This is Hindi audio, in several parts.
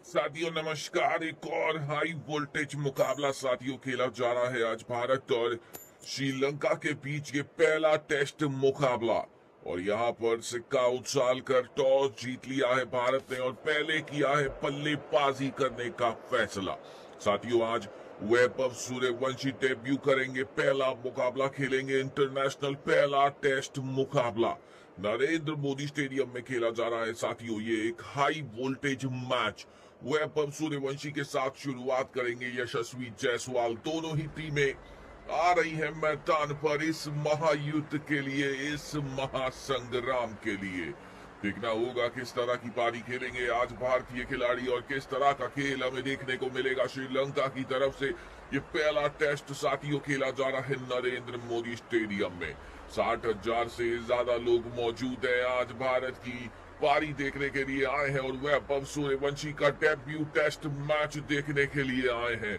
साथियों नमस्कार। एक और हाई वोल्टेज मुकाबला साथियों खेला जा रहा है आज भारत और श्रीलंका के बीच ये पहला टेस्ट मुकाबला। और यहाँ पर सिक्का उछाल कर टॉस जीत लिया है भारत ने और पहले किया है बल्लेबाजी करने का फैसला। साथियों आज वैभव सूर्यवंशी डेब्यू करेंगे, पहला मुकाबला खेलेंगे, इंटरनेशनल पहला टेस्ट मुकाबला नरेंद्र मोदी स्टेडियम में खेला जा रहा है। साथियों ये एक high voltage match. Vaibhav Suryavanshi के साथ शुरुआत करेंगे यशस्वी जायसवाल। दोनों ही टीमें आ रही है मैदान पर इस महायुद्ध के लिए, इस महासंग्राम के लिए। देखना होगा किस तरह की पारी खेलेंगे आज भारतीय खिलाड़ी और किस तरह का खेल हमें देखने को मिलेगा श्रीलंका की तरफ से। ये पहला टेस्ट साथियों खेला जा रहा है नरेंद्र मोदी स्टेडियम में। 60,000 से ज्यादा लोग मौजूद हैं, आज भारत की पारी देखने के लिए आए हैं और वैभव सूर्यवंशी का डेब्यू टेस्ट मैच देखने के लिए आए हैं।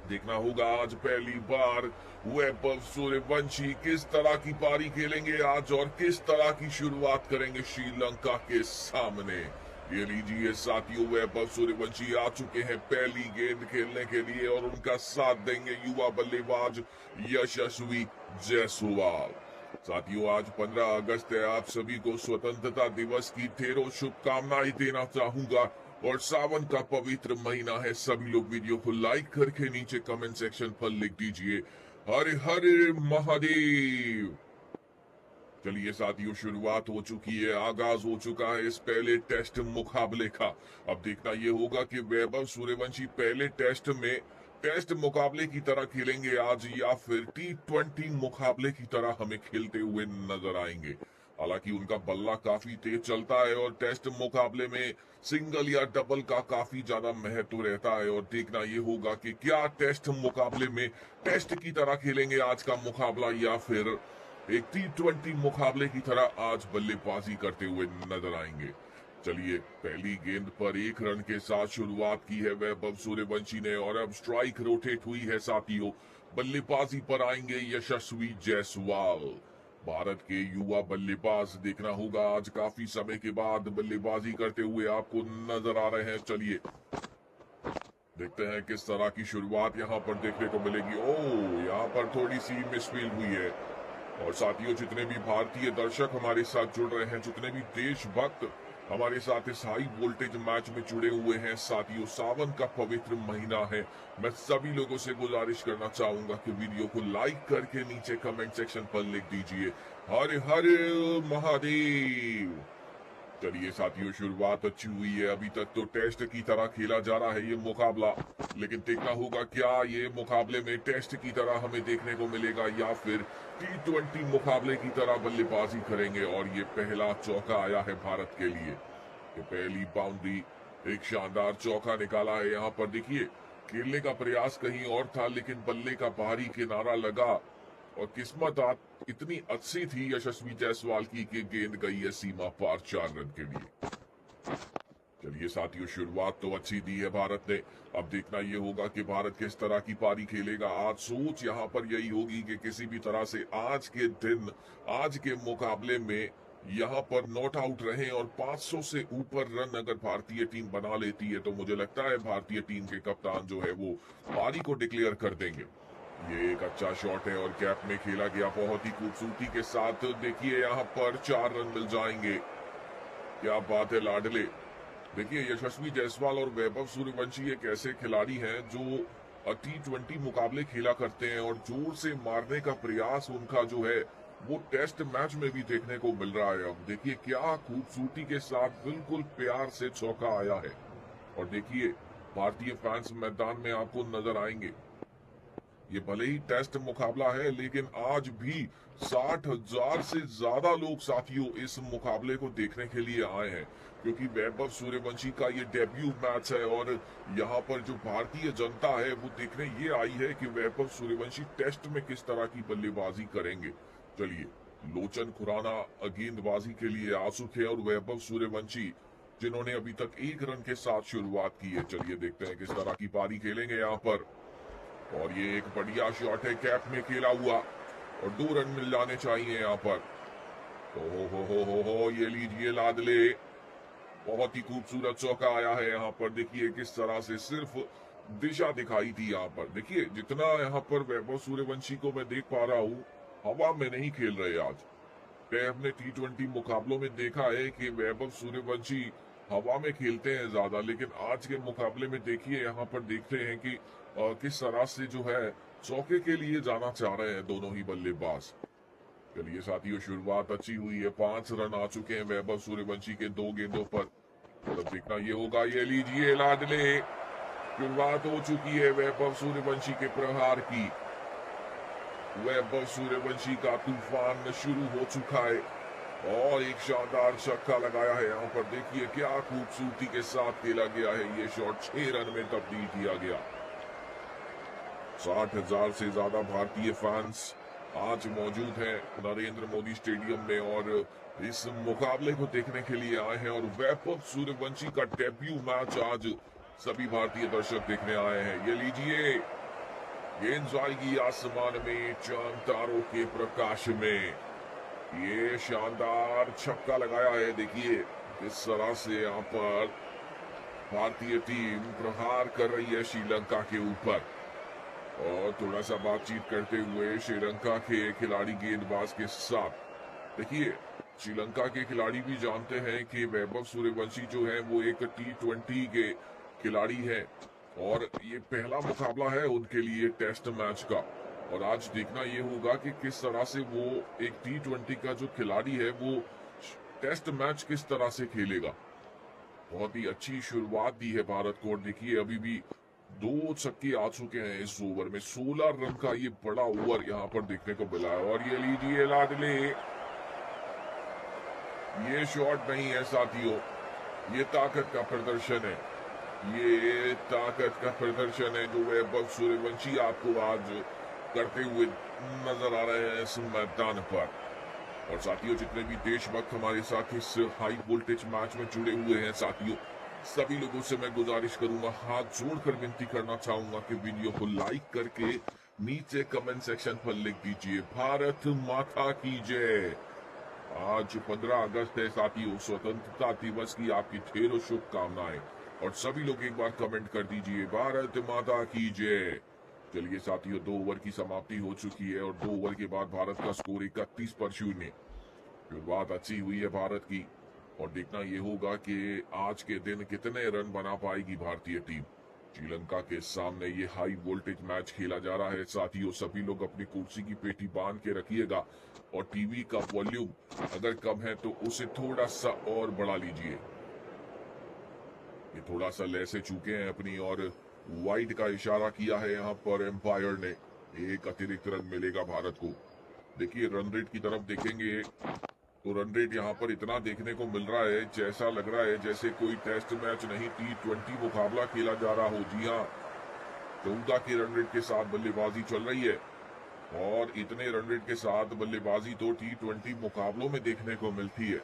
देखना होगा आज पहली बार वैभव सूर्यवंशी किस तरह की पारी खेलेंगे आज और किस तरह की शुरुआत करेंगे श्रीलंका के सामने। ये लीजिए साथियों, वैभव सूर्यवंशी आ चुके हैं पहली गेंद खेलने के लिए और उनका साथ देंगे युवा बल्लेबाज यशस्वी जायसवाल। साथियों आज 15 अगस्त है, आप सभी को स्वतंत्रता दिवस की ढेरों शुभकामनाएं देना चाहूंगा और सावन का पवित्र महीना है। सभी लोग वीडियो को लाइक करके नीचे कमेंट सेक्शन पर लिख दीजिए हर हर महादेव। चलिए साथियों, शुरुआत हो चुकी है, आगाज हो चुका है इस पहले टेस्ट मुकाबले का। अब देखना यह होगा कि वैभव सूर्यवंशी पहले टेस्ट मुकाबले की तरह खेलेंगे आज या फिर T20 मुकाबले की तरह हमें खेलते हुए नजर आएंगे। हालांकि उनका बल्ला काफी तेज चलता है और टेस्ट मुकाबले में सिंगल या डबल का काफी ज्यादा महत्व रहता है। और देखना ये होगा कि क्या टेस्ट मुकाबले में टेस्ट की तरह खेलेंगे आज का मुकाबला या फिर एक T20 मुकाबले की तरह आज बल्लेबाजी करते हुए नजर आएंगे। चलिए पहली गेंद पर 1 रन के साथ शुरुआत की है वैभव सूर्यवंशी ने और अब स्ट्राइक रोटेट हुई है साथियों। बल्लेबाजी पर आएंगे यशस्वी जायसवाल, भारत के युवा बल्लेबाज। देखना होगा आज काफी समय के बाद बल्लेबाजी करते हुए आपको नजर आ रहे हैं। चलिए देखते हैं किस तरह की शुरुआत यहाँ पर देखने को मिलेगी। ओह, यहाँ पर थोड़ी सी मिसफील्ड हुई है। और साथियों जितने भी भारतीय दर्शक हमारे साथ जुड़ रहे हैं, जितने भी देशभक्त हमारे साथ इस हाई वोल्टेज मैच में जुड़े हुए हैं, साथियों सावन का पवित्र महीना है। मैं सभी लोगों से गुजारिश करना चाहूंगा कि वीडियो को लाइक करके नीचे कमेंट सेक्शन पर लिख दीजिए हर हर महादेव। चलिए साथियों शुरुआत अच्छी हुई है। अभी तक तो टेस्ट की तरह खेला जा रहा है ये मुकाबला, लेकिन देखना होगा क्या ये मुकाबले में टेस्ट की तरह हमें देखने को मिलेगा या फिर T20 मुकाबले की तरह बल्लेबाजी करेंगे। और ये पहला चौका आया है भारत के लिए, ये पहली बाउंड्री, एक शानदार चौका निकाला है। यहाँ पर देखिए खेलने का प्रयास कहीं और था लेकिन बल्ले का बाहरी किनारा लगा और किस्मत इतनी अच्छी थी यशस्वी जायसवाल की कि गेंद गई है सीमा पार 4 रन के लिए। चलिए साथियों शुरुआत तो अच्छी दी है भारत ने। अब देखना यह होगा कि भारत किस तरह की पारी खेलेगा आज। सोच यहाँ पर यही होगी कि किसी भी तरह से आज के दिन, आज के मुकाबले में यहाँ पर नॉट आउट रहे और 500 से ऊपर रन अगर भारतीय टीम बना लेती है तो मुझे लगता है भारतीय टीम के कप्तान जो है वो पारी को डिक्लेयर कर देंगे। ये एक अच्छा शॉट है और कैप में खेला गया बहुत ही खूबसूरती के साथ। देखिए यहाँ पर 4 रन मिल जाएंगे, क्या बात है लाडले। देखिए यशस्वी जायसवाल और वैभव सूर्यवंशी एक ऐसे खिलाड़ी हैं जो T20 मुकाबले खेला करते हैं और जोर से मारने का प्रयास उनका जो है वो टेस्ट मैच में भी देखने को मिल रहा है। अब देखिए क्या खूबसूरती के साथ बिल्कुल प्यार से चौका आया है और देखिए भारतीय फैंस मैदान में आपको नजर आएंगे। ये भले ही टेस्ट मुकाबला है लेकिन आज भी 60,000 से ज्यादा लोग साथियों इस मुकाबले को देखने के लिए आए हैं क्योंकि वैभव सूर्यवंशी का ये डेब्यू मैच है और यहाँ पर जो भारतीय जनता है वो देखने ये आई है कि वैभव सूर्यवंशी टेस्ट में किस तरह की बल्लेबाजी करेंगे। चलिए लोचन खुराना गेंदबाजी के लिए आ चुके हैं और वैभव सूर्यवंशी जिन्होंने अभी तक 1 रन के साथ शुरुआत की है। चलिए देखते हैं किस तरह की पारी खेलेंगे यहाँ पर। और ये एक बढ़िया शॉट है, कैप में खेला हुआ और 2 रन मिल जाने चाहिए यहाँ पर। तो हो ये लीजिए लादले, बहुत ही खूबसूरत चौका आया है यहाँ पर। देखिए किस तरह से सिर्फ दिशा दिखाई थी यहाँ पर। देखिए जितना यहाँ पर वैभव सूर्यवंशी को मैं देख पा रहा हूँ, हवा में नहीं खेल रहे आज। मैं अपने T20 मुकाबलों में देखा है कि वैभव सूर्यवंशी हवा में खेलते हैं ज्यादा, लेकिन आज के मुकाबले में देखिए यहाँ पर देखते हैं कि किस तरह से जो है चौके के लिए जाना चाह रहे हैं दोनों ही बल्लेबाज। चलिए साथियों, शुरुआत अच्छी हुई है। 5 रन आ चुके हैं वैभव सूर्यवंशी के 2 गेंदों पर। और अब देखना ये होगा, ये लीजिए लाडले, शुरुआत हो चुकी है वैभव सूर्यवंशी के प्रहार की। वैभव सूर्यवंशी का तूफान शुरू हो चुका है और एक शानदार छक्का लगाया है यहाँ पर। देखिए क्या खूबसूरती के साथ खेला गया है ये शॉट, 6 रन में तब्दील किया गया। 60,000 से ज्यादा भारतीय फैंस आज मौजूद हैं नरेंद्र मोदी स्टेडियम में और इस मुकाबले को देखने के लिए आए हैं। और वैभव सूर्यवंशी का डेब्यू मैच आज सभी भारतीय दर्शक देखने आए हैं। ये लीजिए, गेंद जाएगी आसमान में चांद तारों के प्रकाश में। ये शानदार छक्का लगाया है। देखिए किस तरह से यहाँ पर भारतीय टीम प्रहार कर रही है श्रीलंका के ऊपर। और थोड़ा सा बातचीत करते हुए श्रीलंका के खिलाड़ी गेंदबाज के साथ। देखिए श्रीलंका के खिलाड़ी भी जानते हैं कि वैभव सूर्यवंशी जो है वो एक T20 के खिलाड़ी है और ये पहला मुकाबला है उनके लिए टेस्ट मैच का। और आज देखना ये होगा कि किस तरह से वो एक T20 का जो खिलाड़ी है वो टेस्ट मैच किस तरह से खेलेगा। बहुत ही अच्छी शुरुआत दी है भारत को। और देखिए अभी भी 2 छक्के आ चुके हैं इस ओवर में। 16 रन का ये बड़ा ओवर यहाँ पर देखने को मिला है। और ये लीजिए लाडले, ये शॉट नहीं है साथियों, ये ताकत का प्रदर्शन है। ये ताकत का प्रदर्शन है जो वैभव सूर्यवंशी आपको आज करते हुए नजर आ रहे हैं इस मैदान पर। और साथियों, जितने भी देशभक्त हमारे साथ इस हाई वोल्टेज मैच में जुड़े हुए हैं साथियों, सभी लोगों से मैं गुजारिश करूंगा, हाथ जोड़कर विनती करना चाहूंगा कि वीडियो को लाइक करके नीचे कमेंट सेक्शन पर लिख दीजिए भारत माता की जय। आज 15 अगस्त है साथियों, स्वतंत्रता दिवस की आपकी ढेरों शुभकामनाएं। और सभी लोग एक बार कमेंट कर दीजिए भारत माता की जय। चलिए साथियों, 2 ओवर की समाप्ति हो चुकी है और 2 ओवर के बाद भारत का स्कोर 31-0। शुरुआत अच्छी हुई है भारत की और देखना ये होगा कि आज के दिन कितने रन बना पाएगी भारतीय टीम। श्रीलंका के सामने ये हाई वोल्टेज मैच खेला जा रहा है साथियों। सभी लोग अपनी कुर्सी की पेटी बांध के रखिएगा और टीवी का वॉल्यूम अगर कम है तो उसे थोड़ा सा और बढ़ा लीजिए। ये थोड़ा सा लय चूके हैं अपनी और वाइड का इशारा किया है यहाँ पर एम्पायर ने। एक अतिरिक्त रन मिलेगा भारत को। देखिए रन रेट की तरफ देखेंगे तो रन रेट यहाँ पर इतना देखने को मिल रहा है, जैसा लग रहा है जैसे कोई टेस्ट मैच नहीं T20 मुकाबला खेला जा रहा हो। जी हाँ, 14 के रन रेट के साथ बल्लेबाजी चल रही है और इतने रन रेट के साथ बल्लेबाजी तो T20 मुकाबलों में देखने को मिलती है।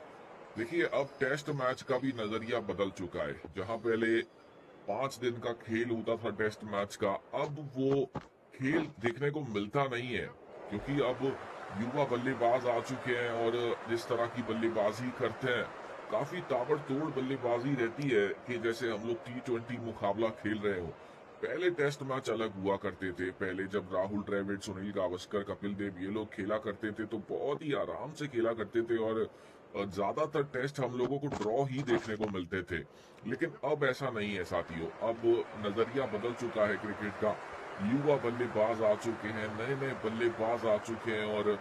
देखिए अब टेस्ट मैच का भी नजरिया बदल चुका है। जहां पहले 5 दिन का खेल होता था टेस्ट मैच का, अब वो खेल देखने को मिलता नहीं है क्योंकि अब युवा बल्लेबाज आ चुके हैं और जिस तरह की बल्लेबाजी करते हैं, काफी ताबड़तोड़ बल्लेबाजी रहती है कि जैसे हम लोग T20 मुकाबला खेल रहे हो। पहले टेस्ट मैच अलग हुआ करते थे। पहले जब राहुल द्रविड़, सुनील गावस्कर, कपिल देव ये लोग खेला करते थे तो बहुत ही आराम से खेला करते थे और ज्यादातर टेस्ट हम लोगों को ड्रॉ ही देखने को मिलते थे। लेकिन अब ऐसा नहीं है साथियों, अब नजरिया बदल चुका है क्रिकेट का। युवा बल्लेबाज आ चुके हैं, नए नए बल्लेबाज आ चुके हैं और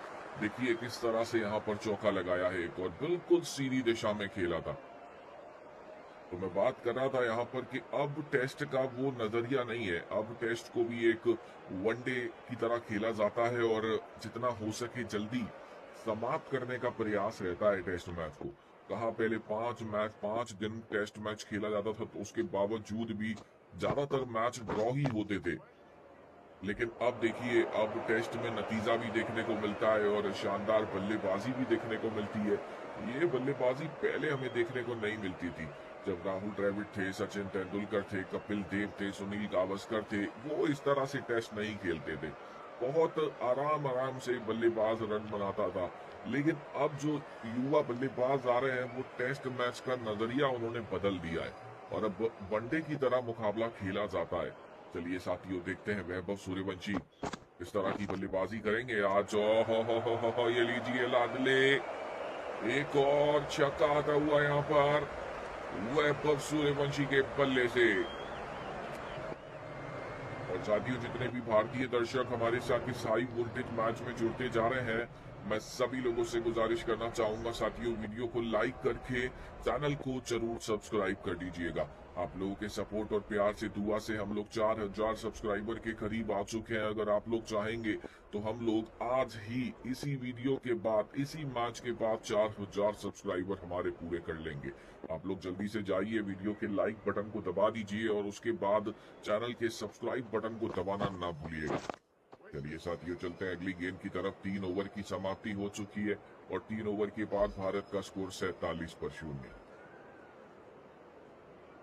देखिए किस तरह से यहाँ पर चौका लगाया है एक और बिल्कुल सीधी दिशा में खेला था। तो मैं बात कर रहा था यहाँ पर कि अब टेस्ट का वो नजरिया नहीं है। अब टेस्ट को भी एक वनडे की तरह खेला जाता है और जितना हो सके जल्दी समाप्त करने का प्रयास रहता है टेस्ट मैच को। कहा पहले 5 दिन टेस्ट मैच खेला जाता था तो उसके बावजूद भी ज्यादातर मैच ड्रॉ ही होते थे। लेकिन अब देखिए, अब टेस्ट में नतीजा भी देखने को मिलता है और शानदार बल्लेबाजी भी देखने को मिलती है। ये बल्लेबाजी पहले हमें देखने को नहीं मिलती थी। जब राहुल द्रविड़ थे, सचिन तेंदुलकर थे, कपिल देव थे, सुनील गावस्कर थे, वो इस तरह से टेस्ट नहीं खेलते थे। बहुत आराम आराम से बल्लेबाज रन बनाता था, लेकिन अब जो युवा बल्लेबाज आ रहे हैं वो टेस्ट मैच का नजरिया उन्होंने बदल दिया है और अब वनडे की तरह मुकाबला खेला जाता है। चलिए साथियों, देखते हैं वैभव सूर्यवंशी इस तरह की बल्लेबाजी करेंगे आज। हो, ये लीजिए लाडले, एक और छक्का आता हुआ यहाँ पर वैभव सूर्यवंशी के बल्ले से। और साथियों, जितने भी भारतीय दर्शक हमारे साथ इस हाई वोल्टेज मैच में जुड़ते जा रहे हैं, मैं सभी लोगों से गुजारिश करना चाहूंगा साथियों, वीडियो को लाइक करके चैनल को जरूर सब्सक्राइब कर दीजिएगा। आप लोगों के सपोर्ट और प्यार से, दुआ से हम लोग 4000 सब्सक्राइबर के करीब आ चुके हैं। अगर आप लोग चाहेंगे तो हम लोग आज ही इसी वीडियो के बाद, इसी मैच के बाद 4000 सब्सक्राइबर हमारे पूरे कर लेंगे। आप लोग जल्दी से जाइए, वीडियो के लाइक बटन को दबा दीजिए और उसके बाद चैनल के सब्सक्राइब बटन को दबाना ना भूलिएगा। चलिए साथियों, चलते हैं अगली गेंद की तरफ। 3 ओवर की समाप्ति हो चुकी है और 3 ओवर के बाद भारत का स्कोर 47-0।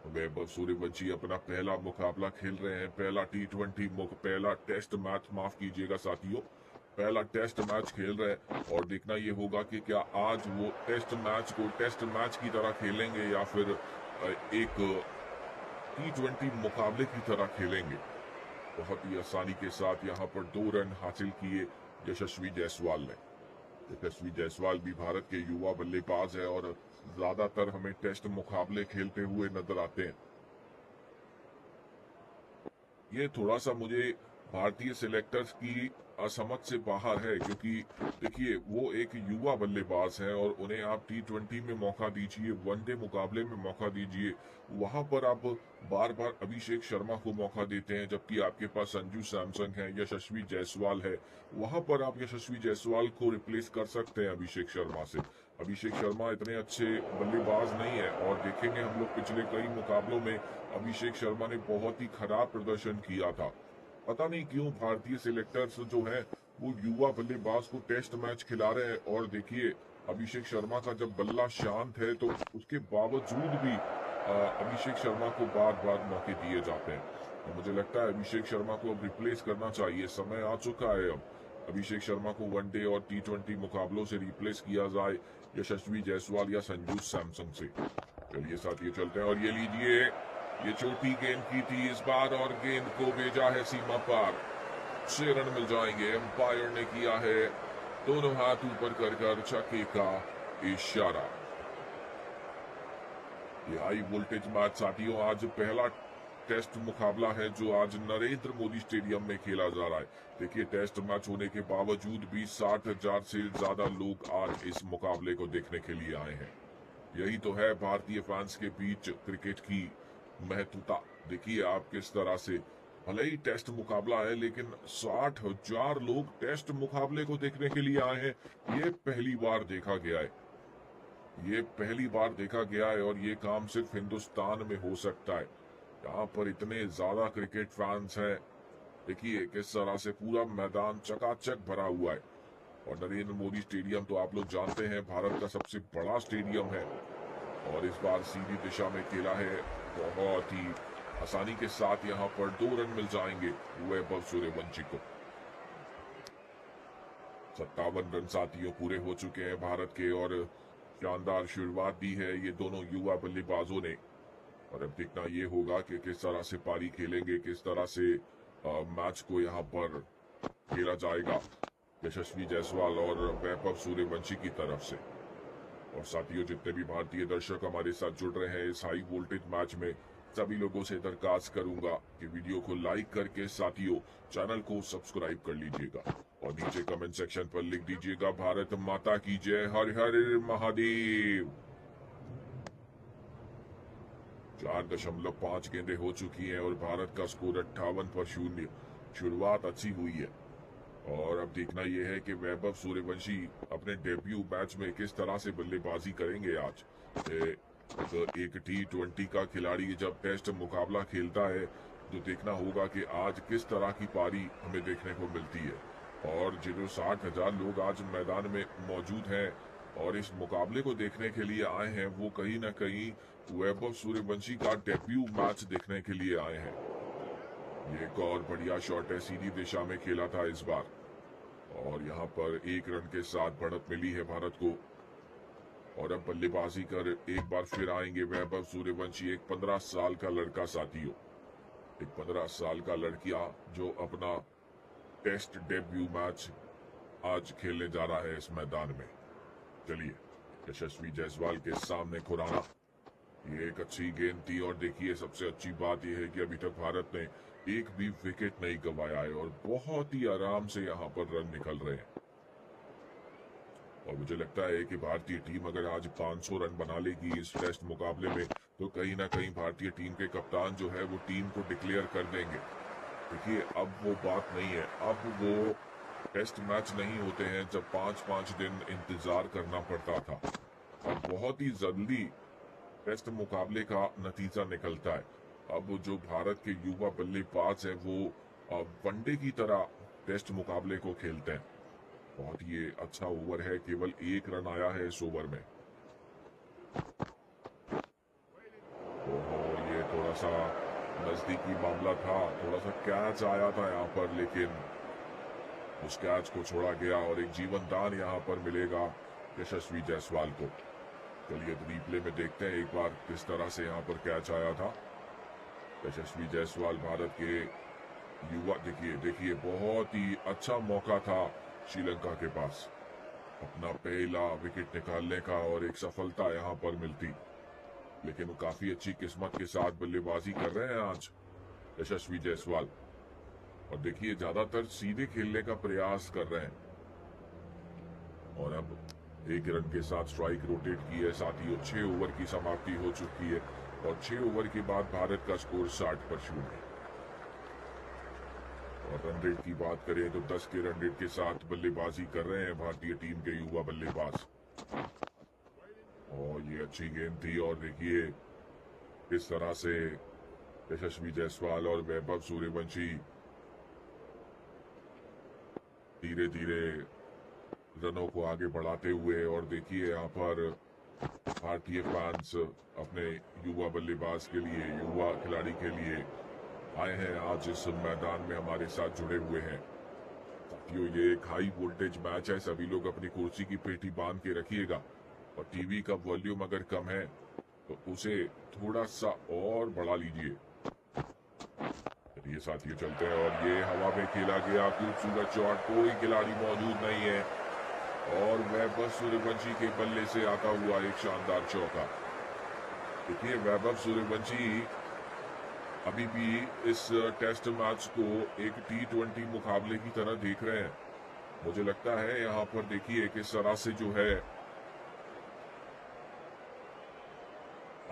वैभव सूर्यवंशी अपना पहला मुकाबला खेल रहे हैं, पहला टेस्ट मैच, माफ कीजिएगा साथियों, पहला टेस्ट मैच खेल रहे हैं। और देखना ये होगा कि क्या आज वो टेस्ट मैच को टेस्ट मैच की तरह खेलेंगे या फिर एक T20 मुकाबले की तरह खेलेंगे। बहुत ही आसानी के साथ यहाँ पर 2 रन हासिल किए यशस्वी जायसवाल ने। यशस्वी जायसवाल भी भारत के युवा बल्लेबाज है और ज्यादातर हमें टेस्ट मुकाबले खेलते हुए नजर आते हैं। ये थोड़ा सा मुझे भारतीय सिलेक्टर्स की असमझ से बाहर है, क्योंकि देखिए वो एक युवा बल्लेबाज हैं और उन्हें आप T20 में मौका दीजिए, वनडे मुकाबले में मौका दीजिए, वहां पर आप बार बार अभिषेक शर्मा को मौका देते हैं, जबकि आपके पास संजू सैमसन है, यशस्वी जायसवाल है। वहां पर आप यशस्वी जायसवाल को रिप्लेस कर सकते हैं अभिषेक शर्मा से। अभिषेक शर्मा इतने अच्छे बल्लेबाज नहीं है और देखेंगे हम लोग पिछले कई मुकाबलों में अभिषेक शर्मा ने बहुत ही खराब प्रदर्शन किया था। पता नहीं क्यों भारतीय सिलेक्टर्स जो है वो युवा बल्लेबाज को टेस्ट मैच खिला रहे हैं। और देखिए अभिषेक शर्मा का जब बल्ला शांत है तो उसके बावजूद भी अभिषेक शर्मा को बार बार मौके दिए जाते हैं। तो मुझे लगता है अभिषेक शर्मा को अब रिप्लेस करना चाहिए, समय आ चुका है अब अभिषेक शर्मा को वनडे और T20 मुकाबलों से रिप्लेस किया जाए यशस्वी जायसवाल या संजू सैमसन से। चलिए साथियों, चलते हैं। और ये लीजिए, ये छोटी गेंद की थी इस बार और गेंद को भेजा है सीमा पार। 6 रन मिल जाएंगे। एम्पायर ने किया है दोनों हाथ ऊपर कर छक्के का इशारा। ये हाई वोल्टेज मैच साथियों आज पहला टेस्ट मुकाबला है जो आज नरेंद्र मोदी स्टेडियम में खेला जा रहा है। देखिए टेस्ट मैच होने के बावजूद भी 60,000 से ज्यादा लोग आज इस मुकाबले को देखने के लिए आए हैं। यही तो है भारतीय फैंस के बीच क्रिकेट की महत्वता। देखिए आप किस तरह से, भले ही टेस्ट मुकाबला है लेकिन 60,000 लोग टेस्ट मुकाबले को देखने के लिए आए हैं। ये पहली बार देखा गया है, ये पहली बार देखा गया है और ये काम सिर्फ हिंदुस्तान में हो सकता है। यहाँ पर इतने ज्यादा क्रिकेट फैंस हैं। देखिए किस तरह से पूरा मैदान चकाचक भरा हुआ है। और नरेंद्र मोदी स्टेडियम तो आप लोग जानते हैं भारत का सबसे बड़ा स्टेडियम है और इस बार सीधी दिशा में खेला है। बहुत ही आसानी के साथ यहाँ पर 2 रन मिल जाएंगे वैभव सूर्यवंशी को। 57 रन साथियों पूरे हो चुके हैं भारत के और शानदार शुरुआत दी है ये दोनों युवा बल्लेबाजों ने। और अब देखना ये होगा कि किस तरह से पारी खेलेंगे, किस तरह से मैच को यहाँ पर खेला जाएगा यशस्वी जायसवाल और वैभव सूर्यवंशी की तरफ से। और साथियों, जितने भी भारतीय दर्शक हमारे साथ जुड़ रहे हैं इस हाई वोल्टेज मैच में, सभी लोगों से दरखास्त करूंगा कि वीडियो को लाइक करके साथियों चैनल को सब्सक्राइब कर लीजिएगा और नीचे कमेंट सेक्शन पर लिख दीजिएगा भारत माता की जय, हर हर महादेव। 4.5 गेंदें हो चुकी हैं और भारत का स्कोर 58-0। शुरुआत अच्छी हुई है और अब देखना यह है कि वैभव सूर्यवंशी अपने डेब्यू मैच में किस तरह से बल्लेबाजी करेंगे आज। एक T20 का खिलाड़ी जब टेस्ट मुकाबला खेलता है तो देखना होगा कि आज किस तरह की पारी हमें देखने को मिलती है। और जो 60,000 लोग आज मैदान में मौजूद हैं और इस मुकाबले को देखने के लिए आए हैं, वो कहीं ना कहीं वैभव सूर्यवंशी का डेब्यू मैच देखने के लिए आए हैं। ये एक और बढ़िया शॉट है, सीधी दिशा में खेला था इस बार। और यहाँ पर 1 रन के साथ बढ़त मिली है भारत को। और अब बल्लेबाजी कर एक बार फिर आएंगे वैभव सूर्यवंशी, एक 15 साल का लड़का साथियों। एक 15 साल का लड़किया जो अपना टेस्ट डेब्यू मैच आज खेलने जा रहा है इस मैदान में। चलिए, यशस्वी जायसवाल के सामने खुराना, ये एक अच्छी गेंद थी। और देखिए, सबसे अच्छी बात यह है कि अभी तक भारत ने एक भी विकेट नहीं गंवाया है और बहुत ही आराम से यहाँ पर रन निकल रहे हैं। और मुझे लगता है कि भारतीय टीम अगर आज 500 रन बना लेगी इस टेस्ट मुकाबले में, तो कहीं ना कहीं भारतीय टीम के कप्तान जो है वो टीम को डिक्लेयर कर देंगे। देखिए, अब वो बात नहीं है, अब वो टेस्ट मैच नहीं होते हैं जब 5-5 दिन इंतजार करना पड़ता था। अब बहुत ही जल्दी टेस्ट मुकाबले का नतीजा निकलता है। अब जो भारत के युवा बल्लेबाज है वो वनडे की तरह टेस्ट मुकाबले को खेलते हैं। बहुत ही अच्छा ओवर है, केवल 1 रन आया है इस ओवर में। ओहो, ये थोड़ा सा नजदीकी मामला था, थोड़ा सा कैच आया था यहाँ पर, लेकिन उस कैच को छोड़ा गया और एक जीवन दान यहाँ पर मिलेगा यशस्वी जायसवाल को। चलिए, रिप्ले में देखते हैं एक बार किस तरह से यहाँ पर कैच आया था। यशस्वी जायसवाल भारत के युवा, देखिए बहुत ही अच्छा मौका था श्रीलंका के पास अपना पहला विकेट निकालने का और एक सफलता यहाँ पर मिलती। लेकिन वो काफी अच्छी किस्मत के साथ बल्लेबाजी कर रहे हैं आज यशस्वी जायसवाल। और देखिए, ज्यादातर सीधे खेलने का प्रयास कर रहे हैं। और अब 1 रन के साथ स्ट्राइक रोटेट की है साथियों। 6 ओवर की समाप्ति हो चुकी है और 6 ओवर के बाद भारत का स्कोर 60 पर 0 है। और रन रेट की बात करें तो 10 के रन रेट के साथ बल्लेबाजी कर रहे हैं भारतीय टीम के युवा बल्लेबाज। और ये अच्छी गेंद थी। और देखिए किस तरह से यशस्वी जायसवाल और वैभव सूर्यवंशी धीरे धीरे रनों को आगे बढ़ाते हुए। और देखिए, यहाँ पर भारतीय फैंस अपने युवा बल्लेबाज के लिए, युवा खिलाड़ी के लिए आए हैं, आज इस मैदान में हमारे साथ जुड़े हुए हैं। साथियों, ये एक हाई वोल्टेज मैच है, सभी लोग अपनी कुर्सी की पेटी बांध के रखिएगा। और टीवी का वॉल्यूम अगर कम है तो उसे थोड़ा सा और बढ़ा लीजिए। चलिए साथियों, चलते हैं। और ये हवा में खेला गया खूबसूरत शॉट, कोई खिलाड़ी मौजूद नहीं है और वैभव सूर्यवंशी के बल्ले से आता हुआ एक शानदार चौका। देखिए, वैभव सूर्यवंशी अभी भी इस टेस्ट मैच को एक T20 मुकाबले की तरह देख रहे हैं। मुझे लगता है यहाँ पर देखिए किस तरह से जो है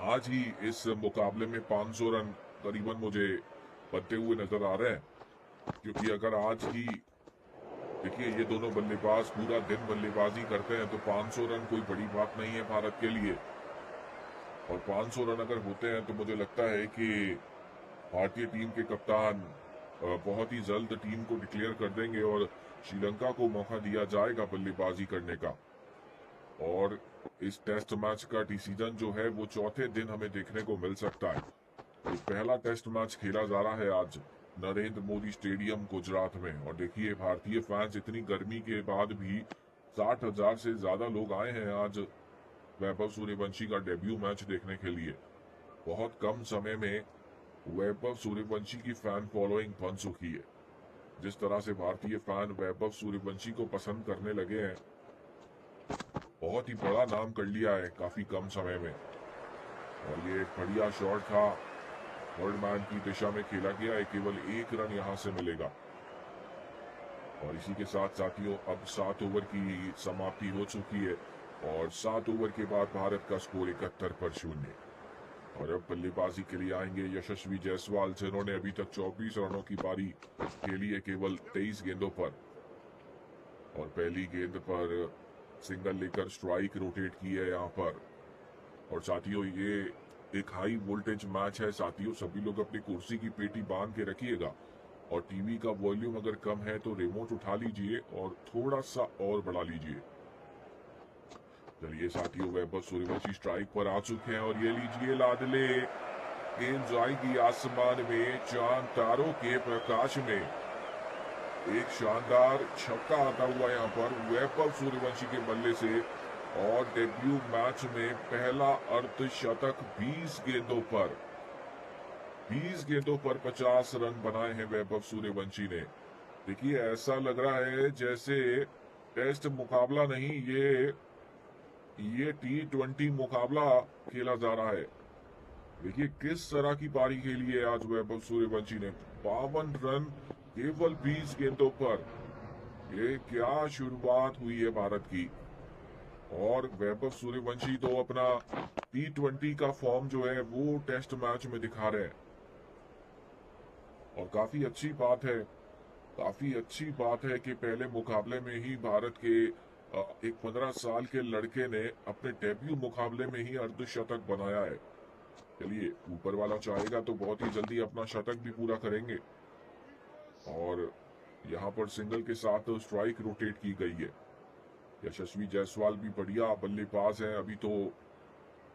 आज ही इस मुकाबले में 500 रन करीबन मुझे बनते हुए नजर आ रहे हैं। क्योंकि अगर आज ही देखिए ये दोनों बल्लेबाज पूरा दिन बल्लेबाजी करते हैं तो 500 रन कोई बड़ी बात नहीं है भारत के लिए। और 500 रन अगर होते हैं तो मुझे लगता है कि भारतीय टीम के कप्तान बहुत ही जल्द टीम को डिक्लेयर कर देंगे और श्रीलंका को मौका दिया जाएगा बल्लेबाजी करने का। और इस टेस्ट मैच का डिसीजन जो है वो चौथे दिन हमें देखने को मिल सकता है। तो पहला टेस्ट मैच खेला जा रहा है आज नरेंद्र मोदी स्टेडियम गुजरात में। और देखिए, भारतीय फैंस इतनी गर्मी के बाद भी 60,000 से ज्यादा लोग आए हैं आज वैभव सूर्यवंशी का डेब्यू मैच देखने के लिए। बहुत कम समय में वैभव सूर्यवंशी की फैन फॉलोइंग बन चुकी है। जिस तरह से भारतीय फैन वैभव सूर्यवंशी को पसंद करने लगे हैं, बहुत ही बड़ा नाम कर लिया है काफी कम समय में। और ये एक बढ़िया शॉट था, थर्ड मैन की दिशा में खेला गया है, केवल 1 रन यहां से मिलेगा। और इसी के साथ साथियों, अब 7 ओवर की समाप्ति हो चुकी है और 7 ओवर के बाद भारत का स्कोर 71 पर 0। और अब बल्लेबाजी के लिए आएंगे यशस्वी जायसवाल, जिन्होंने अभी तक 24 रनों की पारी खेली है केवल 23 गेंदों पर। और पहली गेंद पर सिंगल लेकर स्ट्राइक रोटेट की है यहाँ पर। और साथियों, ये एक हाई वोल्टेज मैच है साथियों, सभी लोग अपनी कुर्सी की पेटी बांध के रखिएगा। और टीवी का वॉल्यूम अगर कम है तो रिमोट उठा लीजिए और थोड़ा सा और बढ़ा लीजिए। चलिए साथियों, वैभव सूर्यवंशी स्ट्राइक पर आ चुके हैं और ये लीजिए लाडले, गेंद जाएगी आसमान में चांद तारों के प्रकाश में। एक शानदार छक्का आता हुआ यहाँ पर वैभव सूर्यवंशी के बल्ले से, और डेब्यू मैच में पहला अर्धशतक 20 गेंदों पर 50 रन बनाए हैं वैभव सूर्यवंशी ने। देखिए, ऐसा लग रहा है जैसे टेस्ट मुकाबला नहीं, ये T20 मुकाबला खेला जा रहा है। देखिए किस तरह की पारी खेली है आज वैभव सूर्यवंशी ने, 52 रन केवल 20 गेंदों पर। ये क्या शुरुआत हुई है भारत की। और वैभव सूर्यवंशी तो अपना T20 का फॉर्म जो है वो टेस्ट मैच में दिखा रहे हैं, और काफी अच्छी बात है कि पहले मुकाबले में ही भारत के एक 15 साल के लड़के ने अपने डेब्यू मुकाबले में ही अर्धशतक बनाया है। चलिए, ऊपर वाला चाहेगा तो बहुत ही जल्दी अपना शतक भी पूरा करेंगे। और यहाँ पर सिंगल के साथ स्ट्राइक रोटेट की गई है। यशस्वी जायसवाल भी बढ़िया बल्लेबाज हैं। अभी तो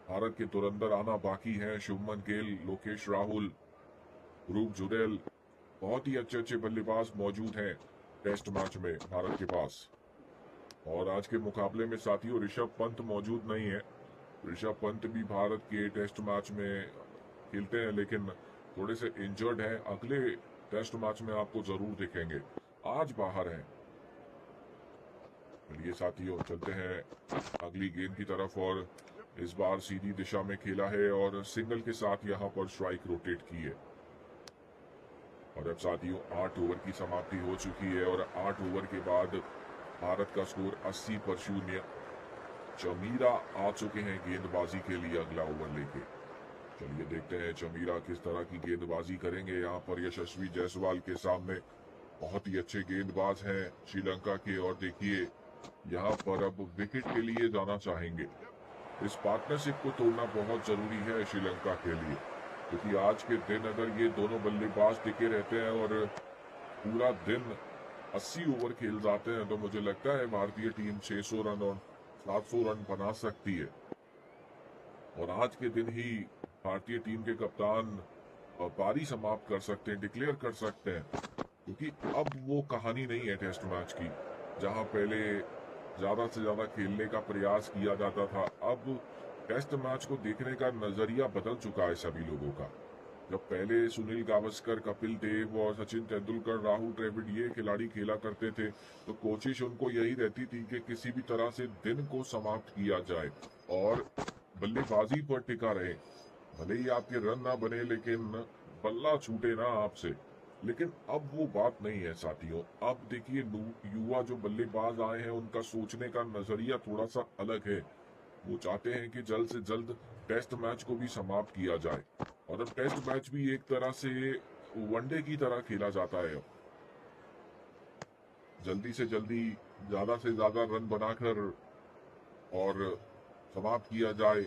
भारत के धुरंधर आना बाकी है, शुभमन गिल, लोकेश राहुल, ध्रुव जुरेल, बहुत ही अच्छे बल्लेबाज मौजूद हैं टेस्ट मैच में भारत के पास। और आज के मुकाबले में साथियों ऋषभ पंत मौजूद नहीं है। ऋषभ पंत भी भारत के टेस्ट मैच में खेलते हैं, लेकिन थोड़े से इंजर्ड हैं। अगले टेस्ट मैच में आपको जरूर दिखेंगे, आज बाहर हैं। चलिए साथियों, चलते हैं अगली गेंद की तरफ, और इस बार सीधी दिशा में खेला है और सिंगल के साथ यहाँ पर स्ट्राइक रोटेट की है। और अब साथियों 8 ओवर की समाप्ति हो चुकी है, और 8 ओवर के बाद भारत का स्कोर 80 पर 0। चमीरा आ चुके हैं गेंदबाजी के लिए अगला ओवर लेके। चलिए देखते हैं चमीरा किस तरह की गेंदबाजी करेंगे। यहाँ पर यशस्वी जायसवाल के सामने बहुत ही अच्छे गेंदबाज हैं श्रीलंका के, और देखिए यहाँ पर अब विकेट के लिए जाना चाहेंगे। इस पार्टनरशिप को तोड़ना बहुत जरूरी है श्रीलंका के लिए, क्योंकि आज के दिन अगर ये दोनों बल्लेबाज टिके रहते हैं और पूरा दिन 80 ओवर खेल जाते हैं, तो मुझे लगता है भारतीय टीम 600 रन और 700 रन बना सकती है। और आज के दिन ही भारतीय टीम के कप्तान पारी समाप्त कर सकते हैं, डिक्लेयर कर सकते हैं, क्योंकि अब वो कहानी नहीं है टेस्ट मैच की, जहां पहले ज्यादा से ज्यादा खेलने का प्रयास किया जाता था। अब टेस्ट मैच को देखने का नजरिया बदल चुका है सभी लोगों का। जब पहले सुनील गावस्कर, कपिल देव और सचिन तेंदुलकर, राहुल द्रविड़ ये खिलाड़ी खेला करते थे, तो कोशिश उनको यही रहती थी कि किसी भी तरह से दिन को समाप्त किया जाए और बल्लेबाजी पर टिका रहे। भले ही आपके रन ना बने, लेकिन बल्ला छूटे ना आपसे। लेकिन अब वो बात नहीं है साथियों। अब देखिए युवा जो बल्लेबाज आए हैं, उनका सोचने का नजरिया थोड़ा सा अलग है। वो चाहते हैं कि जल्द से जल्द टेस्ट मैच को भी समाप्त किया जाए, और अब टेस्ट मैच भी एक तरह से वनडे की तरह खेला जाता है। जल्दी से जल्दी ज्यादा से ज्यादा रन बनाकर और समाप्त किया जाए।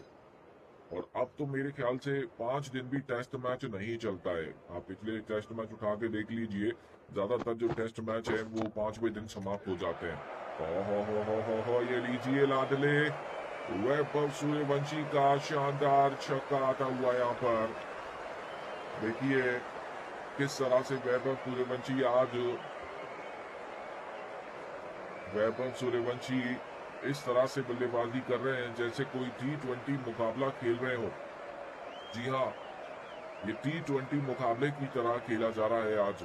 और अब तो मेरे ख्याल से 5 दिन भी टेस्ट मैच नहीं चलता है। आप पिछले टेस्ट मैच उठा के देख लीजिए, ज्यादातर जो टेस्ट मैच है वो 5वें दिन समाप्त हो जाते हैं। हो ये लीजिए लाडले, वैभव सूर्यवंशी का शानदार छक्का आता हुआ यहाँ पर। देखिए किस तरह से वैभव सूर्यवंशी इस तरह से बल्लेबाजी कर रहे हैं जैसे कोई T20 मुकाबला खेल रहे हो। जी हाँ, ये T20 मुकाबले की तरह खेला जा रहा है आज।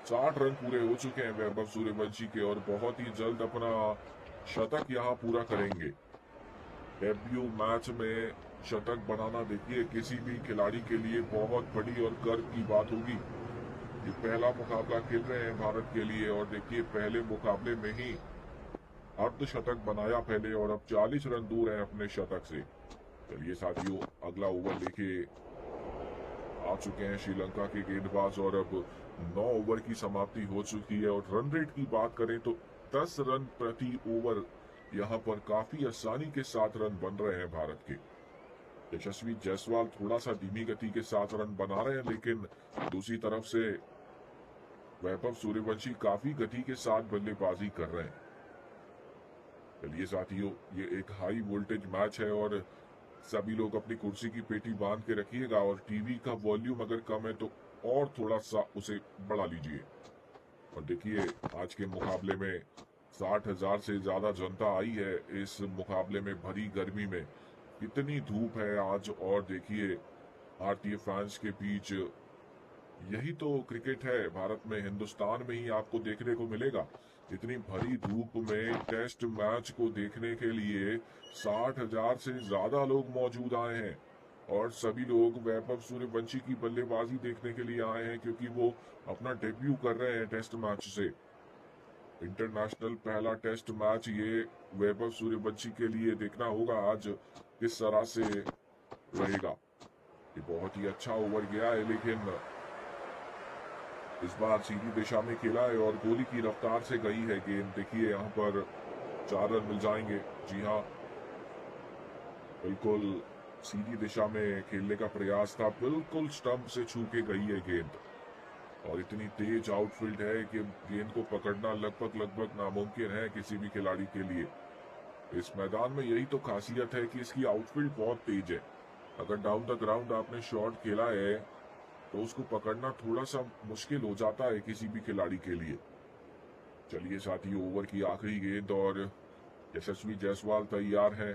60 रन पूरे हो चुके हैं वैभव सूर्यवंशी के, और बहुत ही जल्द अपना शतक यहाँ पूरा करेंगे। डेब्यू मैच में शतक बनाना देखिए किसी भी खिलाड़ी के लिए बहुत बड़ी और गर्व की बात होगी। ये पहला मुकाबला खेल रहे हैं भारत के लिए, और देखिए पहले मुकाबले में ही अर्धशतक बनाया पहले, और अब 40 रन दूर है अपने शतक से। चलिए साथियों, अगला ओवर लेके आ चुके हैं श्रीलंका के गेंदबाज, और अब 9 ओवर की समाप्ति हो चुकी है। और रन रेट की बात करें तो 10 रन प्रति ओवर यहाँ पर काफी आसानी के साथ रन बन रहे हैं भारत के। यशस्वी जायसवाल थोड़ा सा धीमी गति के साथ रन बना रहे हैं, लेकिन दूसरी तरफ से वैभव सूर्यवंशी काफी गति के साथ बल्लेबाजी कर रहे हैं। चलिए साथियों, ये एक हाई वोल्टेज मैच है, और सभी लोग अपनी कुर्सी की पेटी बांध के रखिएगा और टीवी का वॉल्यूम अगर कम है तो और थोड़ा सा उसे बढ़ा लीजिए। और देखिए, आज के मुकाबले में 60,000 से ज्यादा जनता आई है। इस मुकाबले में भरी गर्मी में कितनी धूप है आज, और देखिए भारतीय फैंस के बीच यही तो क्रिकेट है। भारत में, हिंदुस्तान में ही आपको देखने को मिलेगा। इतनी भरी धूप में टेस्ट मैच को देखने के लिए 60,000 से ज्यादा लोग मौजूद आए हैं। और सभी लोग वैभव सूर्यवंशी की बल्लेबाजी देखने के लिए आए हैं, क्योंकि वो अपना डेब्यू कर रहे हैं टेस्ट मैच से। इंटरनेशनल पहला टेस्ट मैच ये वैभव सूर्यवंशी के लिए देखना होगा आज किस तरह से रहेगा। ये बहुत ही अच्छा ओवर गया है, लेकिन इस बार सीधी दिशा में खेला है और गोली की रफ्तार से गई है गेंद। देखिए यहाँ पर 4 रन मिल जाएंगे। जी हाँ, बिल्कुल सीधी दिशा में खेलने का प्रयास था, बिल्कुल स्टंप से छू के गई है गेंद। और इतनी तेज आउटफील्ड है कि गेंद को पकड़ना लगभग लगभग नामुमकिन है किसी भी खिलाड़ी के लिए। इस मैदान में यही तो खासियत है कि इसकी आउटफील्ड बहुत तेज है। अगर डाउन द ग्राउंड आपने शॉट खेला है तो उसको पकड़ना थोड़ा सा मुश्किल हो जाता है किसी भी खिलाड़ी के लिए। चलिए साथियों, ओवर की आखिरी गेंद और यशस्वी जायसवाल तैयार है।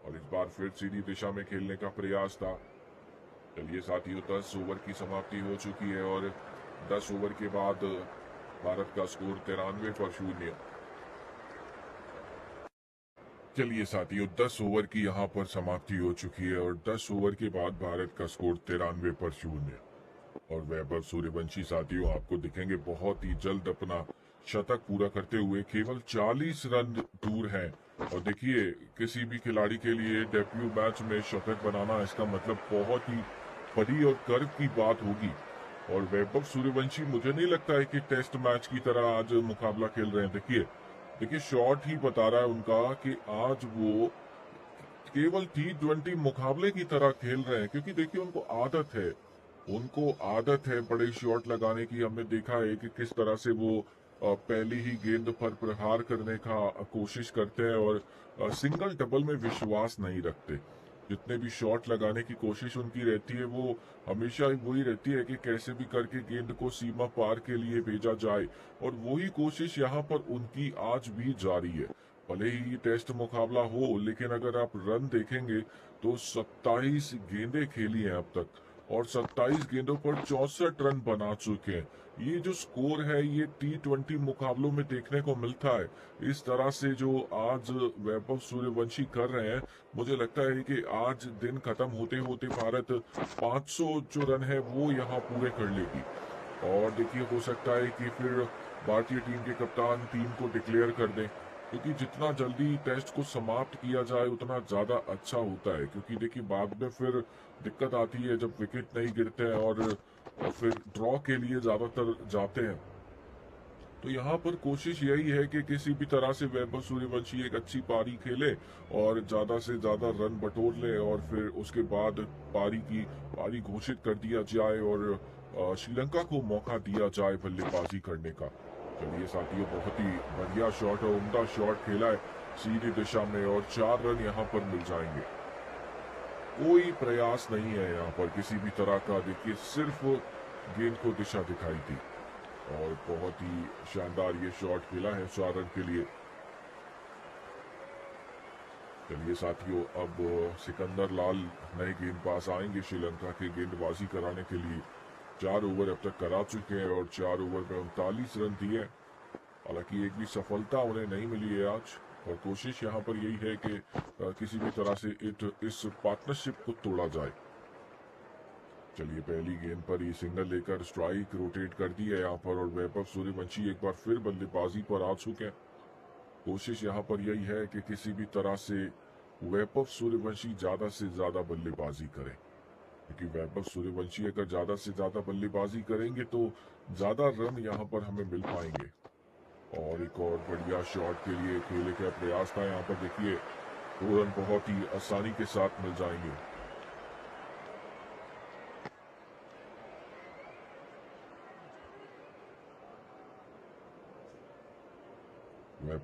और इस बार फिर सीधी दिशा में खेलने का प्रयास था। चलिए साथियों, 10 ओवर की समाप्ति हो चुकी है और 10 ओवर के बाद भारत का स्कोर 93 पर 0। चलिए साथियों, 10 ओवर की यहाँ पर समाप्ति हो चुकी है और 10 ओवर के बाद भारत का स्कोर 93 पर 0। और वैभव सूर्यवंशी साथियों आपको दिखेंगे बहुत ही जल्द अपना शतक पूरा करते हुए। केवल 40 रन दूर हैं। और देखिए, किसी भी खिलाड़ी के लिए डेब्यू मैच में शतक बनाना, इसका मतलब बहुत ही बड़ी और गर्व की बात होगी। और वैभव सूर्यवंशी, मुझे नहीं लगता है कि टेस्ट मैच की तरह आज मुकाबला खेल रहे हैं। देखिए देखिए, शॉट ही बता रहा है उनका कि आज वो केवल T20 मुकाबले की तरह खेल रहे हैं, क्योंकि देखिए उनको आदत है बड़े शॉट लगाने की। हमने देखा है कि किस तरह से वो पहली ही गेंद पर प्रहार करने का कोशिश करते हैं और सिंगल डबल में विश्वास नहीं रखते। जितने भी शॉट लगाने की कोशिश उनकी रहती है, वो हमेशा वही रहती है कि कैसे भी करके गेंद को सीमा पार के लिए भेजा जाए। और वही कोशिश यहाँ पर उनकी आज भी जारी है। भले ही ये टेस्ट मुकाबला हो, लेकिन अगर आप रन देखेंगे तो 27 गेंदें खेली हैं अब तक और 27 गेंदों पर 64 रन बना चुके हैं। ये जो स्कोर है ये T20 मुकाबलों में देखने को मिलता है। इस तरह से जो आज वैभव सूर्यवंशी कर रहे हैं, मुझे लगता है कि आज दिन खत्म होते होते भारत 500 जो रन है वो यहाँ पूरे कर लेगी। और देखिए, हो सकता है कि फिर भारतीय टीम के कप्तान टीम को डिक्लेयर कर दें, क्योंकि जितना जल्दी टेस्ट को समाप्त किया जाए उतना ज्यादा अच्छा होता है। क्योंकि देखिए, बाद में फिर दिक्कत आती है जब विकेट नहीं गिरते हैं और फिर ड्रॉ के लिए ज्यादातर जाते हैं। तो यहाँ पर कोशिश यही है कि किसी भी तरह से वैभव सूर्यवंशी एक अच्छी पारी खेले और ज्यादा से ज्यादा रन बटोर ले, और फिर उसके बाद पारी घोषित कर दिया जाए और श्रीलंका को मौका दिया जाए बल्लेबाजी करने का। चलिए साथियों, बहुत ही बढ़िया शॉट है, उम्दा शॉट खेला है सीधी दिशा में और 4 रन यहाँ पर मिल जाएंगे। कोई प्रयास नहीं है यहाँ पर किसी भी तरह का। देखिए, सिर्फ गेंद को दिशा दिखाई थी और बहुत ही शानदार ये शॉट खेला है 4 रन के लिए। चलिए साथियों, अब सिकंदर लाल नए गेंदबाज आएंगे श्रीलंका के गेंदबाजी कराने के लिए। 4 ओवर अब तक करा चुके हैं और 4 ओवर में 39 रन दिए। हालांकि एक भी सफलता उन्हें नहीं मिली है आज, और कोशिश यहाँ पर यही है कि किसी भी तरह से इस पार्टनरशिप को तोड़ा जाए। चलिए, पहली गेंद पर ही सिंगल लेकर स्ट्राइक रोटेट कर दी है यहाँ पर और वैभव सूर्यवंशी एक बार फिर बल्लेबाजी पर आ चुके हैं। कोशिश यहाँ पर यही है कि किसी भी तरह से वैभव सूर्यवंशी ज्यादा से ज्यादा बल्लेबाजी करें, क्योंकि वैभव सूर्यवंशी अगर ज्यादा से ज्यादा बल्लेबाजी करेंगे तो ज्यादा रन यहाँ पर हमें मिल पाएंगे। और एक और बढ़िया शॉट के लिए खेले का प्रयास था यहाँ पर। देखिए, 2 रन बहुत ही आसानी के साथ मिल जाएंगे।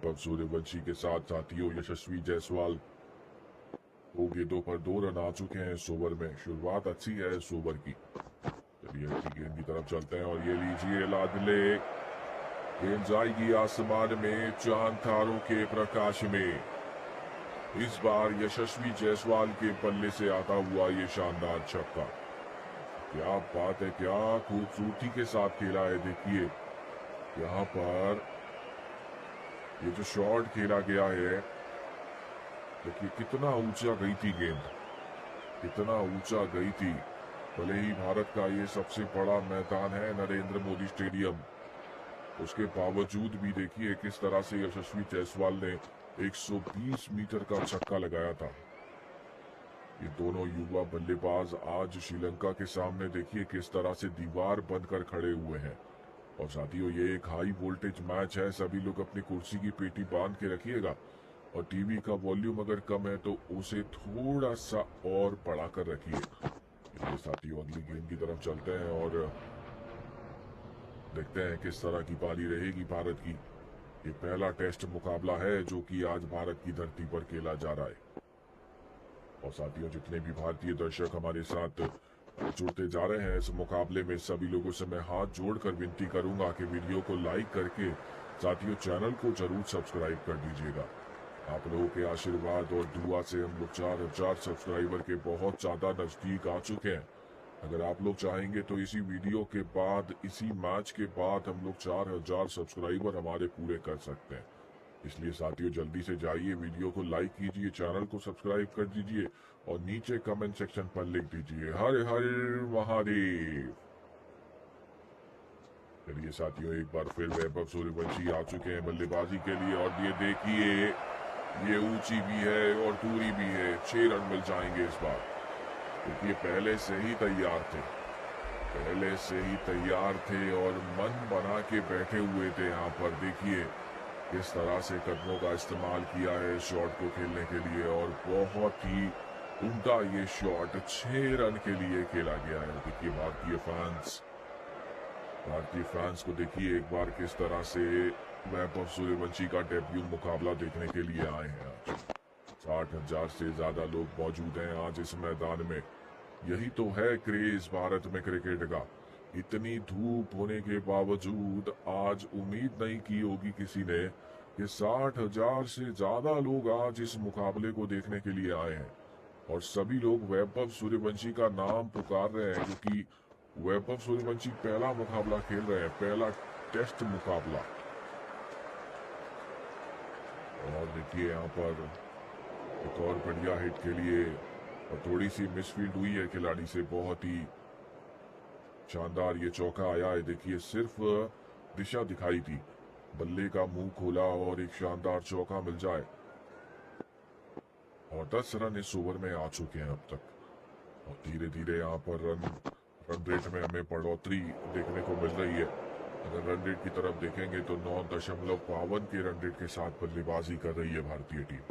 वैभव सूर्यवंशी के साथ साथियों यशस्वी जायसवाल 2 गेंदों पर 2 रन आ चुके हैं इस ओवर में। शुरुआत अच्छी है इस ओवर की। चलिए अगली गेंद की तरफ चलते हैं और ये लीजिए लाडले, गेंद जाएगी आसमान में चांद तारों के प्रकाश में। इस बार यशस्वी जायसवाल के पल्ले से आता हुआ ये शानदार छक्का, क्या बात है, क्या खूबसूरती के साथ खेला है। देखिए यहाँ पर ये जो शॉट खेला गया है, देखिए कितना ऊंचा गई थी गेंद, कितना ऊंचा गई थी। भले ही भारत का ये सबसे बड़ा मैदान है नरेंद्र मोदी स्टेडियम, उसके बावजूद भी देखिए किस तरह से यशस्वी जायसवाल ने 120 मीटर का छक्का लगाया था। ये दोनों युवा बल्लेबाज आज श्रीलंका के सामने देखिए किस तरह से दीवार बनकर खड़े हुए हैं। और साथियों ये एक हाई वोल्टेज मैच है, सभी लोग अपनी कुर्सी की पेटी बांध के रखिएगा और टीवी का वॉल्यूम अगर कम है तो उसे थोड़ा सा और बढ़ाकर रखिए। ये साथियों अगली गेंद की तरफ चलते हैं और देखते हैं किस तरह की पारी रहेगी भारत की। ये पहला टेस्ट मुकाबला है जो कि आज भारत की धरती पर खेला जा रहा है। और साथियों जितने भी भारतीय दर्शक हमारे साथ जुड़ते जा रहे हैं इस मुकाबले में, सभी लोगों से मैं हाथ जोड़कर विनती करूंगा कि वीडियो को लाइक करके साथियों चैनल को जरूर सब्सक्राइब कर दीजिएगा। आप लोगों के आशीर्वाद और दुआ से हम लोग 4000 सब्सक्राइबर के बहुत ज्यादा नजदीक आ चुके हैं। अगर आप लोग चाहेंगे तो इसी वीडियो के बाद, इसी मैच के बाद हम लोग 4000 सब्सक्राइबर हमारे पूरे कर सकते हैं। इसलिए साथियों जल्दी से जाइए, वीडियो को लाइक कीजिए, चैनल को सब्सक्राइब कर दीजिए और नीचे कमेंट सेक्शन पर लिख दीजिए हर हर महादेव। चलिए साथियों एक बार फिर वैभव सूर्यवंशी आ चुके हैं बल्लेबाजी के लिए और ये देखिए ये ऊंची भी है और दूरी भी है। 6 रन मिल जाएंगे इस बार क्योंकि ये पहले से ही तैयार थे, पहले से ही तैयार थे और मन बना के बैठे हुए थे। यहाँ पर देखिए किस तरह से कदमों का इस्तेमाल किया है शॉट को खेलने के लिए और बहुत ही उम्दा ये शॉट 6 रन के लिए खेला गया है। देखिए भारतीय फैंस को देखिए एक बार किस तरह से वैभव सूर्यवंशी का डेब्यू मुकाबला देखने के लिए आए हैं। आज 60,000 से ज्यादा लोग मौजूद हैं आज इस मैदान में। यही तो है क्रेज भारत में क्रिकेट का। इतनी धूप होने के बावजूद आज उम्मीद नहीं की होगी किसी ने कि 60,000 से ज्यादा लोग आज इस मुकाबले को देखने के लिए आए हैं और सभी लोग वैभव सूर्यवंशी का नाम पुकार रहे हैं क्योंकि वैभव सूर्यवंशी पहला मुकाबला खेल रहे हैं, पहला टेस्ट मुकाबला। और देखिए यहाँ पर एक और बढ़िया हिट के लिए और थोड़ी सी मिसफील्ड हुई है खिलाड़ी से, बहुत ही शानदार ये चौका आया है। देखिए सिर्फ दिशा दिखाई थी, बल्ले का मुंह खोला और एक शानदार चौका मिल जाए। और 10 रन इस ओवर में आ चुके हैं अब तक और धीरे धीरे यहाँ पर रन रेट में हमें बढ़ोतरी देखने को मिल रही है। अगर रन रेट की तरफ देखेंगे तो 9.52 के रन रेट के साथ बल्लेबाजी कर रही है भारतीय टीम।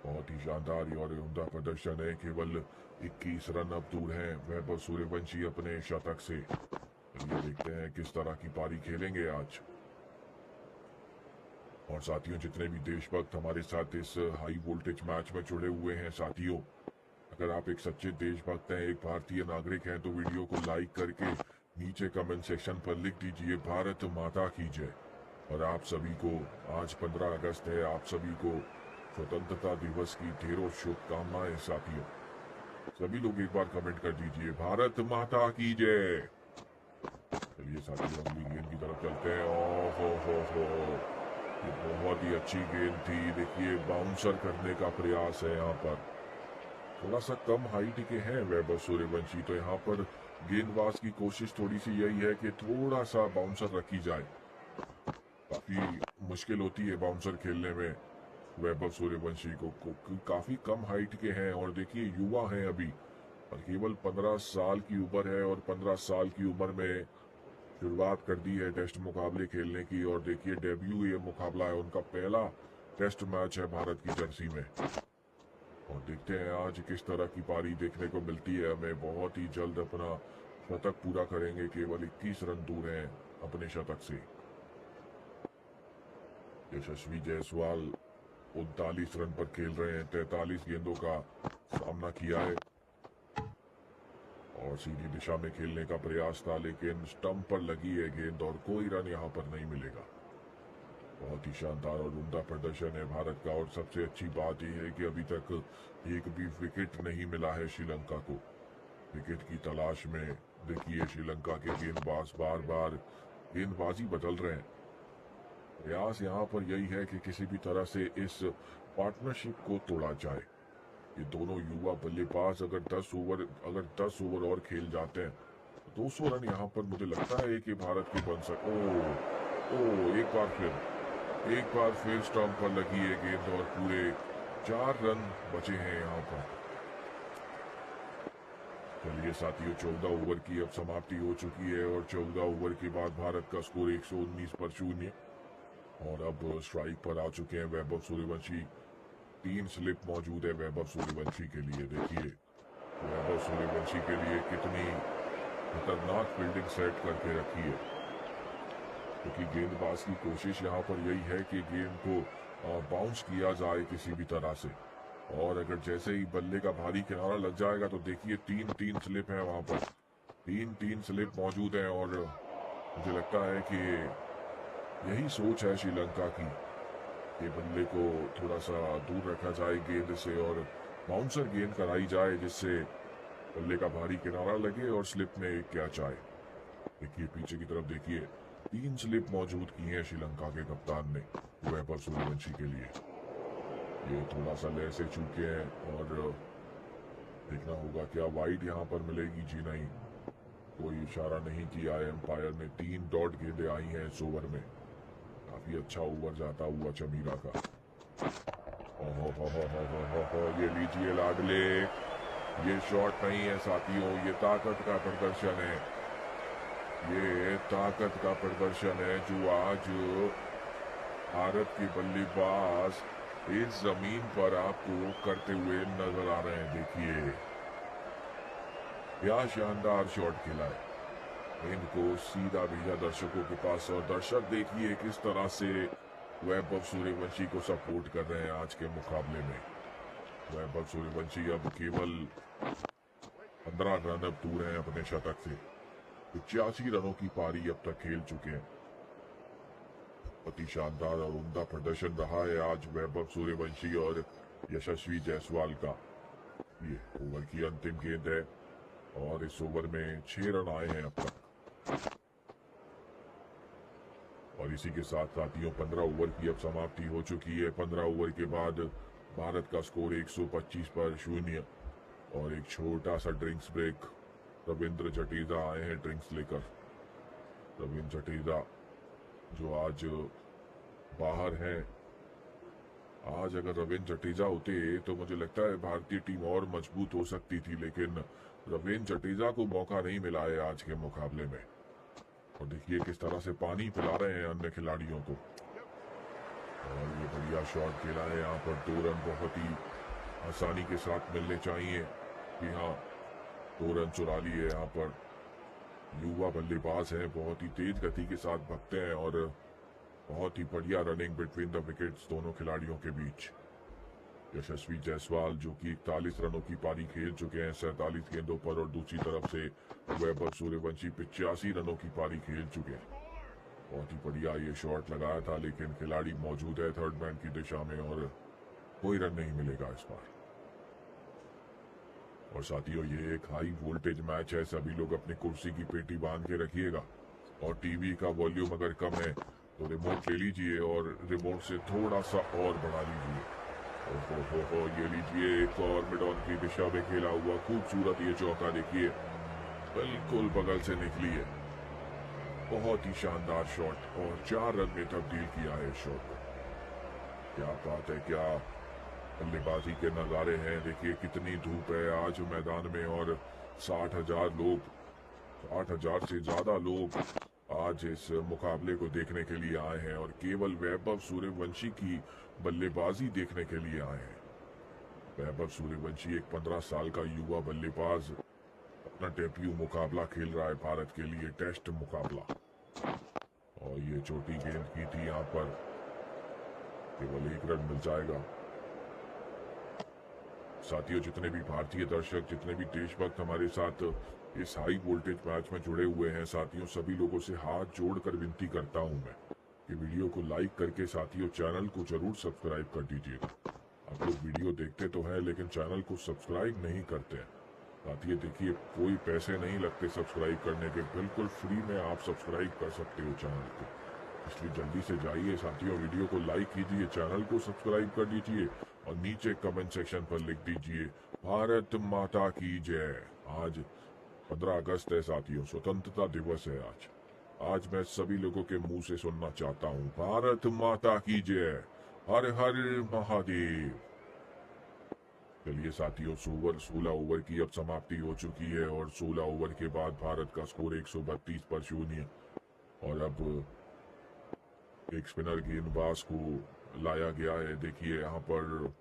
बहुत ही शानदार और उम्दा प्रदर्शन है। केवल 21 रन अब दूर हैं वैभव सूर्यवंशी अपने शतक से। चलिए देखते हैं किस तरह की पारी खेलेंगे आज। और साथियों जितने भी देशभक्त हमारे साथ इस हाई वोल्टेज मैच में जुड़े हुए हैं, साथियों अगर आप एक सच्चे देशभक्त हैं, एक भारतीय नागरिक हैं तो वीडियो को लाइक करके नीचे कमेंट सेक्शन पर लिख दीजिए भारत माता की जय। और आप सभी को आज 15 अगस्त है, आप सभी को स्वतंत्रता दिवस की ढेरों शुभकामनाएं। साथियों सभी लोग एक बार कमेंट कर दीजिए भारत माता की जय। चलिए साथियों अगली गेंद की तरफ चलते हैं। हो ये बहुत ही अच्छी गेंद थी। देखिए बाउंसर करने का प्रयास है, यहाँ पर थोड़ा सा कम हाइट के हैं वैभव सूर्यवंशी, तो यहाँ पर गेंदबाज की कोशिश थोड़ी सी यही है कि थोड़ा सा बाउंसर रखी जाए। काफी मुश्किल होती है बाउंसर खेलने में वैभव सूर्यवंशी को काफी कम हाइट के हैं और देखिए युवा हैं अभी और केवल 15 साल की उम्र है और 15 साल की उम्र में शुरुआत कर दी है टेस्ट मुकाबले खेलने की। और देखिए डेब्यू ये मुकाबला है, उनका पहला टेस्ट मैच है भारत की जर्सी में। और देखते हैं आज किस तरह की पारी देखने को मिलती है हमें। बहुत ही जल्द अपना शतक पूरा करेंगे, केवल 21 रन दूर हैं अपने शतक से। यशस्वी जायसवाल 39 रन पर खेल रहे हैं, 43 गेंदों का सामना किया है और सीधी दिशा में खेलने का प्रयास था, लेकिन स्टंप पर लगी है गेंद और कोई रन यहां पर नहीं मिलेगा। बहुत ही शानदार और उम्दा प्रदर्शन है भारत का और सबसे अच्छी बात यह है कि अभी तक एक भी विकेट नहीं मिला है श्रीलंका को। विकेट की तलाश में देखिए श्रीलंका के गेंदबाज बार बार गेंदबाजी बदल रहे हैं। प्रयास यहाँ पर यही है कि किसी भी तरह से इस पार्टनरशिप को तोड़ा जाए। ये दोनों युवा बल्लेबाज अगर 10 ओवर और खेल जाते हैं तो 200 रन यहाँ पर मुझे लगता है कि भारत के बन सकते। ओ एक बार फिर स्टंप पर लगी है गेंद और पूरे 4 रन बचे हैं यहाँ पर। चलिए साथियों, 14 ओवर की अब समाप्ति हो चुकी है और 14 ओवर के बाद भारत का स्कोर 119 पर 0 और अब स्ट्राइक पर आ चुके हैं वैभव सूर्यवंशी। 3 स्लिप मौजूद है वैभव सूर्यवंशी के लिए। देखिए वैभव सूर्यवंशी के लिए कितनी खतरनाक फील्डिंग सेट करके रखी है, क्योंकि गेंदबाज की कोशिश यहाँ पर यही है कि गेंद को बाउंस किया जाए किसी भी तरह से, और अगर जैसे ही बल्ले का भारी किनारा लग जाएगा तो देखिए 3 स्लिप है वहां पर, 3 स्लिप मौजूद हैं और मुझे लगता है कि यही सोच है श्रीलंका की कि बल्ले को थोड़ा सा दूर रखा जाए गेंद से और बाउंसर गेंद कराई जाए जिससे बल्ले का भारी किनारा लगे और स्लिप में एक कैच आए। देखिए पीछे की तरफ देखिए 3 स्लिप मौजूद की हैं श्रीलंका के कप्तान ने वैभव सूर्यवंशी के लिए। ये थोड़ा सा लय से चूके हैं और देखना होगा क्या वाइड यहाँ पर मिलेगी। जी नहीं, कोई इशारा नहीं किया है एम्पायर ने। 3 डॉट गेंदें आई हैं इस ओवर में। काफी अच्छा ओवर जाता हुआ चमीरा का। ये लीजिए लाडले, ये शॉट नहीं है साथियों, ये ताकत का प्रदर्शन है। ये ताकत का प्रदर्शन है जो आज भारत के बल्लेबाज इस जमीन पर आपको करते हुए नजर आ रहे हैं। देखिए क्या शानदार शॉट खेला है, इनको सीधा भेजा दर्शकों के पास और दर्शक देखिए किस तरह से वैभव सूर्यवंशी को सपोर्ट कर रहे हैं। आज के मुकाबले में वैभव सूर्यवंशी अब केवल 15 रन अब दूर हैं अपने शतक से। 85 रनों की पारी अब तक खेल चुके हैं। अति शानदार और उम्दा प्रदर्शन रहा है आज वैभव सूर्यवंशी और यशस्वी जायसवाल का। ये ओवर की अंतिम गेंद है और इस ओवर में 6 रन आए हैं अब तक। और इसी के साथ साथियों 15 ओवर की अब समाप्ति हो चुकी है। 15 ओवर के बाद भारत का स्कोर 125 पर 0 और एक छोटा सा ड्रिंक्स ब्रेक। रविंद्र जडेजा आए हैं ड्रिंक्स लेकर। रविंद्र जडेजा जो आज बाहर हैं, आज अगर रविंद्र जडेजा होते तो मुझे लगता है भारतीय टीम और मजबूत हो सकती थी, लेकिन रविंद्र जडेजा को मौका नहीं मिला है आज के मुकाबले में। और देखिए किस तरह से पानी पिला रहे हैं अन्य खिलाड़ियों को। और ये बढ़िया शॉट खेला है यहाँ पर। 2 रन बहुत ही आसानी के साथ मिलने चाहिए। कि हाँ 2 रन चुरा लिए यहाँ पर। युवा बल्लेबाज हैं, बहुत ही तेज गति के साथ भगते हैं और बहुत ही बढ़िया रनिंग बिटवीन द विकेट्स दोनों खिलाड़ियों के बीच। यशस्वी जायसवाल जो कि 41 रनों की पारी खेल चुके हैं 47 गेंदों पर, और दूसरी तरफ से वैभव सूर्यवंशी 85 रनों की पारी खेल चुके हैं। बहुत ही बढ़िया ये शॉट लगाया था, लेकिन खिलाड़ी मौजूद है थर्ड मैन की दिशा में और कोई रन नहीं मिलेगा इस बार। और साथियों ये एक हाई वोल्टेज मैच है, सभी लोग अपनी कुर्सी की पेटी बांध के रखिएगा और टीवी का वॉल्यूम अगर कम है तो रिमोट ले लीजिए और रिमोट से थोड़ा सा और बढ़ा लीजिए। हो ये लीजिए एक और मिड ऑन की दिशा में खेला हुआ खूबसूरत ये चौका देखिए, बिल्कुल बगल से निकली है। बहुत ही शानदार शॉट और 4 रन में तब्दील किया है शॉट को। क्या बात है, क्या बल्लेबाजी के नजारे हैं। देखिए कितनी धूप है आज मैदान में और 60,000 लोग, 60,000 से ज्यादा लोग आज इस मुकाबले को देखने के लिए आए हैं और केवल वैभव सूर्यवंशी की बल्लेबाजी देखने के लिए आए हैं। वैभव सूर्यवंशी एक 15 साल का युवा बल्लेबाज अपना डेब्यू मुकाबला खेल रहा है भारत के लिए, टेस्ट मुकाबला। और ये छोटी गेंद की थी यहाँ पर केवल 1 रन मिल जाएगा। साथियों, जितने भी भारतीय दर्शक, जितने भी देशभक्त हमारे साथ इस हाई वोल्टेज मैच में जुड़े हुए हैं साथियों, सभी लोगों से हाथ जोड़कर विनती करता हूं मैं कि वीडियो को लाइक करके साथियों चैनल को जरूर सब्सक्राइब कर दीजिएगा। आप लोग वीडियो देखते तो हैं लेकिन चैनल को सब्सक्राइब नहीं करते हैं। साथियों देखिए, कोई पैसे नहीं लगते सब्सक्राइब करने के, बिल्कुल फ्री में आप सब्सक्राइब कर सकते हो चैनल को। इसलिए जल्दी से जाइए साथियों, वीडियो को लाइक कीजिए, चैनल को सब्सक्राइब कर दीजिए और नीचे कमेंट सेक्शन पर लिख दीजिए भारत माता की जय। आज 15 अगस्त है साथियों, स्वतंत्रता दिवस है आज। आज मैं सभी लोगों के मुंह से सुनना चाहता हूँ भारत माता की जय, हर हर महादेव। चलिए साथियों, 16 ओवर की अब समाप्ति हो चुकी है और 16 ओवर के बाद भारत का स्कोर 132 पर 0। और अब एक स्पिनर गेंदबाज को लाया गया है। देखिए यहाँ पर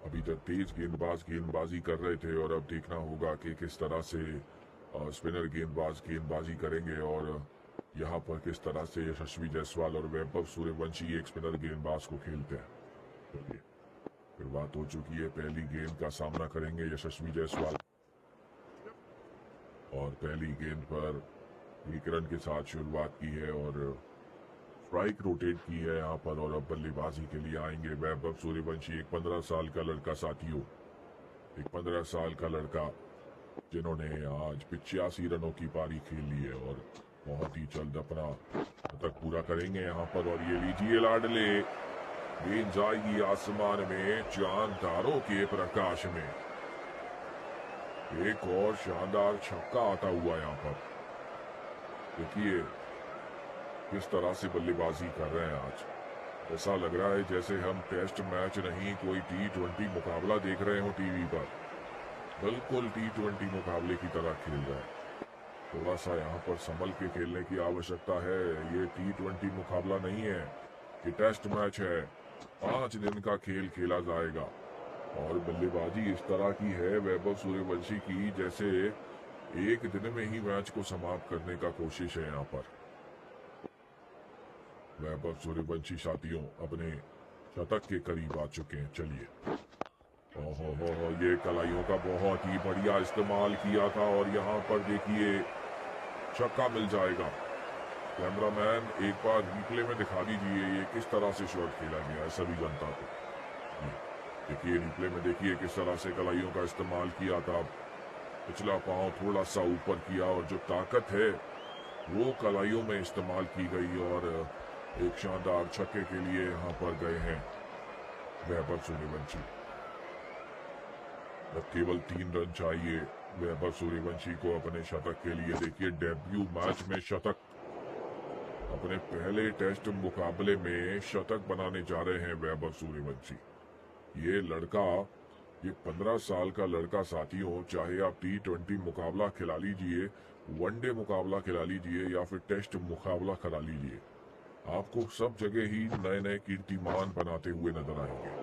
अभी तक तेज गेंदबाज गेंदबाजी कर रहे थे और अब देखना होगा कि किस तरह से स्पिनर गेंदबाज गेंदबाजी करेंगे और यहाँ पर किस तरह से यशस्वी जायसवाल और वैभव सूर्यवंशी एक स्पिनर गेंदबाज को खेलते हैं। चलिए, शुरुआत हो चुकी है। पहली गेंद का सामना करेंगे यशस्वी जायसवाल और पहली गेंद पर 1 रन के साथ शुरुआत की है और स्ट्राइक रोटेट की है यहाँ पर। और अब बल्लेबाजी के लिए आएंगे वैभव सूर्यवंशी, एक 15 साल का लड़का साथियों, एक 15 साल का लड़का जिन्होंने आज 85 रनों की पारी खेली है और बहुत ही जल्द अपना शतक पूरा करेंगे यहाँ पर। और ये लीजिए लाडले, गेंद जाएगी आसमान में चांद तारों के प्रकाश में। एक और शानदार छक्का आता हुआ यहाँ पर। देखिए किस तरह से बल्लेबाजी कर रहे हैं आज। ऐसा लग रहा है जैसे हम टेस्ट मैच नहीं, कोई T20 मुकाबला देख रहे हो टीवी पर। बिल्कुल T20 मुकाबले की तरह खेल रहे हैं। थोड़ा सा यहाँ पर संभल के खेलने की आवश्यकता है। ये T20 मुकाबला नहीं है, ये टेस्ट मैच है। 5 दिन का खेल खेला जाएगा और बल्लेबाजी इस तरह की है वैभव सूर्यवंशी की जैसे एक दिन में ही मैच को समाप्त करने का कोशिश है यहाँ पर। वैभव सूर्यवंशी साथियों अपने शतक के करीब आ चुके हैं। चलिए, ओहो, ये कलाइयों का बहुत ही बढ़िया इस्तेमाल किया था और यहाँ पर देखिए छक्का मिल जाएगा। कैमरामैन एक बार रिप्ले में दिखा दीजिए ये किस तरह से शॉट खेला गया है सभी जनता को। देखिए रिप्ले में, देखिए किस तरह से कलाइयों का इस्तेमाल किया था। पिछला पांव थोड़ा सा ऊपर किया और जो ताकत है वो कलाइयों में इस्तेमाल की गई और एक शानदार छक्के के लिए यहाँ पर गए हैं वैभव सूर्यवंशी। अब केवल 3 रन चाहिए वैभव सूर्यवंशी को अपने शतक के लिए। देखिए डेब्यू मैच में शतक, अपने पहले टेस्ट मुकाबले में शतक बनाने जा रहे हैं वैभव सूर्यवंशी। ये लड़का, ये 15 साल का लड़का साथियों, चाहे आप T20 मुकाबला खिला लीजिए, वनडे मुकाबला खिला लीजिए या फिर टेस्ट मुकाबला करा लीजिए, आपको सब जगह ही नए नए कीर्तिमान बनाते हुए नजर आएंगे।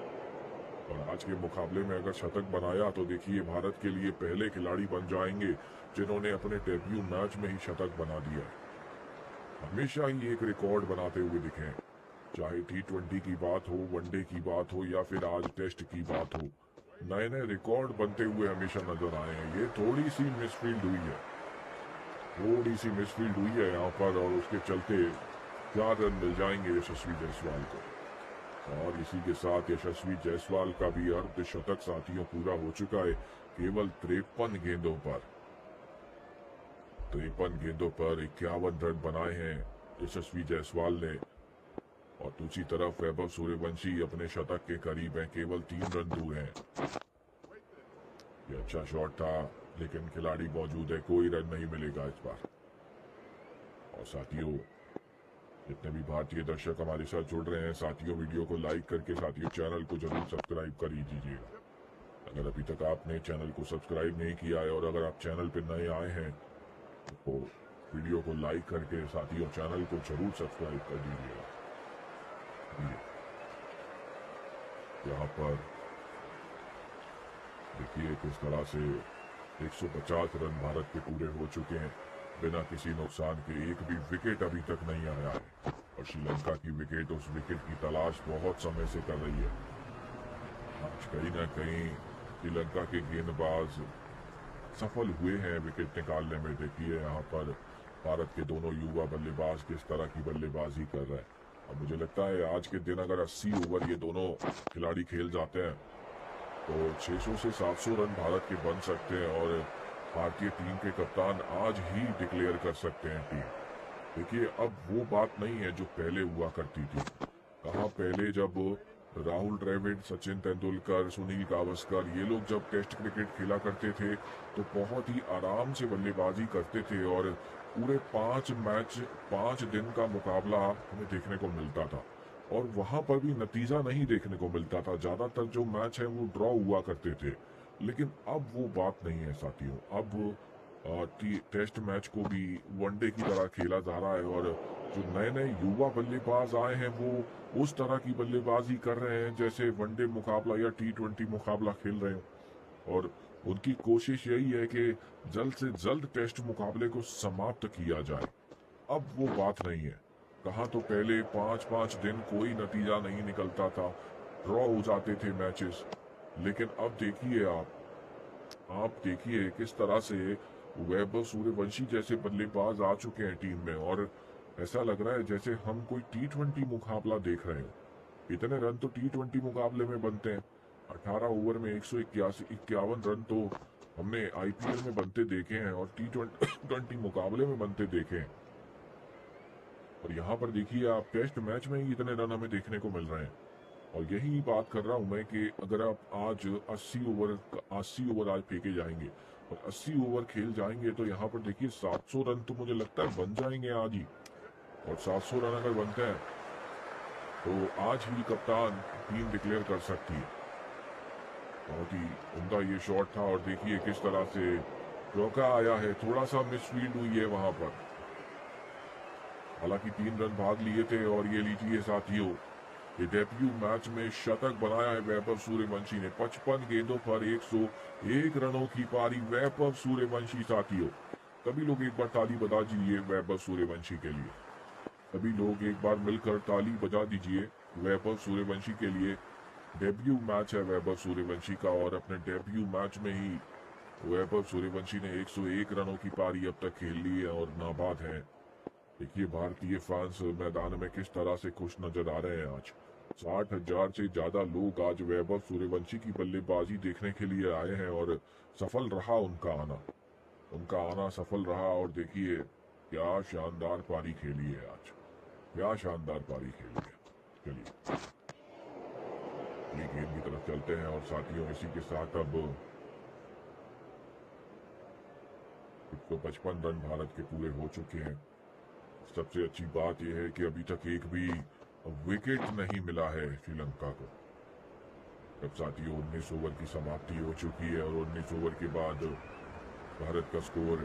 और आज के मुकाबले में अगर शतक बनाया तो देखिए भारत के लिए पहले खिलाड़ी बन जाएंगे जिन्होंने अपने डेब्यू मैच में ही शतक बना दिया है। हमेशा ही एक रिकॉर्ड बनाते हुए दिखे, चाहे T20 की बात हो, वनडे की बात हो या फिर आज टेस्ट की बात हो, नए नए रिकॉर्ड बनते हुए हमेशा नजर आए हैं। ये थोड़ी सी मिसफील्ड हुई है, थोड़ी सी मिसफील्ड हुई है यहाँ पर और उसके चलते 4 रन मिल जाएंगे यशस्वी जायसवाल को। और इसी के साथ यशस्वी जायसवाल का भी अर्धशतक साथियों पूरा हो चुका है। केवल 53 गेंदों पर 51 रन बनाए हैं यशस्वी जायसवाल ने। और दूसरी तरफ वैभव सूर्यवंशी अपने शतक के करीब हैं, केवल 3 रन दूर हैं। ये अच्छा शॉट था लेकिन खिलाड़ी मौजूद है, कोई रन नहीं मिलेगा इस बार। और साथियों, जितने भी भारतीय दर्शक हमारे साथ जुड़ रहे हैं साथियों, वीडियो को लाइक करके साथियों चैनल को जरूर सब्सक्राइब कर ही दीजिएगा। अगर अभी तक आपने चैनल को सब्सक्राइब नहीं किया है और अगर आप चैनल पर नए आए हैं तो वीडियो को लाइक करके साथियों चैनल को जरूर सब्सक्राइब कर दीजिएगा। यहाँ पर देखिए किस तरह से 150 रन भारत के पूरे हो चुके हैं बिना किसी नुकसान के। एक भी विकेट अभी तक नहीं आया है और श्रीलंका की विकेट उस विकेट की तलाश बहुत समय से कर रही है। आज कहीं ना कहीं श्रीलंका के गेंदबाज सफल हुए हैं विकेट निकालने में। देखिए यहाँ पर भारत के दोनों युवा बल्लेबाज किस तरह की बल्लेबाजी कर रहे हैं। अब मुझे लगता है आज के दिन अगर 80 ओवर ये दोनों खिलाड़ी खेल जाते हैं तो 600 से 700 रन भारत के बन सकते हैं और भारतीय टीम के कप्तान आज ही डिक्लेयर कर सकते हैं टीम। देखिए अब वो बात नहीं है जो पहले हुआ करती थी। कहाँ पहले जब राहुल द्रविड़, सचिन तेंदुलकर, सुनील गावस्कर ये लोग जब टेस्ट क्रिकेट खेला करते थे तो बहुत ही आराम से बल्लेबाजी करते थे और पूरे 5 दिन का मुकाबला हमें देखने को मिलता था और वहां पर भी नतीजा नहीं देखने को मिलता था। ज्यादातर जो मैच है वो ड्रॉ हुआ करते थे। लेकिन अब वो बात नहीं है साथियों। अब टेस्ट मैच को भी वनडे की तरह खेला जा रहा है और जो नए नए युवा बल्लेबाज आए हैं वो उस तरह की बल्लेबाजी कर रहे हैं जैसे वनडे मुकाबला या T20 मुकाबला खेल रहे हो और उनकी कोशिश यही है कि जल्द से जल्द टेस्ट मुकाबले को समाप्त किया जाए। अब वो बात नहीं है। कहाँ तो पहले 5 दिन कोई नतीजा नहीं निकलता था, ड्रॉ हो जाते थे मैचेस। लेकिन अब देखिए आप देखिए किस तरह से वैभव सूर्यवंशी जैसे बल्लेबाज आ चुके हैं टीम में और ऐसा लग रहा है जैसे हम कोई T20 मुकाबला देख रहे हो। इतने रन तो T20 मुकाबले में बनते हैं। 18 ओवर में 151 रन तो हमने IPL में बनते देखे हैं और T20 मुकाबले में बनते देखे हैं। और यहाँ पर देखिए आप टेस्ट मैच में ही इतने रन हमें देखने को मिल रहे हैं। और यही बात कर रहा हूं मैं कि अगर आप आज 80 ओवर आज फेंके जाएंगे और 80 ओवर खेल जाएंगे तो यहाँ पर देखिए 700 रन तो मुझे लगता है बन जाएंगे आज ही। और 700 रन अगर बनते हैं तो आज ही कप्तान टीम डिक्लेयर कर सकती है। बहुत ही उम्दा ये शॉट था और देखिए किस तरह से चौका आया है। थोड़ा सा मिसफील्ड हुई है वहां पर, हालांकि 3 रन भाग लिए थे। और ये लीजिए साथियों, ये डेब्यू मैच में शतक बनाया है वैभव सूर्यवंशी ने। 55 गेंदों पर 101 रनों की पारी वैभव सूर्यवंशी साथियों। सभी लोग एक बार ताली बजा दीजिए वैभव सूर्यवंशी के लिए। सभी लोग एक बार मिलकर ताली बजा दीजिए वैभव सूर्यवंशी के लिए। डेब्यू मैच है वैभव सूर्यवंशी का और अपने डेब्यू मैच में ही वैभव सूर्यवंशी ने 101 रनों की पारी अब तक खेल ली है और नाबाद है। देखिए भारतीय फैंस मैदान में किस तरह से खुश नजर आ रहे हैं। आज 60,000 से ज्यादा लोग आज वैभव सूर्यवंशी की बल्लेबाजी देखने के लिए आए हैं और सफल रहा उनका आना सफल रहा। और देखिए क्या शानदार पारी खेली है आज, क्या शानदार पारी खेली है। चलिए अगली गेम की तरफ चलते हैं और साथियों इसी के साथ अब 155 रन भारत के पूरे हो चुके हैं। सबसे अच्छी बात यह है कि अभी तक एक भी विकेट नहीं मिला है श्रीलंका को। अब साथियों 19 ओवर की समाप्ति हो चुकी है और 19 ओवर के बाद भारत का स्कोर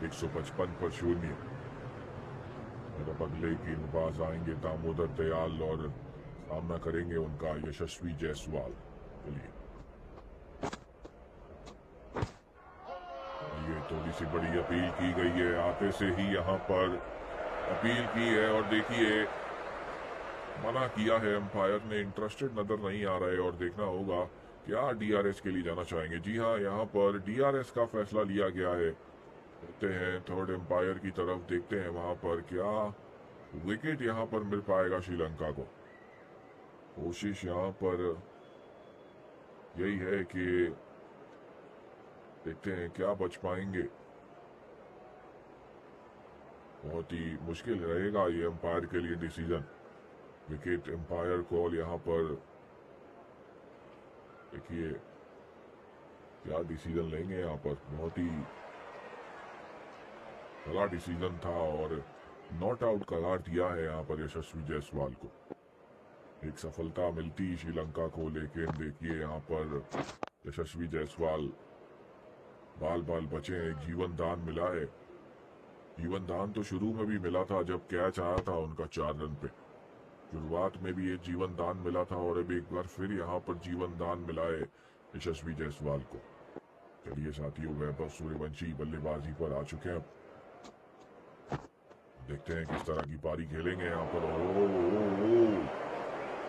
155 पर 0। और अब अगले गेंदबाज आएंगे दामोदर दयाल और सामना करेंगे उनका यशस्वी जायसवाल। चलिए ये थोड़ी सी बड़ी अपील की गई है, आते से ही यहाँ पर अपील की है और देखिए मना किया है अंपायर ने। इंटरेस्टेड नजर नहीं आ रहे और देखना होगा क्या DRS के लिए जाना चाहेंगे। जी हाँ, यहाँ पर DRS का फैसला लिया गया है। देखते हैं थर्ड अंपायर की तरफ, देखते हैं वहां पर क्या विकेट यहाँ पर मिल पाएगा श्रीलंका को। कोशिश यहाँ पर यही है कि देखते हैं क्या बच पाएंगे। बहुत ही मुश्किल रहेगा ये अंपायर के लिए डिसीजन। विकेट अंपायर कॉल यहाँ पर देखिए क्या डिसीजन लेंगे। यहाँ पर बहुत ही बड़ा डिसीजन था और नॉट आउट करार दिया है यहाँ पर यशस्वी जायसवाल को। एक सफलता मिलती श्रीलंका को, लेकिन देखिए यहाँ पर यशस्वी जायसवाल बाल बाल बचे हैं। एक जीवन दान मिला है। जीवन दान तो शुरू में भी मिला था जब कैच आया था उनका 4 रन पे। शुरुआत में भी ये जीवन दान मिला था और अब एक बार फिर यहाँ पर जीवन दान मिला है यशस्वी जायसवाल को। चलिए साथियों वैभव सूर्यवंशी बल्लेबाजी पर आ चुके हैं। देखते हैं किस तरह की पारी खेलेंगे यहाँ पर। ओ,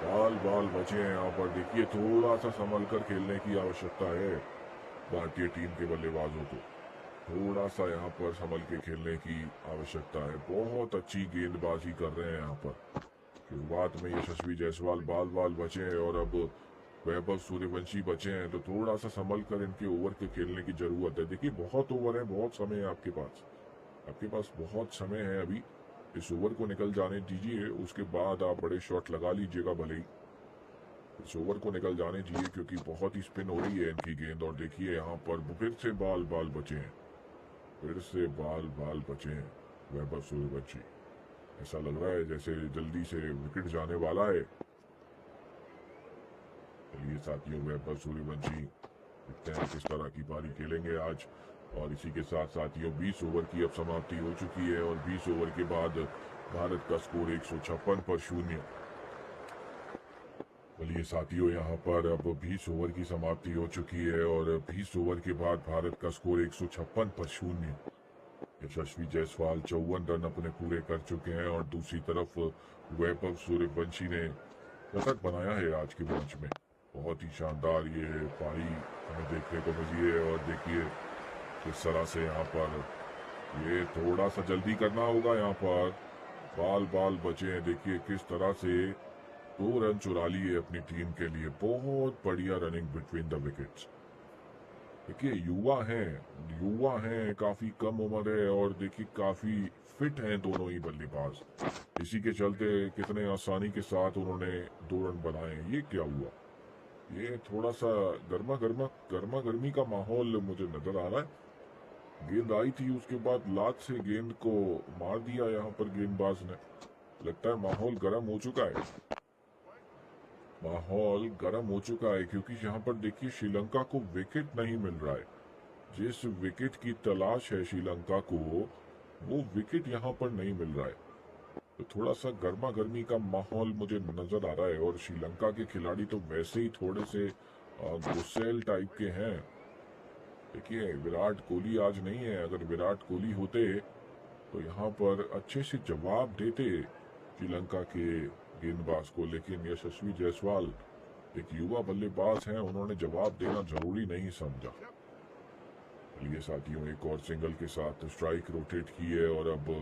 बाल बाल बचे हैं यहाँ पर। देखिए थोड़ा सा संभल कर खेलने की आवश्यकता है भारतीय टीम के बल्लेबाजों को। थोड़ा सा यहाँ पर संभल के खेलने की आवश्यकता है। बहुत अच्छी गेंदबाजी कर रहे हैं यहाँ पर। शुरुआत में यशस्वी जायसवाल बाल बाल बचे हैं और अब वैभव सूर्यवंशी बचे हैं, तो थोड़ा सा संभल कर इनके ओवर के खेलने की जरूरत है। देखिए बहुत ओवर है, बहुत समय है आपके पास बहुत समय है अभी। इस ओवर को निकल जाने दीजिए, उसके बाद आप बड़े शॉट लगा लीजिएगा। भले ही इस ओवर को निकल जाने दीजिए क्योंकि बहुत ही स्पिन हो रही है इनकी गेंद। और देखिए यहाँ पर फिर से बाल बाल बचे हैं, फिर से बाल बाल बचे हैं वैभव सूर्यवंशी। ऐसा लग रहा है जैसे जल्दी से विकेट जाने वाला है। चलिए साथियों, वैभव सूर्यवंशी देखते हैं किस तरह की पारी खेलेंगे आज। और इसी के साथ साथियों 20 ओवर की अब समाप्ति हो चुकी है और 20 ओवर के बाद भारत का स्कोर 156 पर 0। चलिए साथियों, यहाँ पर अब 20 ओवर की समाप्ति हो चुकी है और 20 ओवर के बाद भारत का स्कोर 156 पर 0। यशस्वी जायसवाल 54 रन अपने पूरे कर चुके हैं और दूसरी तरफ वैभव सूर्यवंशी ने शतक बनाया है आज के मैच में। बहुत ही शानदार ये पारी हमें देखने को मिली है। और देखिए किस तरह से यहाँ पर ये थोड़ा सा जल्दी करना होगा। यहाँ पर बाल बाल बचे हैं। देखिए किस तरह से 2 रन चुरा लिए अपनी टीम के लिए। बहुत बढ़िया रनिंग बिटवीन द विकेट्स। देखिए युवा हैं, काफी कम उम्र है और देखिए काफी फिट हैं दोनों ही बल्लेबाज। इसी के चलते कितने आसानी के साथ उन्होंने 2 रन बनाए। ये क्या हुआ? ये थोड़ा सा गर्मा गर्मी का माहौल मुझे नजर आ रहा है। गेंद आई थी, उसके बाद लात से गेंद को मार दिया यहाँ पर गेंदबाज ने। लगता है माहौल गर्म हो चुका है। माहौल गर्म हो चुका है क्योंकि यहाँ पर देखिए श्रीलंका को विकेट नहीं मिल रहा है। जिस विकेट की तलाश है श्रीलंका को, वो विकेट यहाँ पर नहीं मिल रहा है। तो थोड़ा सा गर्मा गर्मी का माहौल मुझे नजर आ रहा है। और श्रीलंका के खिलाड़ी तो वैसे ही थोड़े से गुस्सैल टाइप के हैं। देखिए विराट कोहली आज नहीं है। अगर विराट कोहली होते तो यहाँ पर अच्छे से जवाब देते श्रीलंका के गेंदबाज को, लेकिन यशस्वी जायसवाल एक युवा बल्लेबाज हैं, उन्होंने जवाब देना जरूरी नहीं समझा। चलिए साथियों, एक और सिंगल के साथ स्ट्राइक रोटेट की है और अब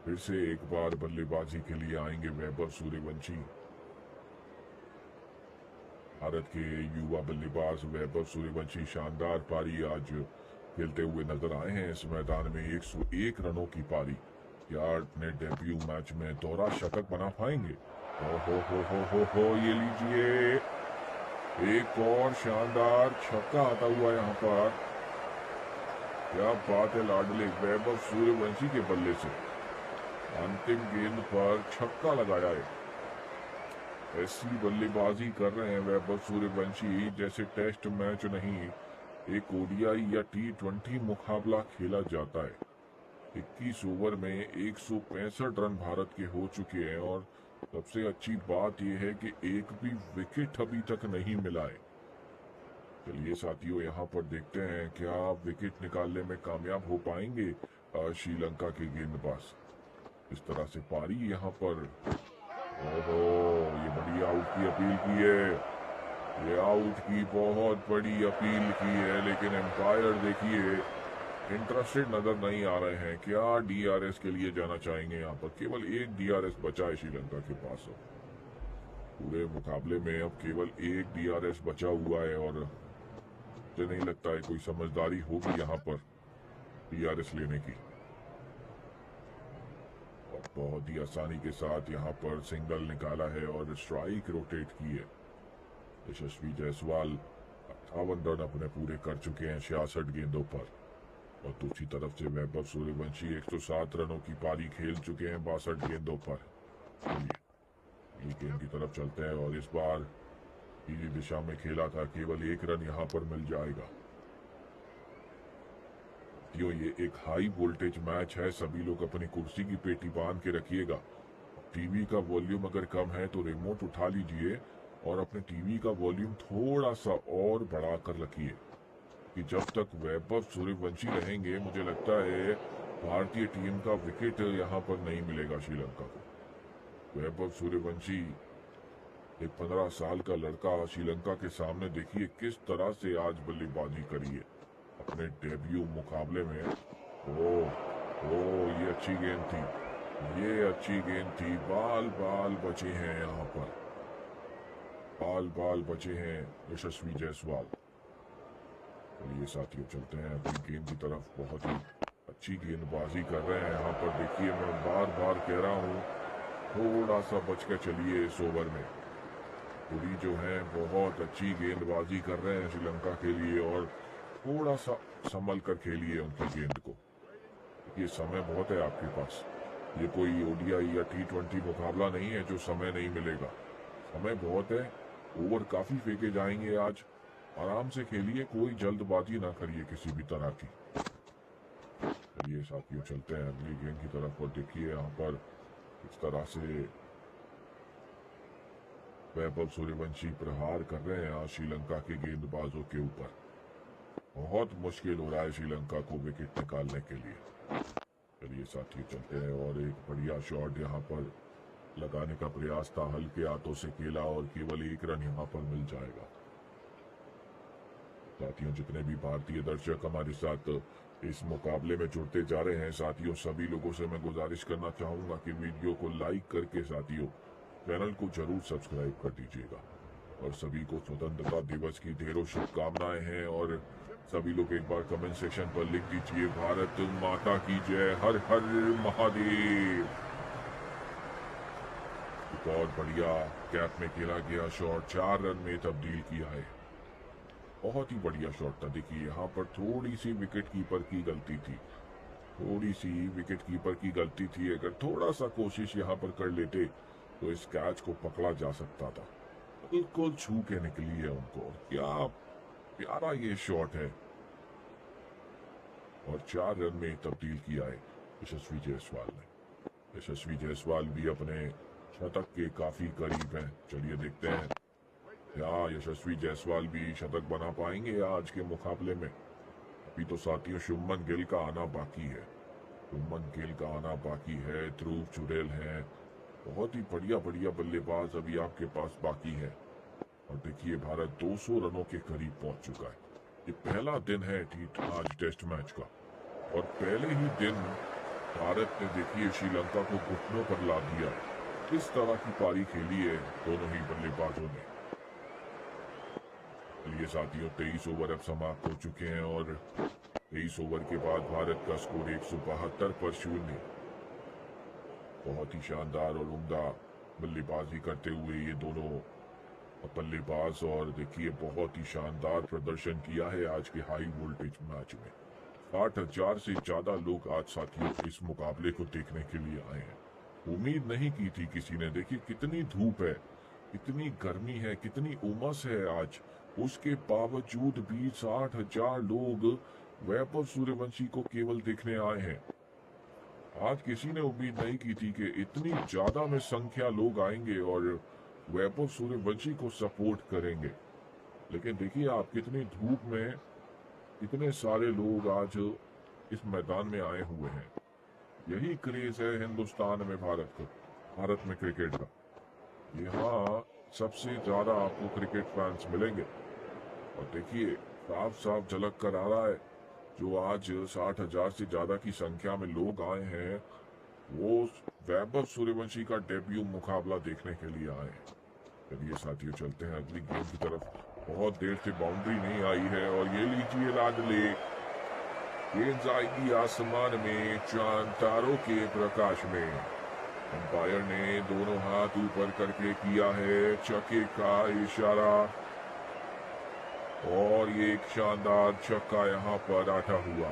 फिर से एक बार बल्लेबाजी के लिए आएंगे वैभव सूर्यवंशी। भारत के युवा बल्लेबाज वैभव सूर्यवंशी शानदार पारी आज खेलते हुए नजर आए हैं इस मैदान में। 101 रनों की पारी। क्या अपने डेब्यू मैच में दोहरा शतक बना पाएंगे? हो ये लीजिए, एक और शानदार छक्का आता हुआ यहाँ पर। क्या बात है लाडले वैभव सूर्यवंशी के बल्ले से। अंतिम गेंद पर छक्का लगाया है। ऐसी बल्लेबाजी कर रहे हैं वैभव सूर्यवंशी जैसे टेस्ट मैच नहीं, एक ओडीआई या T20 मुकाबला खेला जाता है। 21 ओवर में 165 रन भारत के हो चुके हैं और सबसे अच्छी बात यह है कि एक भी विकेट अभी तक नहीं मिला है। चलिए साथियों, यहाँ पर देखते हैं क्या विकेट निकालने में कामयाब हो पाएंगे श्रीलंका के गेंदबाज। इस तरह से पारी यहाँ पर। ओहो, ये बड़ी आउट की अपील की है। ये आउट की बहुत बड़ी अपील की है, लेकिन एम्पायर देखिए इंटरेस्टेड नजर नहीं आ रहे हैं। क्या डीआरएस के लिए जाना चाहेंगे? यहाँ पर केवल एक डीआरएस बचा है श्रीलंका के पास। पूरे मुकाबले में अब केवल एक डीआरएस बचा हुआ है और मुझे नहीं लगता है कोई समझदारी होगी यहाँ पर डीआरएस लेने की। और बहुत ही आसानी के साथ यहाँ पर सिंगल निकाला है और स्ट्राइक रोटेट की है। यशस्वी जायसवाल 58 रन अपने पूरे कर चुके हैं 66 गेंदों पर। और दूसरी तरफ से वैभव सूर्यवंशी 107 रनों की पारी खेल चुके हैं 62 गेंदों पर। ये गेंद की तरफ चलते हैं और इस बार सीधी दिशा में खेला था, केवल 1 रन यहाँ पर मिल जाएगा। ये एक हाई वोल्टेज मैच है, सभी लोग अपनी कुर्सी की पेटी बांध के रखिएगा। टीवी का वॉल्यूम अगर कम है तो रिमोट उठा लीजिए और अपने टीवी का वॉल्यूम थोड़ा सा और बढ़ा कर रखिए कि जब तक वैभव सूर्यवंशी रहेंगे मुझे लगता है भारतीय टीम का विकेट यहाँ पर नहीं मिलेगा श्रीलंका को। वैभव सूर्यवंशी, एक 15 साल का लड़का, श्रीलंका के सामने देखिए किस तरह से आज बल्लेबाजी करी है अपने डेब्यू मुकाबले में। ये अच्छी गेंद थी, ये अच्छी गेंद थी। बाल बाल बचे हैं यहाँ पर, बाल बाल बचे हैं यशस्वी जायसवाल। ये साथियों चलते हैं अपनी गेंद की तरफ। बहुत ही अच्छी गेंदबाजी कर रहे हैं यहाँ पर। देखिए मैं बार बार कह रहा हूँ, थोड़ा सा बच के चलिए इस ओवर में। पूरी जो है बहुत अच्छी गेंदबाजी कर रहे हैं श्रीलंका के लिए, और थोड़ा सा संभल कर खेलिए उनकी गेंद को। ये समय बहुत है आपके पास, ये कोई ओडीआई या T20 मुकाबला नहीं है जो समय नहीं मिलेगा। समय बहुत है, ओवर काफी फेंके जाएंगे आज। आराम से खेलिए, कोई जल्दबाजी ना करिए किसी भी तरह की। चलिए साथियों चलते हैं अगली गेंद की तरफ। और देखिए यहाँ पर इस तरह से वैभव सूर्यवंशी प्रहार कर रहे हैं आज श्रीलंका के गेंदबाजों के ऊपर। बहुत मुश्किल हो रहा है श्रीलंका को विकेट निकालने के लिए। चलिए साथियों चलते हैं। और एक बढ़िया शॉट यहाँ पर लगाने का प्रयास था, हल्के हाथों से खेला और केवल 1 रन यहाँ पर मिल जाएगा। साथियों जितने भी भारतीय दर्शक हमारे साथ इस मुकाबले में जुड़ते जा रहे हैं, साथियों सभी लोगों से मैं गुजारिश करना चाहूंगा कि वीडियो को लाइक करके साथियों चैनल को जरूर सब्सक्राइब कर दीजिएगा। और सभी को स्वतंत्रता दिवस की ढेरों शुभकामनाएं हैं। और सभी लोग एक बार कमेंट सेक्शन पर लिख दीजिए, भारत माता की जय, हर हर महादेव। एक और बढ़िया कैप में खेला गया शॉट, 4 रन में तब्दील किया है। बहुत ही बढ़िया शॉट था। देखिए यहाँ पर थोड़ी सी विकेट कीपर की गलती थी, थोड़ी सी विकेट कीपर की गलती थी। अगर थोड़ा सा कोशिश यहाँ पर कर लेते तो इस कैच को पकड़ा जा सकता था। बिल्कुल छू के निकली है उनको। क्या प्यारा ये शॉट है। और 4 रन में तब्दील किया है यशस्वी जायसवाल ने। यशस्वी जायसवाल भी अपने शतक के काफी करीब हैं। चलिए देखते हैं क्या यशस्वी जायसवाल भी शतक बना पाएंगे आज के मुकाबले में। अभी तो साथियों शुभमन गिल का आना बाकी है, शुभमन गिल का आना बाकी है, ध्रुव चुड़ैल है। बहुत ही बढ़िया बढ़िया बल्लेबाज अभी आपके पास बाकी है। और देखिए भारत 200 रनों के करीब पहुंच चुका है। ये पहला दिन है आज टेस्ट मैच का, और पहले ही दिन भारत ने देखिए श्रीलंका को घुटनों पर ला दिया। इस तरह की पारी खेली है दोनों ही बल्लेबाजों ने। ये साथियों 23 ओवर अब समाप्त हो चुके हैं, और 23 ओवर के बाद भारत का स्कोर 172 पर 0। बहुत ही शानदार और उम्दा बल्लेबाजी करते हुए ये दोनों बल्लेबाज, और देखिए बहुत ही शानदार प्रदर्शन किया है आज के हाई वोल्टेज मैच में। 60,000 से ज्यादा लोग आज साथियों इस मुकाबले को देखने के लिए आए हैं। उम्मीद नहीं की थी किसी ने। देखिए कितनी धूप है, कितनी गर्मी है, कितनी उमस है आज, उसके बावजूद भी 60,000 लोग वैभव सूर्यवंशी को केवल देखने आए हैं। आज किसी ने उम्मीद नहीं की थी कि इतनी ज्यादा में संख्या लोग आएंगे और वैभव सूर्यवंशी को सपोर्ट करेंगे। लेकिन देखिए आप कितनी धूप में इतने सारे लोग आज इस मैदान में आए हुए हैं। यही क्रेज है हिंदुस्तान में, भारत में क्रिकेट का। यहाँ सबसे ज्यादा आपको क्रिकेट फैंस मिलेंगे। और देखिए साफ साफ झलक कर आ रहा है, जो आज 60,000 से ज्यादा की संख्या में लोग आए हैं, वो वैभव सूर्यवंशी का डेब्यू मुकाबला देखने के लिए आए हैं। चलिए साथियों चलते हैं अगली गेम की तरफ। बहुत देर से बाउंड्री नहीं आई है, और ये लीजिए लाडले, गेंद आएगी आसमान में चांद तारों के प्रकाश में। अंपायर ने दोनों हाथ ऊपर करके किया है छक्के का इशारा, और ये एक शानदार छक्का यहाँ पर आता हुआ।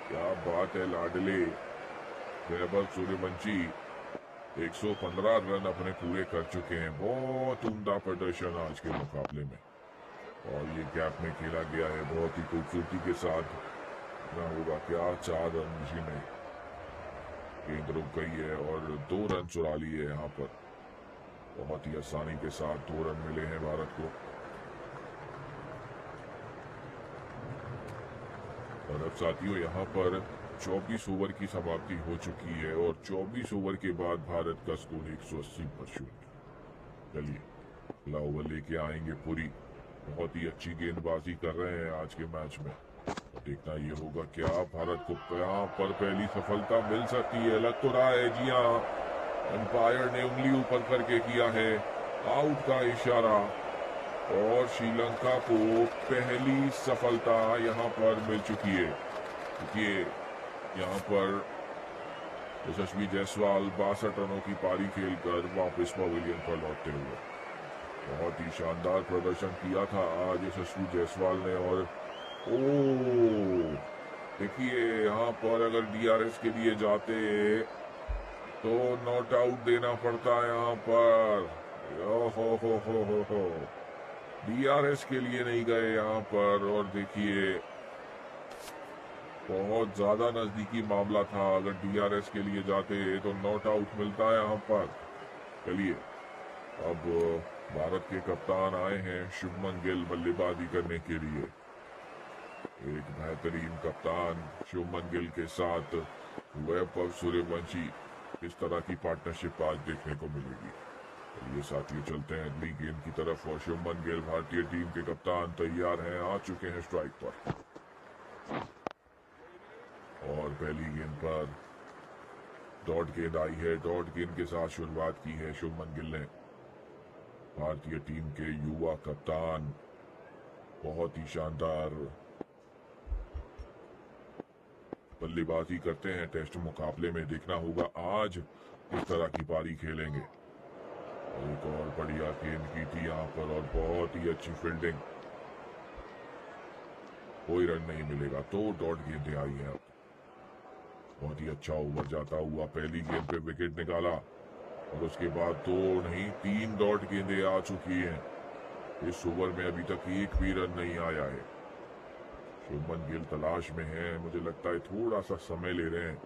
क्या बात है लाडले। वैभव सूर्यवंशी 115 रन अपने पूरे कर चुके हैं। बहुत उम्दा प्रदर्शन आज के मुकाबले में, और ये गैप में खेला गया है बहुत ही खूबसूरती के साथ। ना होगा क्या 4 रन जी में गेंद रुक गई है, और 2 रन चुरा लिए यहाँ पर। बहुत ही आसानी के साथ 2 रन मिले हैं भारत को। और अब साथियों यहाँ पर 24 ओवर की समाप्ति हो चुकी है और 24 ओवर के बाद भारत का स्कोर 180 पर 0। चलिए अगला ओवर लेके आएंगे पुरी। बहुत ही अच्छी गेंदबाजी कर रहे हैं आज के मैच में। तो देखना ये होगा क्या भारत को यहाँ पर पहली सफलता मिल सकती है। लग तो रहा है, जी हाँ, अंपायर ने उंगली ऊपर करके किया है आउट का इशारा और श्रीलंका को पहली सफलता यहाँ पर मिल चुकी है। देखिए यहाँ पर यशस्वी जायसवाल 62 रनों की पारी खेलकर वापस पवेलियन पर लौटते हुए बहुत ही शानदार प्रदर्शन किया था आज यशस्वी जायसवाल ने। और देखिए यहाँ पर अगर डीआरएस के लिए जाते तो नॉट आउट देना पड़ता है यहाँ पर। हो डीआरएस के लिए नहीं गए यहाँ पर। और देखिए बहुत ज्यादा नजदीकी मामला था, अगर डीआरएस के लिए जाते तो नॉट आउट मिलता है यहाँ पर। चलिए अब भारत के कप्तान आए हैं शुभमन गिल बल्लेबाजी करने के लिए। एक बेहतरीन कप्तान शुभमन गिल के साथ वैभव सूर्यवंशी, इस तरह की पार्टनरशिप आज देखने को मिलेगी। ये साथियों चलते हैं अगली गेंद की तरफ और शुभमन गिल भारतीय टीम के कप्तान तैयार हैं, आ चुके हैं स्ट्राइक पर। और पहली गेंद पर डॉट गेंद आई है। डॉट गेंद के साथ शुरुआत की है शुभमन गिल ने। भारतीय टीम के युवा कप्तान बहुत ही शानदार बल्लेबाजी करते हैं टेस्ट मुकाबले में। देखना होगा आज किस तरह की पारी खेलेंगे। एक और बढ़िया गेंद की थी यहाँ पर और बहुत ही अच्छी फील्डिंग। कोई रन नहीं मिलेगा तो डॉट गेंदें आई हैं। अब बहुत ही अच्छा ओवर जाता हुआ पहली गेंद पे विकेट निकाला और उसके बाद 2 नहीं 3 डॉट गेंदें आ चुकी हैं। इस ओवर में अभी तक एक भी रन नहीं आया है। शुभमन गिल तलाश में है, मुझे लगता है थोड़ा सा समय ले रहे हैं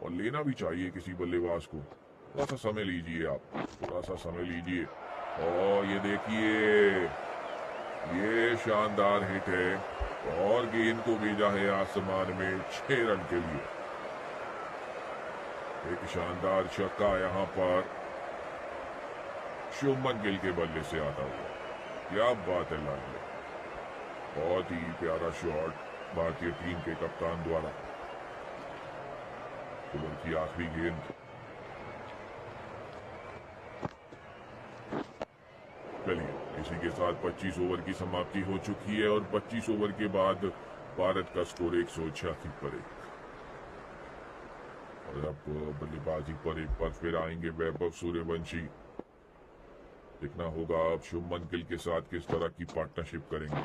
और लेना भी चाहिए किसी बल्लेबाज को। थोड़ा सा समय लीजिए, आप थोड़ा सा समय लीजिए। और ये देखिए ये शानदार हिट है और गेंद को भेजा है आसमान में 6 रन के लिए। एक शानदार छक्का यहाँ पर शुभमन गिल के बल्ले से आता हुआ। क्या बात है लाडले, बहुत ही प्यारा शॉट भारतीय टीम के कप्तान द्वारा। ओवर की आखिरी गेंद। चलिए इसी के साथ 25 ओवर की समाप्ति हो चुकी है और 25 ओवर के बाद भारत का स्कोर 186 पर है। और अब बल्लेबाजी पर एक बार फिर आएंगे वैभव सूर्यवंशी। देखना होगा अब शुभमन गिल के साथ किस तरह की पार्टनरशिप करेंगे।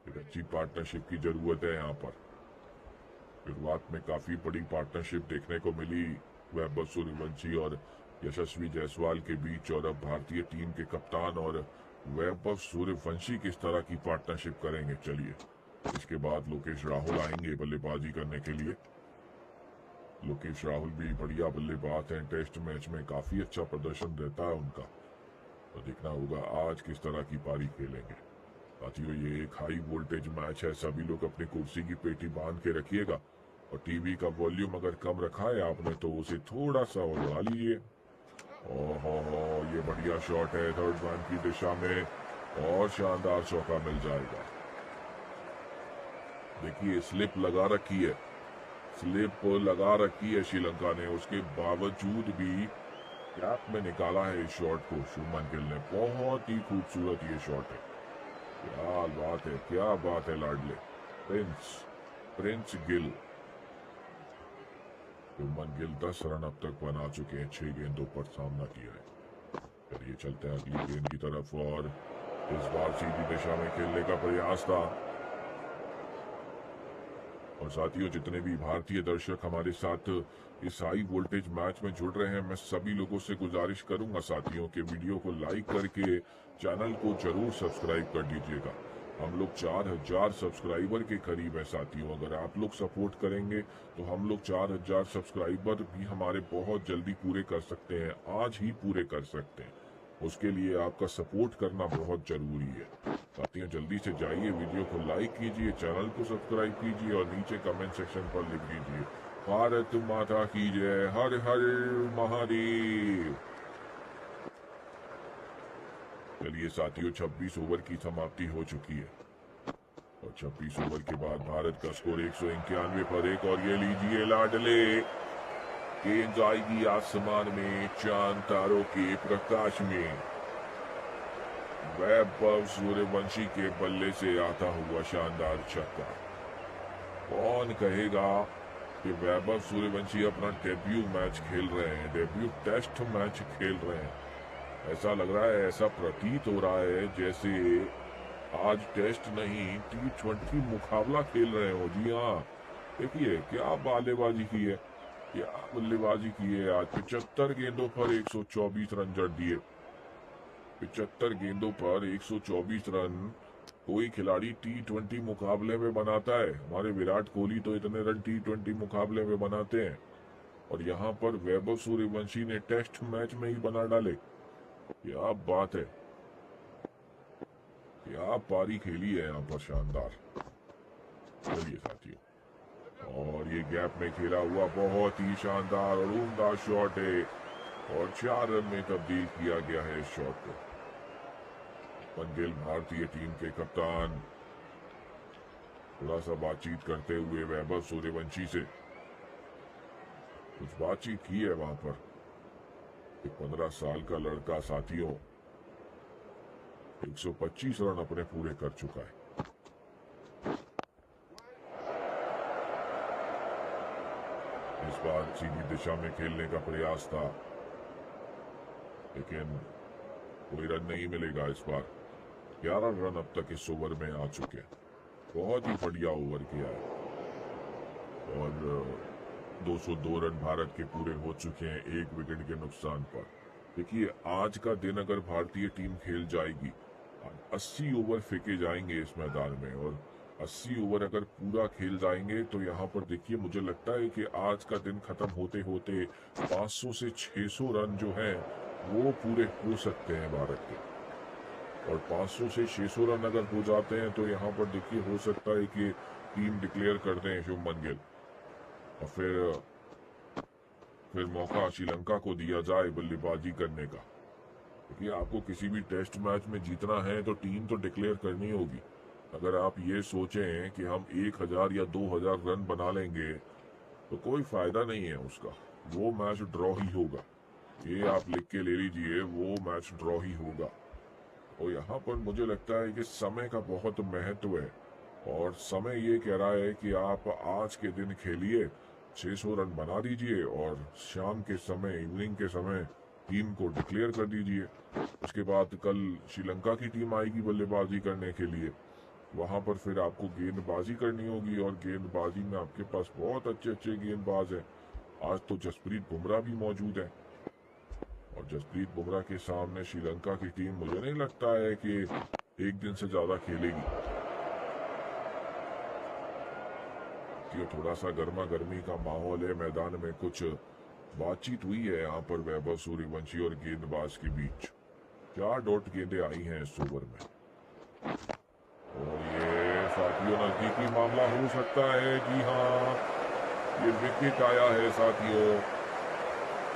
एक अच्छी पार्टनरशिप की जरूरत है यहाँ पर। शुरुआत में काफी बड़ी पार्टनरशिप देखने को मिली वैभव सूर्यवंशी और यशस्वी जायसवाल के बीच। और अब भारतीय टीम के कप्तान और वैभव सूर्यवंशी किस तरह की पार्टनरशिप करेंगे। चलिए इसके बाद लोकेश राहुल आएंगे बल्लेबाजी करने के लिए। लोकेश राहुल भी बढ़िया बल्लेबाज हैं, टेस्ट मैच में काफी अच्छा प्रदर्शन रहता है उनका। तो देखना होगा आज किस तरह की पारी खेलेंगे। साथियों ये एक हाई वोल्टेज मैच है, सभी लोग अपनी कुर्सी की पेटी बांध के रखिएगा और टीवी का वॉल्यूम अगर कम रखा है आपने तो उसे थोड़ा सा और बढ़ा लीजिए। ओहो ये बढ़िया शॉट है थर्ड मैन की दिशा में और शानदार चौका मिल जाएगा। देखिए स्लिप लगा रखी है, स्लिप लगा रखी है श्रीलंका ने, उसके बावजूद भी कैप में निकाला है इस शॉट को शुभमन गिल ने। बहुत ही खूबसूरत ये शॉट है। क्या बात है, क्या बात है लाडले प्रिंस गिल। शुभमन गिल 10 रन अब तक बना चुके हैं, 6 गेंदों पर सामना किया है। चलिए चलते हैं अगली गेंद की तरफ और इस बार सीधी दिशा में खेलने का प्रयास था। और साथियों जितने भी भारतीय दर्शक हमारे साथ इस हाई वोल्टेज मैच में जुड़ रहे हैं, मैं सभी लोगों से गुजारिश करूंगा साथियों के वीडियो को लाइक करके चैनल को जरूर सब्सक्राइब कर दीजिएगा। हम लोग 4000 सब्सक्राइबर के करीब है साथियों। अगर आप लोग सपोर्ट करेंगे तो हम लोग 4000 सब्सक्राइबर भी हमारे बहुत जल्दी पूरे कर सकते हैं, आज ही पूरे कर सकते हैं। उसके लिए आपका सपोर्ट करना बहुत जरूरी है। साथियों जल्दी से जाइए, वीडियो को लाइक कीजिए, चैनल को सब्सक्राइब कीजिए और नीचे कमेंट सेक्शन पर लिख दीजिए भारत माता की जय, हर हर महादेव। चलिए साथियों, 26 ओवर की समाप्ति हो चुकी है और 26 ओवर के बाद भारत का स्कोर 191 पर एक, और ये लीजिए लाडले, गेंद जाएगी आसमान में चांद तारों के प्रकाश में। वैभव सूर्यवंशी के बल्ले से आता हुआ शानदार छक्का। कौन कहेगा कि वैभव सूर्यवंशी अपना डेब्यू मैच खेल रहे हैं, डेब्यू टेस्ट मैच खेल रहे हैं। ऐसा लग रहा है, ऐसा प्रतीत हो रहा है जैसे आज टेस्ट नहीं T20 मुकाबला खेल रहे हो। जी हाँ, देखिए क्या बल्लेबाजी की है, क्या बल्लेबाजी की है। आज 75 गेंदों पर 124 रन जड़ दिए। 75 गेंदों पर 124 रन कोई खिलाड़ी T20 मुकाबले में बनाता है? हमारे विराट कोहली तो इतने रन T20 मुकाबले में बनाते हैं, और यहाँ पर वैभव सूर्यवंशी ने टेस्ट मैच में ही बना डाले। क्या बात है, क्या पारी खेली है यहाँ पर, शानदार। चलिए साथियों, और ये गैप में खेला हुआ बहुत ही शानदार और उम्दा शॉट है, और 4 रन में तब्दील किया गया है इस शॉट को। पंडिल भारतीय टीम के कप्तान थोड़ा सा बातचीत करते हुए वैभव सूर्यवंशी से, कुछ बातचीत की है वहां पर। 15 साल का लड़का साथियों 125 रन अपने पूरे कर चुका है। इस बार सीधी दिशा में खेलने का प्रयास था, लेकिन कोई रन नहीं मिलेगा इस बार। 11 रन अब तक इस ओवर में आ चुके हैं। बहुत ही बढ़िया ओवर किया है, और 202 रन भारत के पूरे हो चुके हैं 1 विकेट के नुकसान पर। देखिए आज का दिन अगर भारतीय टीम खेल जाएगी, 80 ओवर फेंके जाएंगे इस मैदान में, और 80 ओवर अगर पूरा खेल जाएंगे तो यहाँ पर देखिए मुझे लगता है कि आज का दिन खत्म होते होते 500 से 600 रन जो हैं वो पूरे हो सकते हैं भारत के। और 500 से 600 रन अगर हो जाते हैं तो यहाँ पर देखिए हो सकता है कि टीम डिक्लेयर कर दें शुभमन गिल, और फिर मौका श्रीलंका को दिया जाए बल्लेबाजी करने का। देखिए आपको किसी भी टेस्ट मैच में जीतना है तो टीम तो डिक्लेयर करनी होगी। अगर आप ये सोचें कि हम 1000 या 2000 रन बना लेंगे तो कोई फायदा नहीं है उसका, वो मैच ड्रॉ ही होगा। ये आप लिख के ले लीजिए, वो मैच ड्रॉ ही होगा। और यहाँ पर मुझे लगता है कि समय का बहुत महत्व है, और समय ये कह रहा है कि आप आज के दिन खेलिए, 600 रन बना दीजिए, और शाम के समय, इवनिंग के समय टीम को डिक्लेयर कर दीजिए। उसके बाद कल श्रीलंका की टीम आएगी बल्लेबाजी करने के लिए, वहां पर फिर आपको गेंदबाजी करनी होगी, और गेंदबाजी में आपके पास बहुत अच्छे अच्छे गेंदबाज हैं। आज तो जसप्रीत बुमराह भी मौजूद है, और जसप्रीत बुमराह के सामने श्रीलंका की टीम मुझे नहीं लगता है कि एक दिन से ज्यादा खेलेगी। थोड़ा सा गर्मा गर्मी का माहौल है मैदान में, कुछ बातचीत हुई है यहाँ पर वैभव सूर्यवंशी और गेंदबाज के बीच। 4 डॉट गेंदें आई हैं इस ओवर में, और ये साथियों नजदीकी मामला हो सकता है। जी हाँ, ये विकेट आया है साथियों,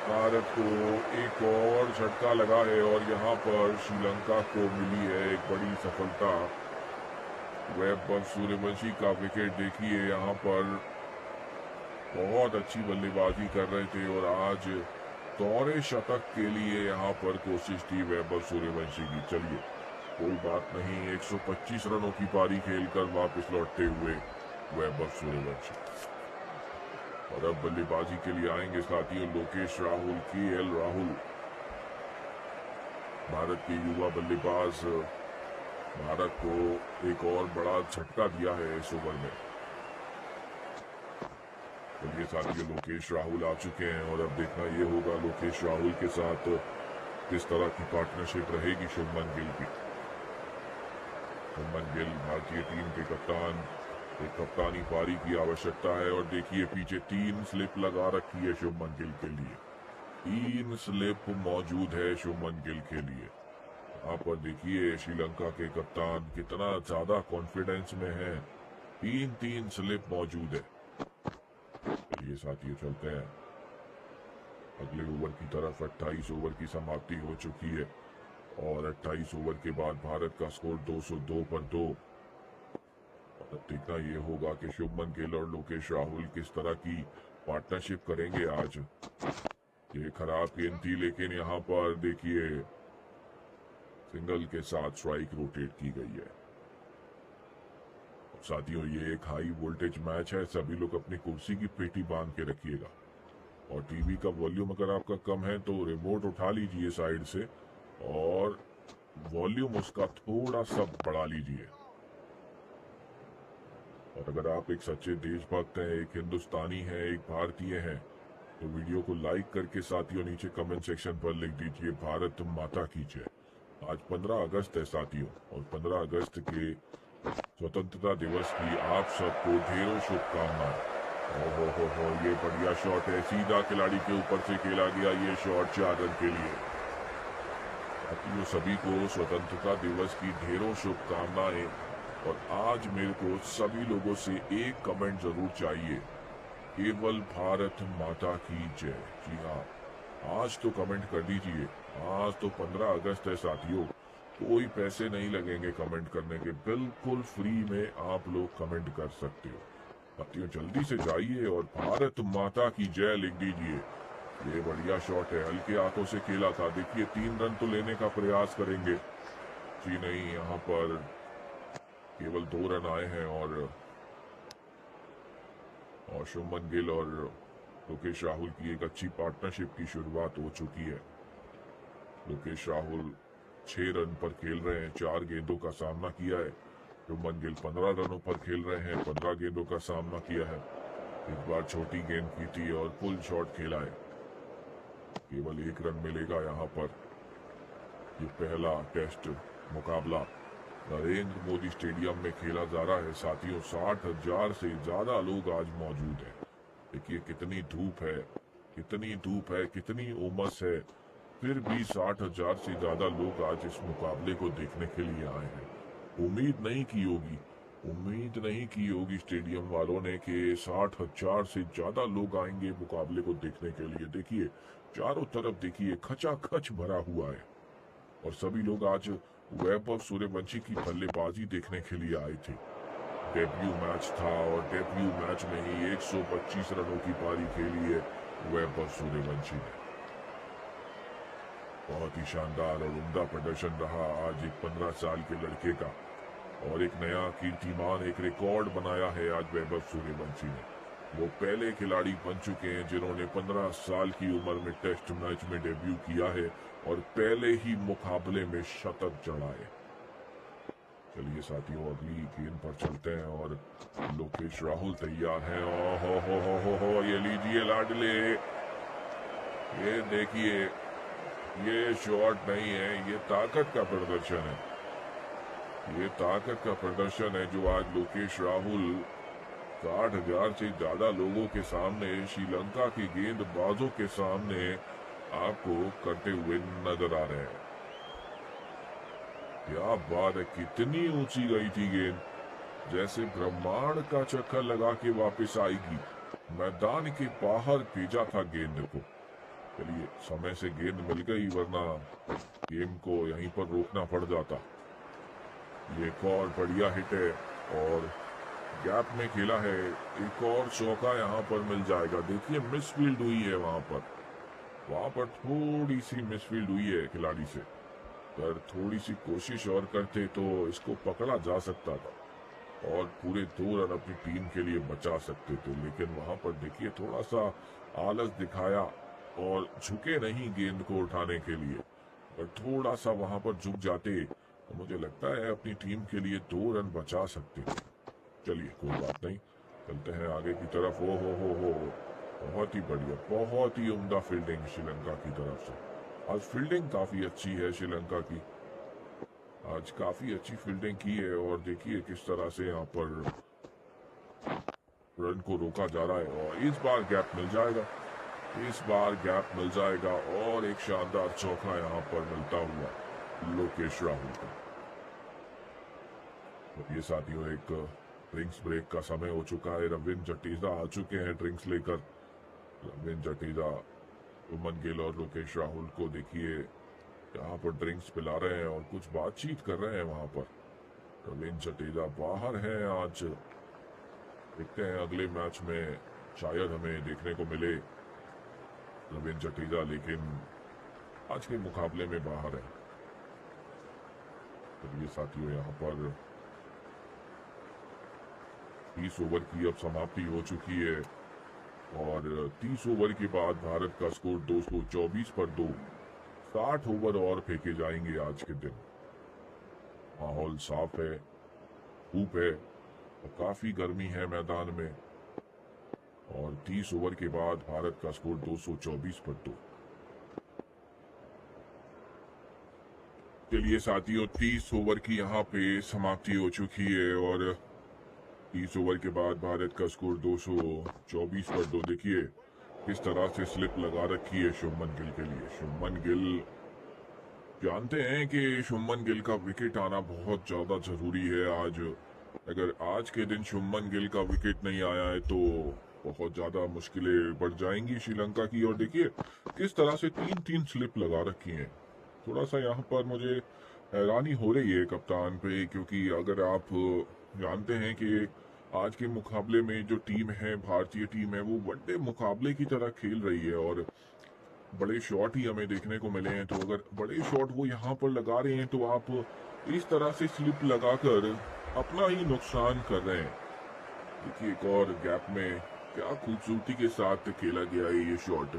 भारत को एक और झटका लगा है, और यहाँ पर श्रीलंका को मिली है एक बड़ी सफलता। वैभव सूर्यवंशी का विकेट देखिए, यहाँ पर बहुत अच्छी बल्लेबाजी कर रहे थे, और आज दौरे शतक के लिए यहाँ पर कोशिश थी वैभव सूर्यवंशी की। चलिए कोई बात नहीं, 125 रनों की पारी खेलकर वापस लौटते हुए वैभव सूर्यवंशी। और अब बल्लेबाजी के लिए आएंगे साथियों लोकेश राहुल, KL राहुल, भारत के युवा बल्लेबाज। भारत को एक और बड़ा झटका दिया है इस ओवर में। चलिए साथियों, लोकेश राहुल आ चुके हैं, और अब देखना ये होगा लोकेश राहुल के साथ किस तरह की पार्टनरशिप रहेगी शुभमन गिल की। शुभमन गिल भारतीय टीम के कप्तान, एक कप्तानी पारी की आवश्यकता है, और देखिए पीछे 3 स्लिप लगा रखी है शुभमन गिल के लिए। 3 स्लिप मौजूद है शुभमन गिल के लिए। यहाँ पर देखिए श्रीलंका के कप्तान कितना ज्यादा कॉन्फिडेंस में है। 3 स्लिप मौजूद है। चलिए साथियों चलते हैं अगले ओवर की तरफ। 28 ओवर की समाप्ति हो चुकी है और 28 ओवर के बाद भारत का स्कोर 202 पर 2। और अब देखना ये होगा कि शुभमन गिल और लोकेश राहुल किस तरह की पार्टनरशिप करेंगे आज। ये खराब गेंद थी लेकिन यहाँ पर देखिए सिंगल के साथ स्ट्राइक रोटेट की गई है। साथियों ये एक हाई वोल्टेज मैच है, सभी लोग अपनी कुर्सी की पेटी बांध के रखिएगा और टीवी का वॉल्यूम अगर आपका कम है तो रिमोट उठा लीजिए साइड से और वॉल्यूम उसका थोड़ा सा बढ़ा लीजिए। और अगर आप एक सच्चे देशभक्त हैं, एक हिंदुस्तानी हैं, एक भारतीय हैं तो वीडियो को लाइक करके साथियों नीचे कमेंट सेक्शन पर लिख दीजिए भारत माता की जय। आज 15 अगस्त है साथियों और 15 अगस्त के स्वतंत्रता दिवस की आप सबको ढेरों शुभकामनाएं। हो ये बढ़िया शॉट है, सीधा खिलाड़ी के ऊपर से खेला गया ये शॉट 4 रन के लिए। साथियों सभी को स्वतंत्रता दिवस की ढेरों शुभकामनाएं। और आज मेरे को सभी लोगों से एक कमेंट जरूर चाहिए, केवल भारत माता की जय। जी हाँ, आज तो कमेंट कर दीजिए। आज तो 15 अगस्त है साथियों, कोई पैसे नहीं लगेंगे कमेंट करने के, बिल्कुल फ्री में आप लोग कमेंट कर सकते हो। साथियों जल्दी से जाइए और भारत माता की जय लिख दीजिए। ये बढ़िया शॉट है, हल्के हाथों से खेला था। देखिए 3 रन तो लेने का प्रयास करेंगे जी नहीं, यहाँ पर केवल 2 रन आए हैं और शुभमन गिल और लोकेश राहुल की एक अच्छी पार्टनरशिप की शुरुआत हो चुकी है। लोकेश राहुल 6 रन पर खेल रहे हैं, 4 गेंदों का सामना किया है। शुभमन गिल 15 रनों पर खेल रहे हैं, 15 गेंदों का सामना किया है। इस बार छोटी गेंद की थी और फुल शॉट खेला है। केवल 1 रन मिलेगा यहाँ पर। ये पहला टेस्ट मुकाबला नरेंद्र मोदी स्टेडियम में खेला जा रहा है साथियों। 60,000 से ज्यादा लोग आज मौजूद हैं। देखिए कितनी धूप है, कितनी धूप है, कितनी उमस है, फिर भी 60,000 से ज्यादा लोग आज इस मुकाबले को देखने के लिए आए हैं। उम्मीद नहीं की होगी स्टेडियम वालों ने कि 60,000 से ज्यादा लोग आएंगे मुकाबले को देखने के लिए। देखिए चारों तरफ देखिए खचाखच भरा हुआ है और सभी लोग आज वैभव सूर्यवंशी की बल्लेबाजी देखने के लिए आए थे। डेब्यू मैच था और डेब्यू मैच में ही 125 रनों की पारी खेली है वैभव सूर्यवंशी ने। बहुत ही शानदार और उम्दा प्रदर्शन रहा आज एक 15 साल के लड़के का और एक नया कीर्तिमान, एक रिकॉर्ड बनाया है आज वैभव सूर्यवंशी ने। वो पहले खिलाड़ी बन चुके हैं जिन्होंने 15 साल की उम्र में टेस्ट मैच में डेब्यू किया है और पहले ही मुकाबले में शतक जड़ाए। चलिए साथियों अगली गेंद पर चलते हैं और लोकेश राहुल तैयार हैं। हो ये लीजिए लाडले, ये देखिए ये शॉट नहीं है, ये ताकत का प्रदर्शन है। ये ताकत का प्रदर्शन है जो आज लोकेश राहुल 60,000 से ज्यादा लोगों के सामने, श्रीलंका की गेंदबाजों के सामने आपको करते हुए नजर आ रहे हैं। क्या बात है, कितनी ऊंची गई थी गेंद, जैसे ब्रह्मांड का चक्कर लगा के वापस आएगी। मैदान के बाहर भेजा था गेंद को। चलिए समय से गेंद मिल गई वरना गेम को यहीं पर रोकना पड़ जाता। ये एक और बढ़िया हिट है और गैप में खेला है, एक और चौका यहाँ पर मिल जाएगा। देखिए मिसफील्ड हुई है वहां पर थोड़ी सी मिसफील्ड हुई है खिलाड़ी से, पर थोड़ी सी कोशिश और करते तो इसको पकड़ा जा सकता था और पूरे 2 रन अपनी टीम के लिए बचा सकते थे। लेकिन वहां पर देखिए थोड़ा सा आलस दिखाया और झुके नहीं गेंद को उठाने के लिए, पर थोड़ा सा वहां पर झुक जाते तो मुझे लगता है अपनी टीम के लिए 2 रन बचा सकते थे। चलिए कोई बात नहीं, चलते हैं आगे की तरफ। हो बहुत ही बढ़िया, बहुत ही उम्दा फील्डिंग श्रीलंका की तरफ से। आज फील्डिंग काफी अच्छी है श्रीलंका की, आज काफी अच्छी फील्डिंग की है और देखिए किस तरह से यहाँ पर रन को रोका जा रहा है और इस बार गैप मिल जाएगा। इस बार गैप मिल जाएगा और एक शानदार चौका यहाँ पर मिलता हुआ लोकेश राहुल को। तो ये साथियों एक ड्रिंक्स ब्रेक का समय हो चुका है। रविंद्र जडेजा आ चुके हैं ड्रिंक्स लेकर। रविंद्र जडेजा शुभमन गिल और लोकेश राहुल को देखिए यहाँ पर ड्रिंक्स पिला रहे हैं और कुछ बातचीत कर रहे हैं वहां पर। रविंद्र जडेजा बाहर है आज। देखते हैं अगले मैच में शायद हमें देखने को मिले रविंद्र जडेजा, लेकिन आज के मुकाबले में बाहर है। तो ये साथियों यहाँ पर 30 ओवर की अब समाप्ति हो चुकी है और 30 ओवर के बाद भारत का स्कोर 224 पर 2। 60 ओवर और फेंके जाएंगे आज के दिन। माहौल साफ है, धूप है और काफी गर्मी है मैदान में और 30 ओवर के बाद भारत का स्कोर 224 पर 2। चलिए साथियों 30 ओवर की यहाँ पे समाप्ति हो चुकी है और 30 ओवर के बाद भारत का स्कोर 224 पर 2। देखिए किस तरह से स्लिप लगा रखी है शुभमन गिल के लिए। शुभमन गिल जानते हैं कि शुभमन गिल का विकेट आना बहुत ज्यादा जरूरी है आज। अगर आज के दिन शुभमन गिल का विकेट नहीं आया है तो बहुत ज्यादा मुश्किलें बढ़ जाएंगी श्रीलंका की। और देखिए किस तरह से 3-3 स्लिप लगा रखी हैं। थोड़ा सा यहाँ पर मुझे हैरानी हो रही है कप्तान पे, क्योंकि अगर आप जानते हैं कि आज के मुकाबले में जो टीम है, भारतीय टीम है, वो वनडे मुकाबले की तरह खेल रही है और बड़े शॉट ही हमें देखने को मिले हैं। तो अगर बड़े शॉट वो यहाँ पर लगा रहे हैं तो आप इस तरह से स्लिप लगाकर अपना ही नुकसान कर रहे हैं। देखिए एक और गैप में क्या खूबसूरती के साथ खेला गया है ये शॉट,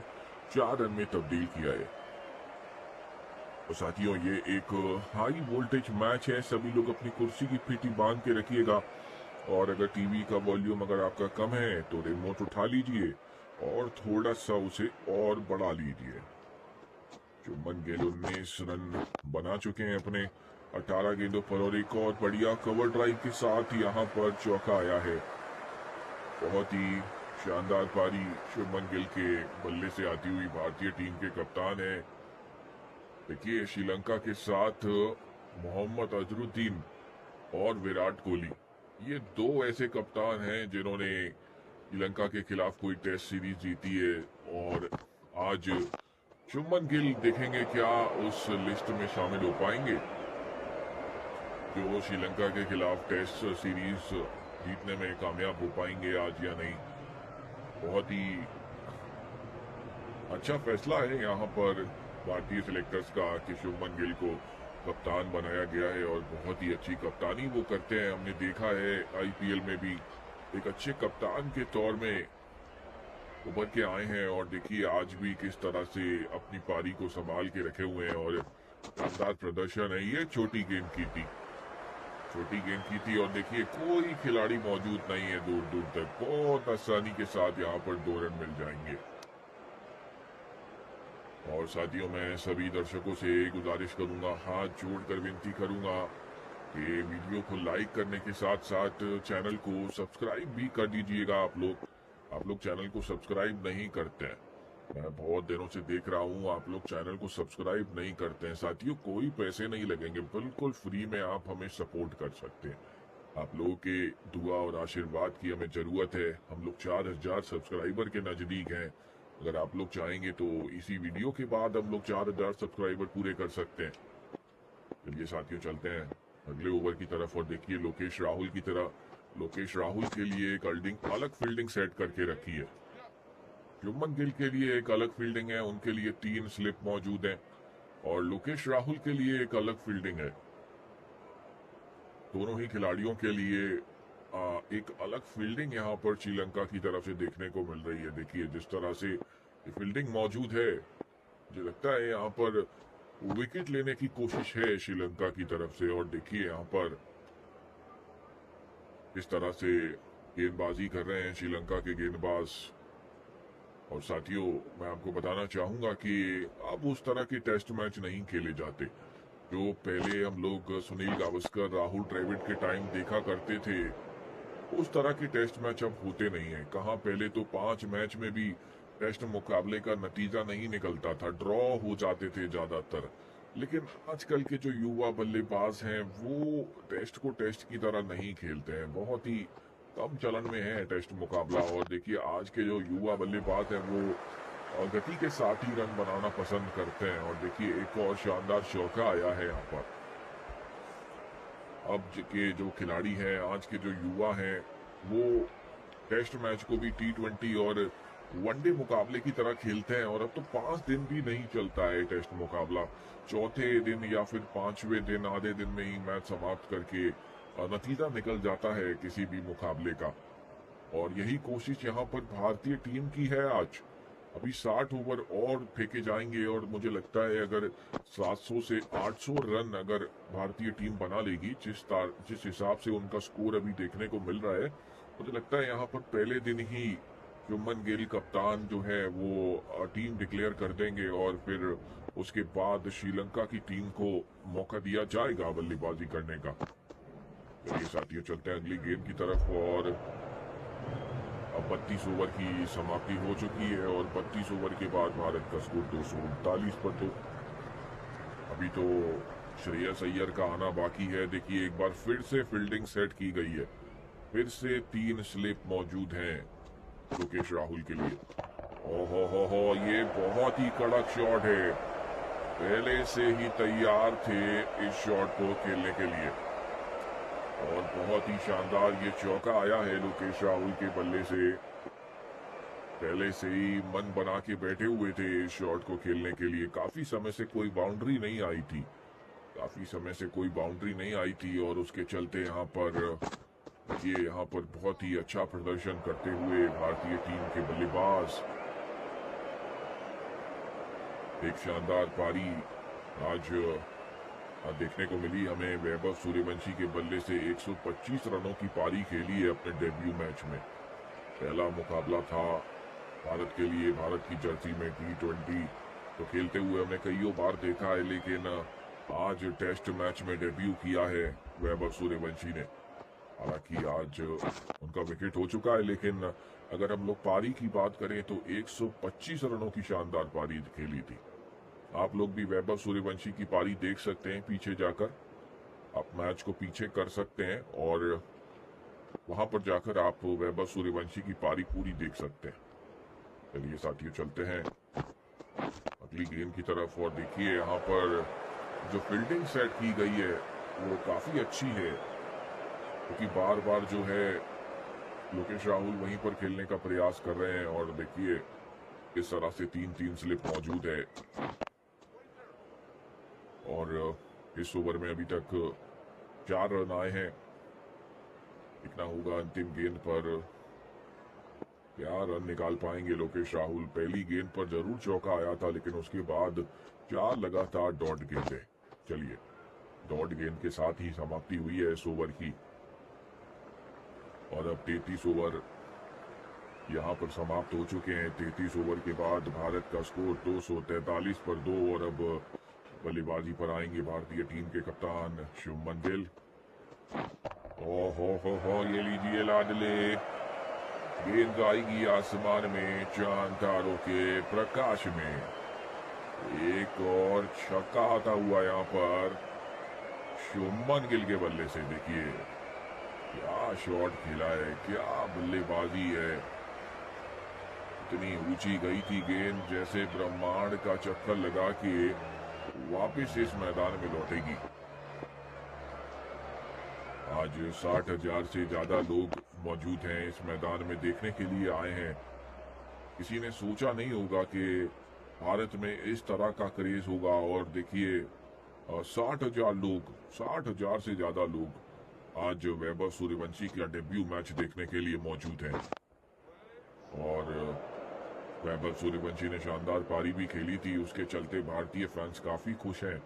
4 रन में तब्दील किया है। और साथियों ये एक हाई वोल्टेज मैच है, सभी लोग अपनी कुर्सी की फीती बांध के रखिएगा और अगर टीवी का वॉल्यूम अगर आपका कम है तो रिमोट उठा लीजिए और थोड़ा सा उसे और बढ़ा लीजिए। शुभमन गिल 19 रन बना चुके हैं अपने 18 गेंदों पर और एक और बढ़िया कवर ड्राइव के साथ यहाँ पर चौका आया है। बहुत ही शानदार पारी शुभमन गिल के बल्ले से आती हुई भारतीय टीम के कप्तान है। देखिए श्रीलंका के साथ मोहम्मद अजरुद्दीन और विराट कोहली, ये 2 ऐसे कप्तान हैं जिन्होंने श्रीलंका के खिलाफ कोई टेस्ट सीरीज जीती है और आज शुभमन गिल देखेंगे क्या उस लिस्ट में शामिल हो पाएंगे जो श्रीलंका के खिलाफ टेस्ट सीरीज जीतने में कामयाब हो पाएंगे आज या नहीं। बहुत ही अच्छा फैसला है यहाँ पर भारतीय सिलेक्टर्स का कि शुभमन गिल को कप्तान बनाया गया है और बहुत ही अच्छी कप्तानी वो करते हैं। हमने देखा है आईपीएल में भी एक अच्छे कप्तान के तौर में उभर के आए हैं और देखिए आज भी किस तरह से अपनी पारी को संभाल के रखे हुए हैं और शानदार प्रदर्शन है। ये छोटी गेंद की थी और देखिए कोई खिलाड़ी मौजूद नहीं है दूर दूर तक, बहुत आसानी के साथ यहाँ पर 2 रन मिल जाएंगे। और साथियों मैं सभी दर्शकों से गुजारिश करूंगा, हाथ जोड़कर विनती करूंगा कि वीडियो को लाइक करने के साथ साथ चैनल को सब्सक्राइब भी कर दीजिएगा। आप लोग चैनल को सब्सक्राइब नहीं करते हैं। मैं बहुत दिनों से देख रहा हूँ आप लोग चैनल को सब्सक्राइब नहीं करते हैं। साथियों कोई पैसे नहीं लगेंगे, बिल्कुल फ्री में आप हमें सपोर्ट कर सकते हैं। आप लोगों के दुआ और आशीर्वाद की हमें जरूरत है। हम लोग 4000 सब्सक्राइबर के नजदीक हैं। अगर आप लोग चाहेंगे तो इसी वीडियो के बाद हम लोग 4000 सब्सक्राइबर पूरे कर सकते हैं। चलिए साथियों चलते हैं अगले ओवर की तरफ और देखिए लोकेश राहुल के लिए एक अलग फील्डिंग सेट करके रखी है। शुभमन गिल के लिए एक अलग फील्डिंग है, उनके लिए 3 स्लिप मौजूद हैं और लोकेश राहुल के लिए एक अलग फील्डिंग है। दोनों ही खिलाड़ियों के लिए एक अलग फील्डिंग यहाँ पर श्रीलंका की तरफ से देखने को मिल रही है। देखिए जिस तरह से फील्डिंग मौजूद है, मुझे लगता है यहाँ पर विकेट लेने की कोशिश है श्रीलंका की तरफ से। और देखिए यहाँ पर इस तरह से गेंदबाजी कर रहे हैं श्रीलंका के गेंदबाज। और साथियों मैं आपको बताना चाहूंगा कि अब उस तरह के टेस्ट मैच नहीं खेले जाते जो पहले हम लोग सुनील गावस्कर, राहुल द्रविड़ के टाइम देखा करते थे। उस तरह के टेस्ट मैच अब होते नहीं है। कहाँ पहले तो 5 मैच में भी टेस्ट मुकाबले का नतीजा नहीं निकलता था, ड्रॉ हो जाते थे ज्यादातर। लेकिन आजकल के जो युवा बल्लेबाज हैं वो टेस्ट को टेस्ट की तरह नहीं खेलते हैं, बहुत ही कम चलन में है टेस्ट मुकाबला। और देखिए आज के जो युवा बल्लेबाज हैं वो गति के साथ ही रन बनाना पसंद करते हैं। और देखिए एक और शानदार चौका आया है यहाँ पर। अब के जो खिलाड़ी हैं, आज के जो युवा हैं, वो टेस्ट मैच को भी T20 और वनडे मुकाबले की तरह खेलते हैं। और अब तो 5 दिन भी नहीं चलता है टेस्ट मुकाबला, चौथे दिन या फिर 5वें दिन आधे दिन में ही मैच समाप्त करके नतीजा निकल जाता है किसी भी मुकाबले का। और यही कोशिश यहाँ पर भारतीय टीम की है आज। अभी 60 ओवर और फेंके जाएंगे और मुझे लगता है अगर 700 से 800 रन अगर भारतीय टीम बना लेगी, जिस हिसाब से उनका स्कोर अभी देखने को मिल रहा है, मुझे लगता है यहाँ पर पहले दिन ही शुभमन गिल कप्तान जो है वो टीम डिक्लेयर कर देंगे और फिर उसके बाद श्रीलंका की टीम को मौका दिया जाएगा बल्लेबाजी करने का। चलिए साथियों, चलते हैं अगली गेम की तरफ। और अब 32 ओवर की समाप्ति हो चुकी है और 32 ओवर के बाद भारत का स्कोर 239 पर 2। अभी तो श्रेयस अय्यर का आना बाकी है। देखिए एक बार फिर से फील्डिंग सेट की गई है, फिर से 3 स्लिप मौजूद हैं लोकेश राहुल के लिए। ओहो, ये बहुत ही कड़क शॉट है, पहले से ही तैयार थे इस शॉट को खेलने के लिए। और बहुत ही शानदार ये चौका आया है लोकेश राहुल के बल्ले से, पहले से ही मन बना के बैठे हुए थे इस शॉट को खेलने के लिए। काफी समय से कोई बाउंड्री नहीं आई थी, और उसके चलते यहाँ पर बहुत ही अच्छा प्रदर्शन करते हुए भारतीय टीम के बल्लेबाज। एक शानदार पारी आज देखने को मिली हमें। वैभव सूर्यवंशी के बल्ले से 125 रनों की पारी खेली है अपने डेब्यू मैच में। पहला मुकाबला था भारत के लिए, भारत की जर्सी में T20 तो खेलते हुए हमने कईयों बार देखा है, लेकिन आज टेस्ट मैच में डेब्यू किया है वैभव सूर्यवंशी ने। हालांकि आज उनका विकेट हो चुका है, लेकिन अगर हम लोग पारी की बात करें तो 125 रनों की शानदार पारी खेली थी। आप लोग भी वैभव सूर्यवंशी की पारी देख सकते हैं, पीछे जाकर आप मैच को पीछे कर सकते हैं और वहां पर जाकर आप वैभव सूर्यवंशी की पारी पूरी देख सकते हैं। चलिए साथियों, चलते हैं अगली गेम की तरफ। और देखिए यहाँ पर जो फील्डिंग सेट की गई है वो काफी अच्छी है, क्योंकि बार बार जो है लोकेश राहुल वहीं पर खेलने का प्रयास कर रहे हैं। और देखिए इस तरह से 3-3 स्लिप मौजूद है। और इस ओवर में अभी तक 4 रन आए हैं। देखना होगा अंतिम गेंद पर क्या रन निकाल पाएंगे लोकेश राहुल। पहली गेंद पर जरूर चौका आया था, लेकिन उसके बाद 4 लगातार डॉट गेंदें। चलिए, डॉट गेंद के साथ ही समाप्ति हुई है इस ओवर की। और अब 33 ओवर यहाँ पर समाप्त हो चुके हैं। 33 ओवर के बाद भारत का स्कोर 243 पर 2। और अब बल्लेबाजी पर आएंगे भारतीय टीम के कप्तान शुभमन गिल। हो ये लीजिए लाडले, गेंद आएगी आसमान में चांद तारों के प्रकाश में। एक और छक्का आता हुआ यहाँ पर शुभमन गिल के बल्ले से। देखिए क्या शॉट खेला है, क्या बल्लेबाजी है। इतनी ऊंची गई थी गेंद, जैसे ब्रह्मांड का चक्कर लगा के वापस इस मैदान में लौटेगी। आज 60,000 से ज्यादा लोग मौजूद हैं इस मैदान में, देखने के लिए आए हैं। किसी ने सोचा नहीं होगा कि भारत में इस तरह का क्रेज होगा। और देखिए 60,000 से ज्यादा लोग आज वैभव सूर्यवंशी का डेब्यू मैच देखने के लिए मौजूद हैं। और वैभव सूर्यवंशी ने शानदार पारी भी खेली थी, उसके चलते भारतीय फैंस काफी खुश हैं।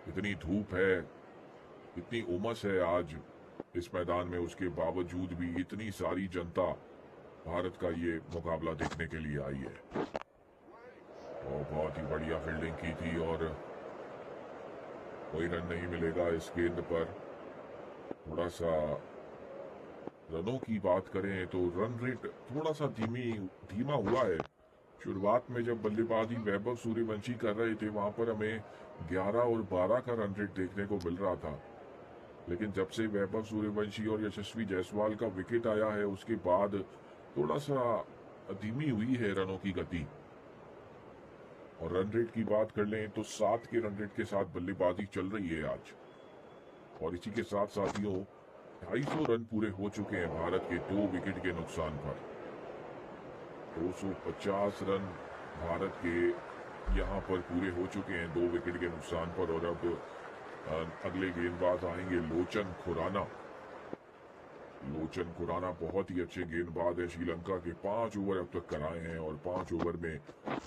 इतनी धूप है, इतनी उमस है आज इस मैदान में, उसके बावजूद भी इतनी सारी जनता भारत का ये मुकाबला देखने के लिए आई है। और बहुत ही बढ़िया फील्डिंग की थी और कोई रन नहीं मिलेगा इस गेंद पर। थोड़ा सा रनों की बात करें तो रन रेट थोड़ा सा धीमा हुआ है शुरुआत में जब बल्लेबाजी वैभव सूर्यवंशी कर रहे थे वहां पर हमें 11 और 12 का रन रेट देखने को मिल रहा था, लेकिन जब से वैभव सूर्यवंशी और यशस्वी जायसवाल का विकेट आया है उसके बाद थोड़ा सा धीमी हुई है रनों की गति। और रन रेट की बात कर लें तो 7 के रन रेट के साथ बल्लेबाजी चल रही है आज। और इसी के साथ साथियों 250 रन पूरे हो चुके हैं भारत के 2 विकेट के नुकसान पर। 250 रन भारत के यहाँ पर पूरे हो चुके हैं 2 विकेट के नुकसान पर। और अब अगले गेंदबाज आएंगे लोचन खुराना। लोचन खुराना बहुत ही अच्छे गेंदबाज है। श्रीलंका के 5 ओवर अब तक कराए हैं और 5 ओवर में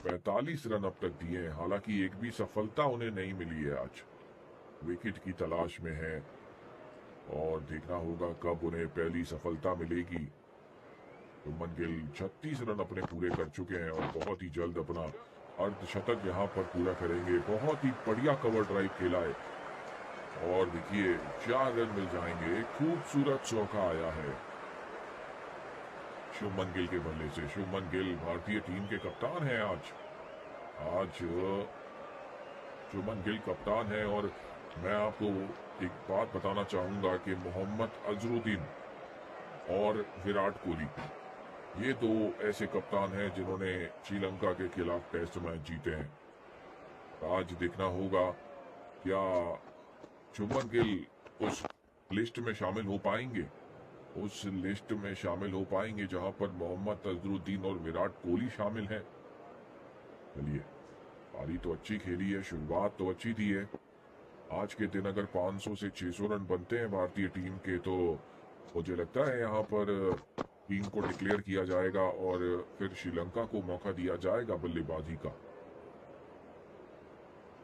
45 रन अब तक दिए हैं। हालांकि एक भी सफलता उन्हें नहीं मिली है। आज विकेट की तलाश में है और देखना होगा कब उन्हें पहली सफलता मिलेगी। शुभमन गिल 36 रन अपने पूरे कर चुके हैं और बहुत ही जल्द अपना अर्धशतक यहाँ पर पूरा करेंगे। बहुत ही बढ़िया कवर ड्राइव खेला है और देखिए 4 रन मिल जाएंगे। खूबसूरत चौका आया है शुभमन गिल के बल्ले से। शुभमन गिल भारतीय टीम के कप्तान हैं। आज शुभमन गिल कप्तान है। और मैं आपको एक बात बताना चाहूंगा कि मोहम्मद अजरुद्दीन और विराट कोहली ये 2 ऐसे कप्तान हैं जिन्होंने श्रीलंका के खिलाफ टेस्ट मैच जीते हैं। आज देखना होगा क्या शुभमन गिल उस लिस्ट में शामिल हो पाएंगे, उस लिस्ट में शामिल हो पाएंगे जहां पर मोहम्मद अजरुद्दीन और विराट कोहली शामिल हैं। चलिए पारी तो अच्छी खेली है, शुरुआत तो अच्छी थी है। आज के दिन अगर 500 से 600 रन बनते हैं भारतीय टीम के तो मुझे लगता है यहाँ पर टीम को डिक्लेयर किया जाएगा और फिर श्रीलंका को मौका दिया जाएगा बल्लेबाजी का।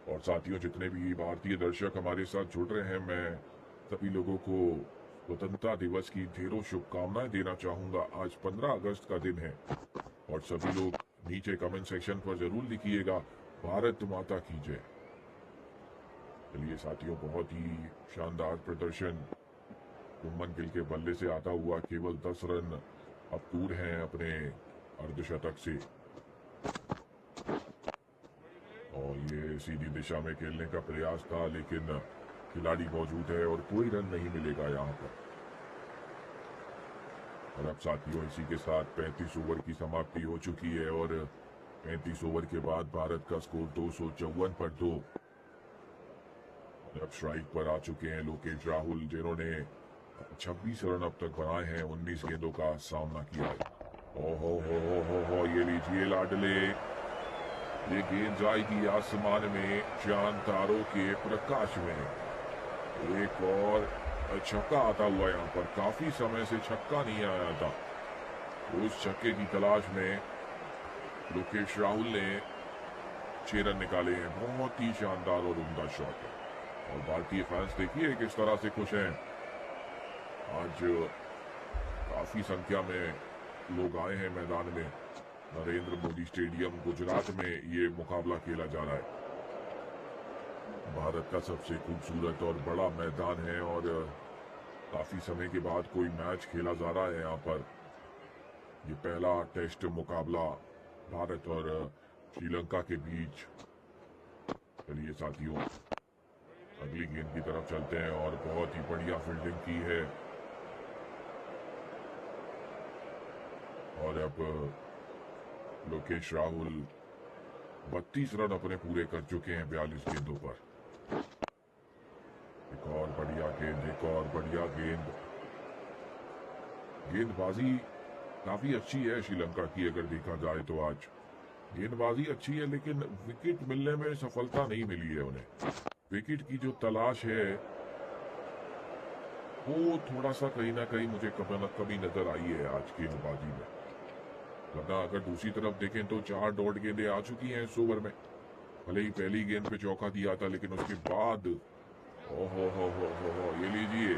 और साथियों जितने भी भारतीय दर्शक हमारे साथ जुड़ रहे हैं, मैं सभी लोगों को स्वतंत्रता दिवस की ढेरों शुभकामनाएं देना चाहूंगा। आज 15 अगस्त का दिन है और सभी लोग नीचे कमेंट सेक्शन पर जरूर लिखिएगा भारत माता की जय। चलिए साथियों बहुत ही शानदार प्रदर्शन शुभमन गिल के बल्ले से आता हुआ। केवल 10 रन अब दूर हैं अपने अर्धशतक से और ये सीधी दिशा में खेलने का प्रयास था लेकिन खिलाड़ी मौजूद है और कोई रन नहीं मिलेगा यहाँ पर। और अब साथियों इसी के साथ 35 ओवर की समाप्ति हो चुकी है और 35 ओवर के बाद भारत का स्कोर 254 पर 2। अब स्ट्राइक पर आ चुके हैं लोकेश राहुल जिन्होंने 26 रन अब तक बनाए हैं, 19 गेंदों का सामना किया है। हो ये लीजिए लाडले, ये गेंद जाएगी आसमान में चांद तारों के प्रकाश में। एक और छक्का आता हुआ यहाँ पर, काफी समय से छक्का नहीं आया था। उस छक्के की तलाश में लोकेश राहुल ने 6 रन निकाले हैं। बहुत ही शानदार और उम्दा शॉट है और भारतीय फैंस देखिए किस तरह से खुश हैं। आज काफी संख्या में लोग आए हैं मैदान में। नरेंद्र मोदी स्टेडियम गुजरात में ये मुकाबला खेला जा रहा है। भारत का सबसे खूबसूरत और बड़ा मैदान है और काफी समय के बाद कोई मैच खेला जा रहा है यहाँ पर। ये पहला टेस्ट मुकाबला भारत और श्रीलंका के बीच। चलिए साथियों अगली गेंद की तरफ चलते हैं और बहुत ही बढ़िया फील्डिंग की है। और अब लोकेश राहुल 32 रन अपने पूरे कर चुके हैं 42 गेंदों पर। एक और बढ़िया गेंद, एक और बढ़िया गेंद। गेंदबाजी काफी अच्छी है श्रीलंका की अगर देखा जाए तो। आज गेंदबाजी अच्छी है लेकिन विकेट मिलने में सफलता नहीं मिली है उन्हें। विकेट की जो तलाश है वो थोड़ा सा कहीं ना कहीं मुझे कमी नजर आई है आज गेंदबाजी में। वरना अगर दूसरी तरफ देखें तो 4 डॉट गेंदें आ चुकी हैं इस ओवर में। भले ही पहली गेंद पे चौका दिया था लेकिन उसके बाद हो ये लीजिए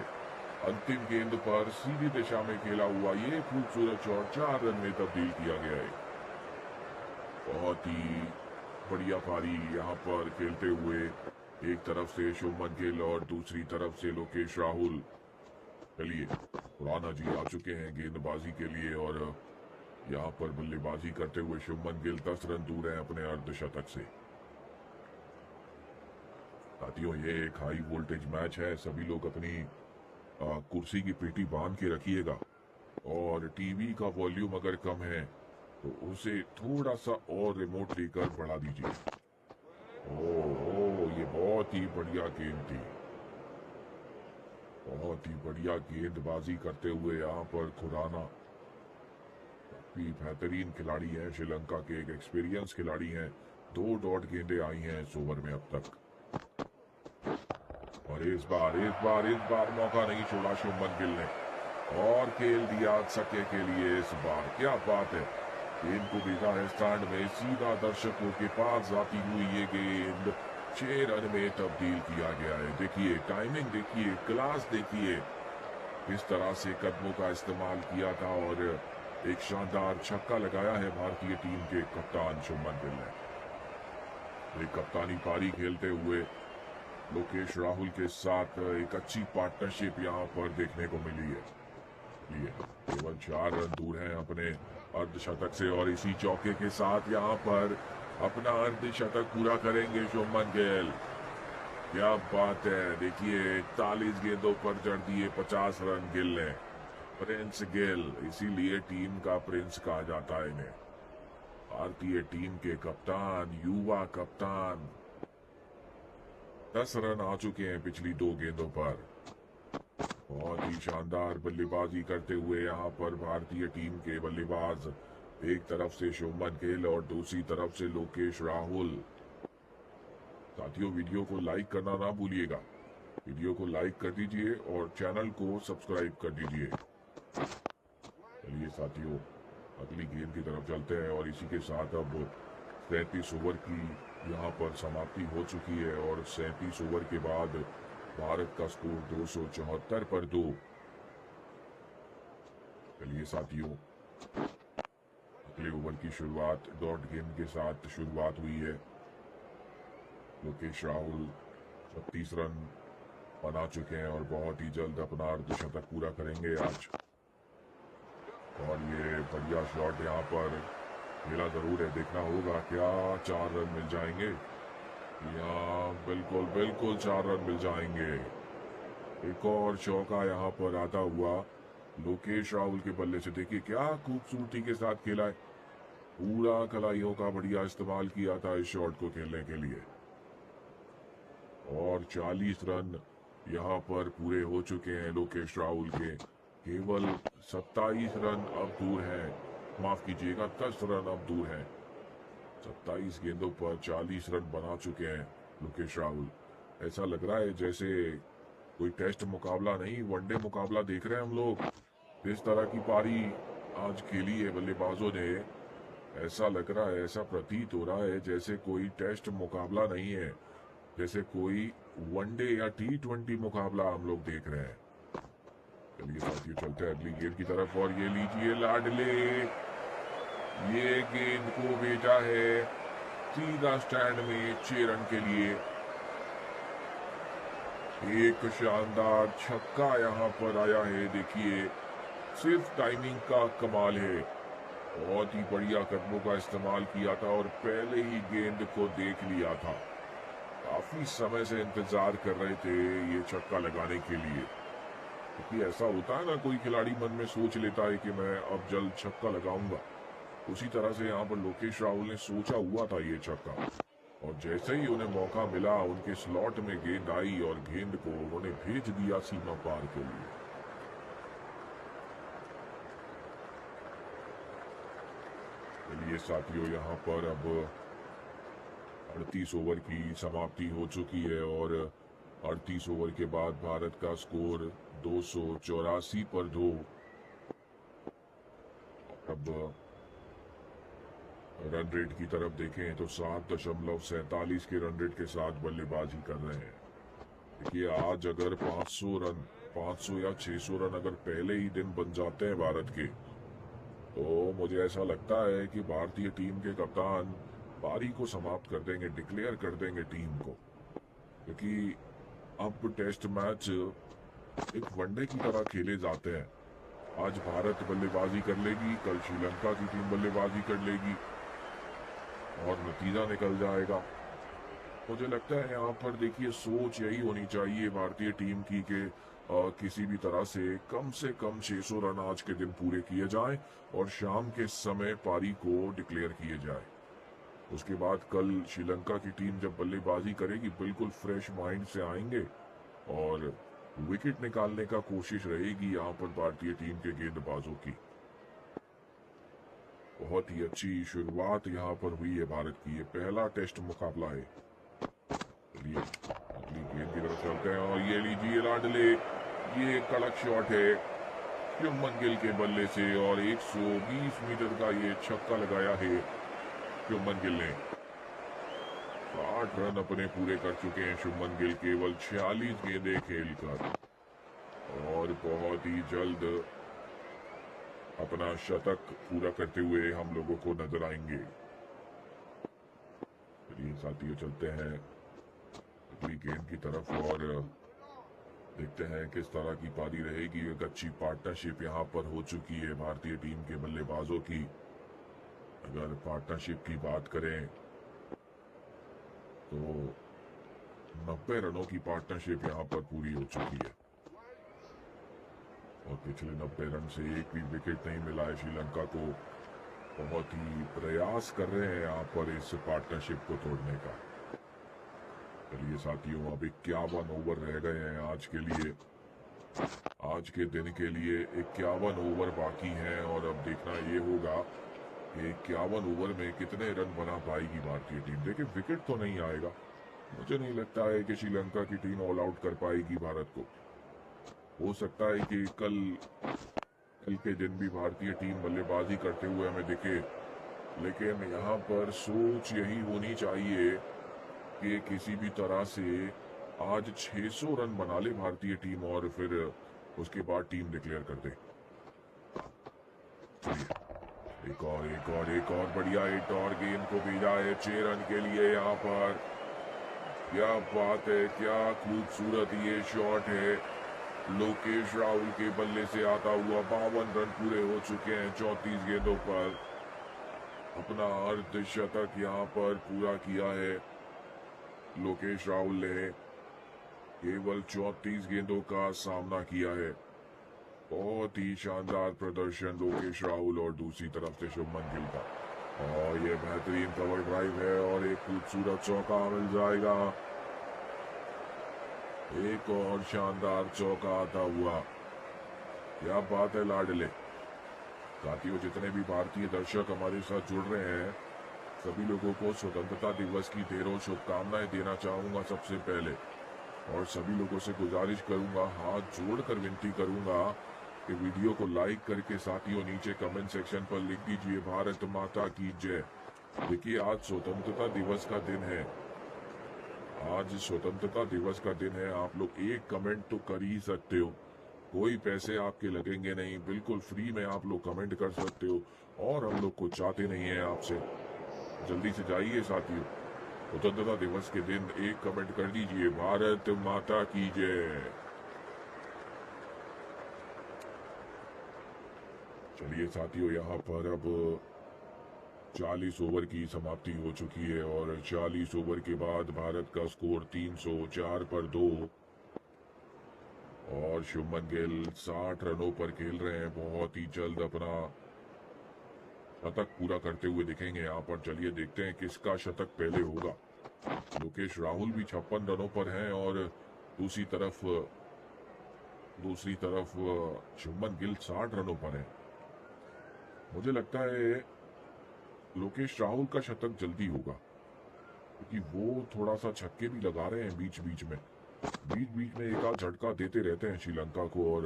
अंतिम गेंद पर सीधी दिशा में खेला हुआ ये खूबसूरत शॉट 4 रन में तब्दील किया गया है। बहुत ही बढ़िया पारी यहाँ पर खेलते हुए एक तरफ से शुभमन गिल और दूसरी तरफ से लोकेश राहुल। चलिए खुराना जी आ चुके हैं गेंदबाजी के लिए और यहाँ पर बल्लेबाजी करते हुए शुभमन गिल 10 रन दूर है अपने अर्धशतक से। साथियों, ये एक हाई वोल्टेज मैच है, सभी लोग अपनी कुर्सी की पेटी बांध के रखिएगा और टीवी का वॉल्यूम अगर कम है तो उसे थोड़ा सा और रिमोट लेकर बढ़ा दीजिए। ओह, ये बहुत ही बढ़िया गेंद थी, बहुत ही बढ़िया गेंदबाजी करते हुए यहाँ पर खुराना काफी बेहतरीन खिलाड़ी हैं, श्रीलंका के एक एक्सपीरियंस खिलाड़ी हैं। 2 डॉट गेंदें आई हैं इस ओवर में अब तक, और इस बार मौका नहीं छोड़ा शुभमन गिल ने और खेल दिया छक्के के लिए। इस बार क्या बात है, गेंद को भेजा है स्टैंड में, सीधा दर्शकों के पास जाती हुई ये गेंद 6 रन में तब्दील किया गया है। देखिए टाइमिंग, देखिए क्लास, देखिए किस तरह से कदमों का इस्तेमाल किया था और एक शानदार छक्का लगाया है भारतीय टीम के कप्तान शुभमन गिल ने। एक कप्तानी पारी खेलते हुए लोकेश राहुल के साथ एक अच्छी पार्टनरशिप यहाँ पर देखने को मिली है। केवल 4 रन दूर हैं अपने अर्धशतक से और इसी चौके के साथ यहाँ पर अपना अर्धशतक पूरा करेंगे शुभमन गिल। क्या बात है, देखिए 41 गेंदों पर जड़ दिए 50 रन गिल ने। प्रिंस गिल, इसीलिए टीम का प्रिंस कहा जाता है इन्हें। भारतीय टीम के कप्तान, युवा कप्तान। 10 रन आ चुके हैं पिछली 2 गेंदों पर। बहुत ही शानदार बल्लेबाजी करते हुए यहाँ पर भारतीय टीम के बल्लेबाज, एक तरफ से शुभमन गिल और दूसरी तरफ से लोकेश राहुल। साथियों, वीडियो को लाइक करना ना भूलिएगा, वीडियो को लाइक कर दीजिए और चैनल को सब्सक्राइब कर दीजिए। चलिए साथियों, अगली गेंद की तरफ चलते हैं और इसी के साथ अब 37 ओवर की यहाँ पर समाप्ति हो चुकी है और 37 ओवर के बाद भारत का स्कोर 274 पर 2। चलिए साथियों, अगले ओवर की शुरुआत डॉट गेंद के साथ शुरुआत हुई है। लोकेश राहुल 36 रन बना चुके हैं और बहुत ही जल्द अपना अर्धशतक पूरा करेंगे आज। और ये बढ़िया शॉट यहाँ पर खेला जरूर है, देखना होगा क्या 4 रन मिल जाएंगे। यहाँ बिल्कुल 4 रन मिल जाएंगे। एक और चौका यहाँ पर आता हुआ लोकेश राहुल के बल्ले से, देखिए क्या खूबसूरती के साथ खेला है, पूरा कलाइयों का बढ़िया इस्तेमाल किया था इस शॉट को खेलने के लिए। और 40 रन यहाँ पर पूरे हो चुके हैं लोकेश राहुल के, केवल 27 रन अब दूर हैं, माफ कीजिएगा 10 रन अब दूर हैं। 27 गेंदों पर 40 रन बना चुके हैं लोकेश राहुल। ऐसा लग रहा है जैसे कोई टेस्ट मुकाबला नहीं, वनडे मुकाबला देख रहे हैं हम लोग। जिस तरह की पारी आज खेली है बल्लेबाजों ने, ऐसा लग रहा है, ऐसा प्रतीत हो रहा है जैसे कोई टेस्ट मुकाबला नहीं है, जैसे कोई वनडे या T20 मुकाबला हम लोग देख रहे हैं। चलिए साथियों, चलते हैं अगली गेंद की तरफ और ये लीजिए लाडले, ये गेंद को भेजा है सीधा स्टैंड में 6 रन के लिए। एक शानदार छक्का यहाँ पर आया है, देखिए सिर्फ टाइमिंग का कमाल है। बहुत ही बढ़िया कदमों का इस्तेमाल किया था और पहले ही गेंद को देख लिया था। काफी समय से इंतजार कर रहे थे ये छक्का लगाने के लिए, क्योंकि ऐसा होता है ना, कोई खिलाड़ी मन में सोच लेता है कि मैं अब जल्द छक्का लगाऊंगा। उसी तरह से यहाँ पर लोकेश राहुल ने सोचा हुआ था ये छक्का, और जैसे ही उन्हें मौका मिला उनके स्लॉट में गेंद आई और गेंद को उन्होंने भेज दिया सीमा पार के लिए। चलिए साथियों, यहाँ पर अब 38 ओवर की समाप्ति हो चुकी है और 38 ओवर के बाद भारत का स्कोर 284 पर 2। अब रन रेट की तरफ देखें तो 7.47 के रन रेट के साथ बल्लेबाजी कर रहे हैं। देखिए आज अगर 500 या 600 रन अगर पहले ही दिन बन जाते हैं भारत के, तो मुझे ऐसा लगता है कि भारतीय टीम के कप्तान पारी को समाप्त कर देंगे, डिक्लेयर कर देंगे टीम को, क्योंकि अब टेस्ट मैच एक वनडे की तरह खेले जाते हैं आज भारत बल्लेबाजी कर लेगी, कल श्रीलंका की टीम बल्लेबाजी कर लेगी और नतीजा निकल जाएगा। मुझे लगता है यहाँ पर देखिए सोच यही होनी चाहिए भारतीय टीम की कि किसी भी तरह से कम 600 रन आज के दिन पूरे किए जाएं और शाम के समय पारी को डिक्लेयर किए जाए। उसके बाद कल श्रीलंका की टीम जब बल्लेबाजी करेगी बिल्कुल फ्रेश माइंड से आएंगे और विकेट निकालने का कोशिश रहेगी यहाँ पर भारतीय टीम के गेंदबाजों की। बहुत ही अच्छी शुरुआत यहाँ पर हुई है भारत की। ये पहला टेस्ट मुकाबला है। चलिए अगली गेंद की तरफ चलते हैं और ये लीजिए लाडले, ये कड़क शॉट है शुभमन गिल के बल्ले से और 120 मीटर का ये छक्का लगाया है शुभमन गिल ने। 60 रन अपने पूरे कर चुके हैं शुभमन गिल केवल 46 गेंदें खेलकर और बहुत ही जल्द अपना शतक पूरा करते हुए हम लोगों को नजर आएंगे। चलिए साथियों चलते हैं अगली गेंद की तरफ और देखते हैं किस तरह की पारी रहेगी। एक अच्छी पार्टनरशिप यहाँ पर हो चुकी है भारतीय टीम के बल्लेबाजों की। अगर पार्टनरशिप की बात करें तो 90 रनों की पार्टनरशिप यहाँ पर पूरी हो चुकी है और पिछले 90 रन से एक भी विकेट नहीं मिला है श्रीलंका को। बहुत ही प्रयास कर रहे हैं यहाँ पर इस पार्टनरशिप को तोड़ने का। चलिए साथियों अब 51 ओवर रह गए हैं आज के लिए, आज के दिन के लिए 51 ओवर बाकी हैं और अब देखना ये होगा कि 51 ओवर में कितने रन बना पाएगी भारतीय टीम। देखिए विकेट तो नहीं आएगा, मुझे नहीं लगता है कि श्रीलंका की टीम ऑल आउट कर पाएगी भारत को। हो सकता है कि कल के दिन भी भारतीय टीम बल्लेबाजी करते हुए हमें दिखे, लेकिन यहाँ पर सोच यही होनी चाहिए कि किसी भी तरह से आज 600 रन बना ले भारतीय टीम और फिर उसके बाद टीम डिक्लेयर कर दे। एक और बढ़िया हिट और गेंद को भेजा है 6 रन के लिए यहाँ पर। क्या बात है, क्या खूबसूरत ये शॉट है। लोकेश राहुल के बल्ले से आता हुआ 52 रन पूरे हो चुके हैं 34 गेंदों पर। अपना अर्धशतक यहाँ पर पूरा किया है लोकेश राहुल ने। केवल 34 गेंदों का सामना किया है। बहुत ही शानदार प्रदर्शन लोकेश राहुल और दूसरी तरफ से शुभमन गिल का। और ये बेहतरीन कवर ड्राइव है और एक खूबसूरत चौका मिल जाएगा। एक और शानदार चौका आता हुआ। क्या बात है लाडले। साथियों जितने भी भारतीय दर्शक हमारे साथ जुड़ रहे हैं सभी लोगों को स्वतंत्रता दिवस की ढेरों शुभकामनाएं देना चाहूंगा सबसे पहले। और सभी लोगों से गुजारिश करूंगा, हाथ जोड़कर विनती करूंगा कि वीडियो को लाइक करके साथियों नीचे कमेंट सेक्शन पर लिख दीजिए भारत माता की जय। देखिए आज स्वतंत्रता दिवस का दिन है, आज स्वतंत्रता दिवस का दिन है। आप लोग एक कमेंट तो कर ही सकते हो, कोई पैसे आपके लगेंगे नहीं, बिल्कुल फ्री में आप लोग कमेंट कर सकते हो और हम लोग कुछ चाहते नहीं है आपसे। जल्दी से जाइए साथियों, स्वतंत्रता दिवस के दिन एक कमेंट कर दीजिए भारत माता की जय। चलिए साथियों यहाँ पर अब 40 ओवर की समाप्ति हो चुकी है और 40 ओवर के बाद भारत का स्कोर 304 पर 2 और शुभमन गिल 60 रनों पर खेल रहे हैं। बहुत ही जल्द अपना शतक पूरा करते हुए दिखेंगे यहाँ पर। चलिए देखते हैं किसका शतक पहले होगा। लोकेश राहुल भी 56 रनों पर हैं और दूसरी तरफ शुभमन गिल 60 रनों पर हैं। मुझे लगता है लोकेश राहुल का शतक जल्दी होगा क्योंकि वो थोड़ा सा छक्के भी लगा रहे हैं बीच बीच में एक आध झटका देते रहते हैं श्रीलंका को और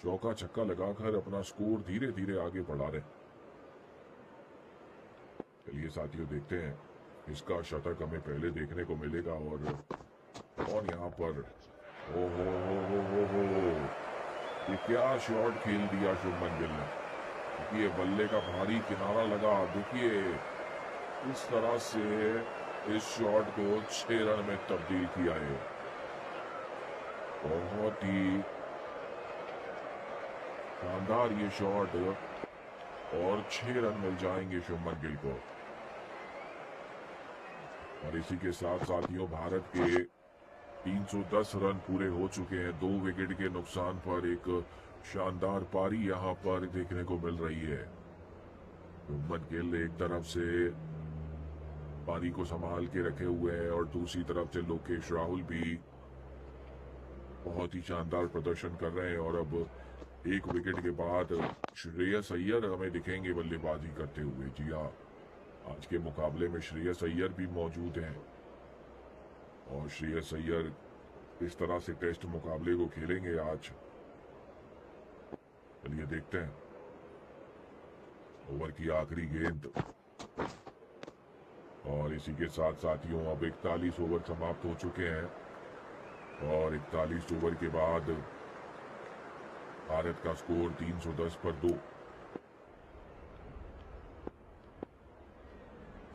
चौका छक्का लगाकर अपना स्कोर धीरे धीरे आगे बढ़ा रहे हैं। चलिए साथियों देखते हैं इसका शतक हमें पहले देखने को मिलेगा और यहाँ पर ओ हो ये क्या शॉट खेल दिया शुभमन गिल ने। देखिए बल्ले का भारी किनारा लगा, देखिए इस तरह से इस शॉट को 6 रन में तब्दील किया है। बहुत ही शानदार ये शॉट और 6 रन मिल जाएंगे शुभमन गिल को। और इसी के साथ साथियों भारत के 310 रन पूरे हो चुके हैं। 2 विकेट के नुकसान पर एक शानदार पारी यहां पर देखने को मिल रही है। शुभमन गिल एक तरफ से पारी को संभाल के रखे हुए हैं और दूसरी तरफ से लोकेश राहुल भी बहुत ही शानदार प्रदर्शन कर रहे हैं। और अब 1 विकेट के बाद श्रेयस अय्यर हमें दिखेंगे बल्लेबाजी करते हुए। जी हाँ, आज के मुकाबले में श्रेयस अय्यर भी मौजूद हैं और श्रेयस अय्यर इस तरह से टेस्ट मुकाबले को खेलेंगे आज। चलिए देखते हैं। ओवर की आखिरी गेंद और इसी के साथ साथियों अब 41 ओवर समाप्त हो चुके हैं और 41 ओवर के बाद भारत का स्कोर 310 पर 2।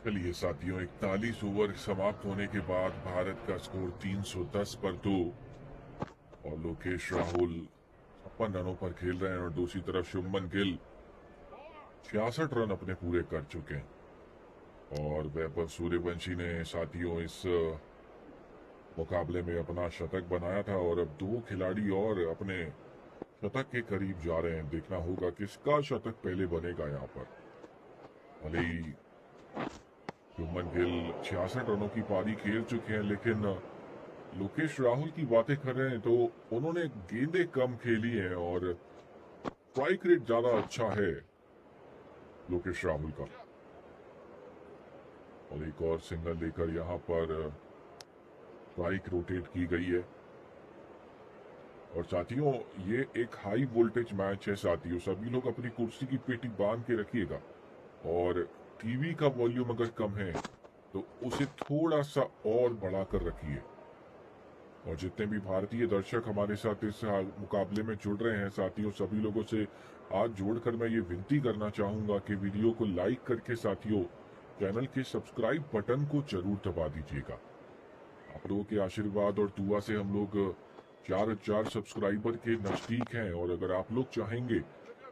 चलिए साथियों, 41 ओवर समाप्त होने के बाद भारत का स्कोर 310 पर 2 और लोकेश राहुल 56 रनों पर खेल रहे हैं और दूसरी तरफ शुभमन गिल 66 रन अपने पूरे कर चुके हैं। और वैभव सूर्यवंशी ने साथियों इस मुकाबले में अपना शतक बनाया था और अब 2 खिलाड़ी और अपने शतक के करीब जा रहे हैं। देखना होगा किसका शतक पहले बनेगा यहाँ पर। भले ही शुभमन गिल 66 रनों की पारी खेल चुके हैं, लेकिन लोकेश राहुल की बातें कर रहे हैं तो उन्होंने गेंदें कम खेली हैं और स्ट्राइक रेट ज्यादा अच्छा है लोकेश राहुल का। और एक और सिंगल लेकर यहाँ पर स्ट्राइक रोटेट की गई है। और साथियों ये एक हाई वोल्टेज मैच है साथियों, सभी लोग अपनी कुर्सी की पेटी बांध के रखिएगा और टीवी का वॉल्यूम अगर कम है तो उसे थोड़ा सा और बढ़ाकर रखिए। और जितने भी भारतीय दर्शक हमारे साथ इस मुकाबले में जुड़ रहे हैं साथियों, सभी लोगों से हाथ जोड़कर मैं ये विनती करना चाहूंगा कि वीडियो को लाइक करके साथियों चैनल के सब्सक्राइब बटन को जरूर दबा दीजिएगा। आप लोगों के आशीर्वाद और दुआ से हम लोग 4000 सब्सक्राइबर के नजदीक हैं और अगर आप लोग चाहेंगे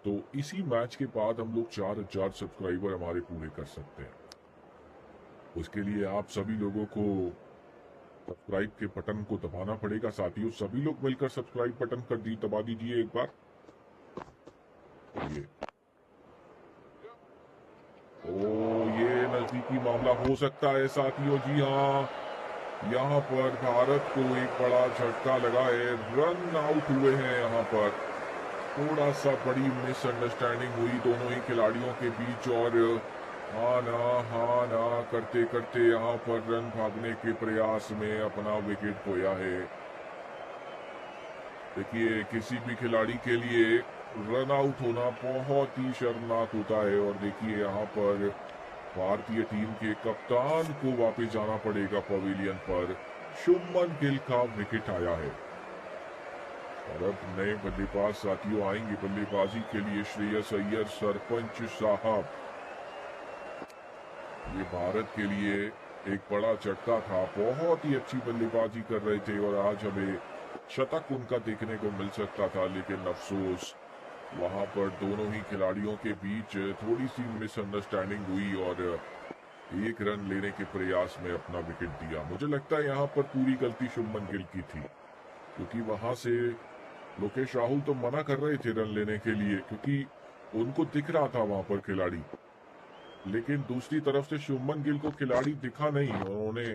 तो इसी मैच के बाद हम लोग 4000 सब्सक्राइबर हमारे पूरे कर सकते हैं। उसके लिए आप सभी लोगों को सब्सक्राइब के बटन को दबाना पड़ेगा साथियों। सभी लोग मिलकर सब्सक्राइब बटन दबा दीजिए एक बार। ये नजदीकी मामला हो सकता है साथियों। जी हाँ, यहाँ पर भारत को एक बड़ा झटका लगा है, रन आउट हुए हैं। यहाँ पर थोड़ा सा बड़ी मिसअंडरस्टैंडिंग हुई दोनों ही खिलाड़ियों के बीच और हाँ ना करते करते यहाँ पर रन भागने के प्रयास में अपना विकेट खोया है। देखिए किसी भी खिलाड़ी के लिए रन आउट होना बहुत ही शर्मनाक होता है और देखिए यहाँ पर भारतीय टीम के कप्तान को वापस जाना पड़ेगा पवेलियन पर। शुभमन गिल का विकेट आया है और अब नए बल्लेबाज साथियों आएंगे बल्लेबाजी के लिए। श्रेयस अय्यर, सरपंच साहब, ये भारत के लिए एक बड़ा झटका था। बहुत ही अच्छी बल्लेबाजी कर रहे थे और आज हमें शतक उनका देखने को मिल सकता था, लेकिन अफसोस वहां पर दोनों ही खिलाड़ियों के बीच थोड़ी सी मिसअंडरस्टैंडिंग हुई और 1 रन लेने के प्रयास में अपना विकेट दिया। मुझे लगता है यहाँ पर पूरी गलती शुभमन गिल की थी, क्योंकि वहां से लोकेश राहुल तो मना कर रहे थे रन लेने के लिए, क्योंकि उनको दिख रहा था वहां पर खिलाड़ी, लेकिन दूसरी तरफ से शुभमन गिल को खिलाड़ी दिखा नहीं। उन्होंने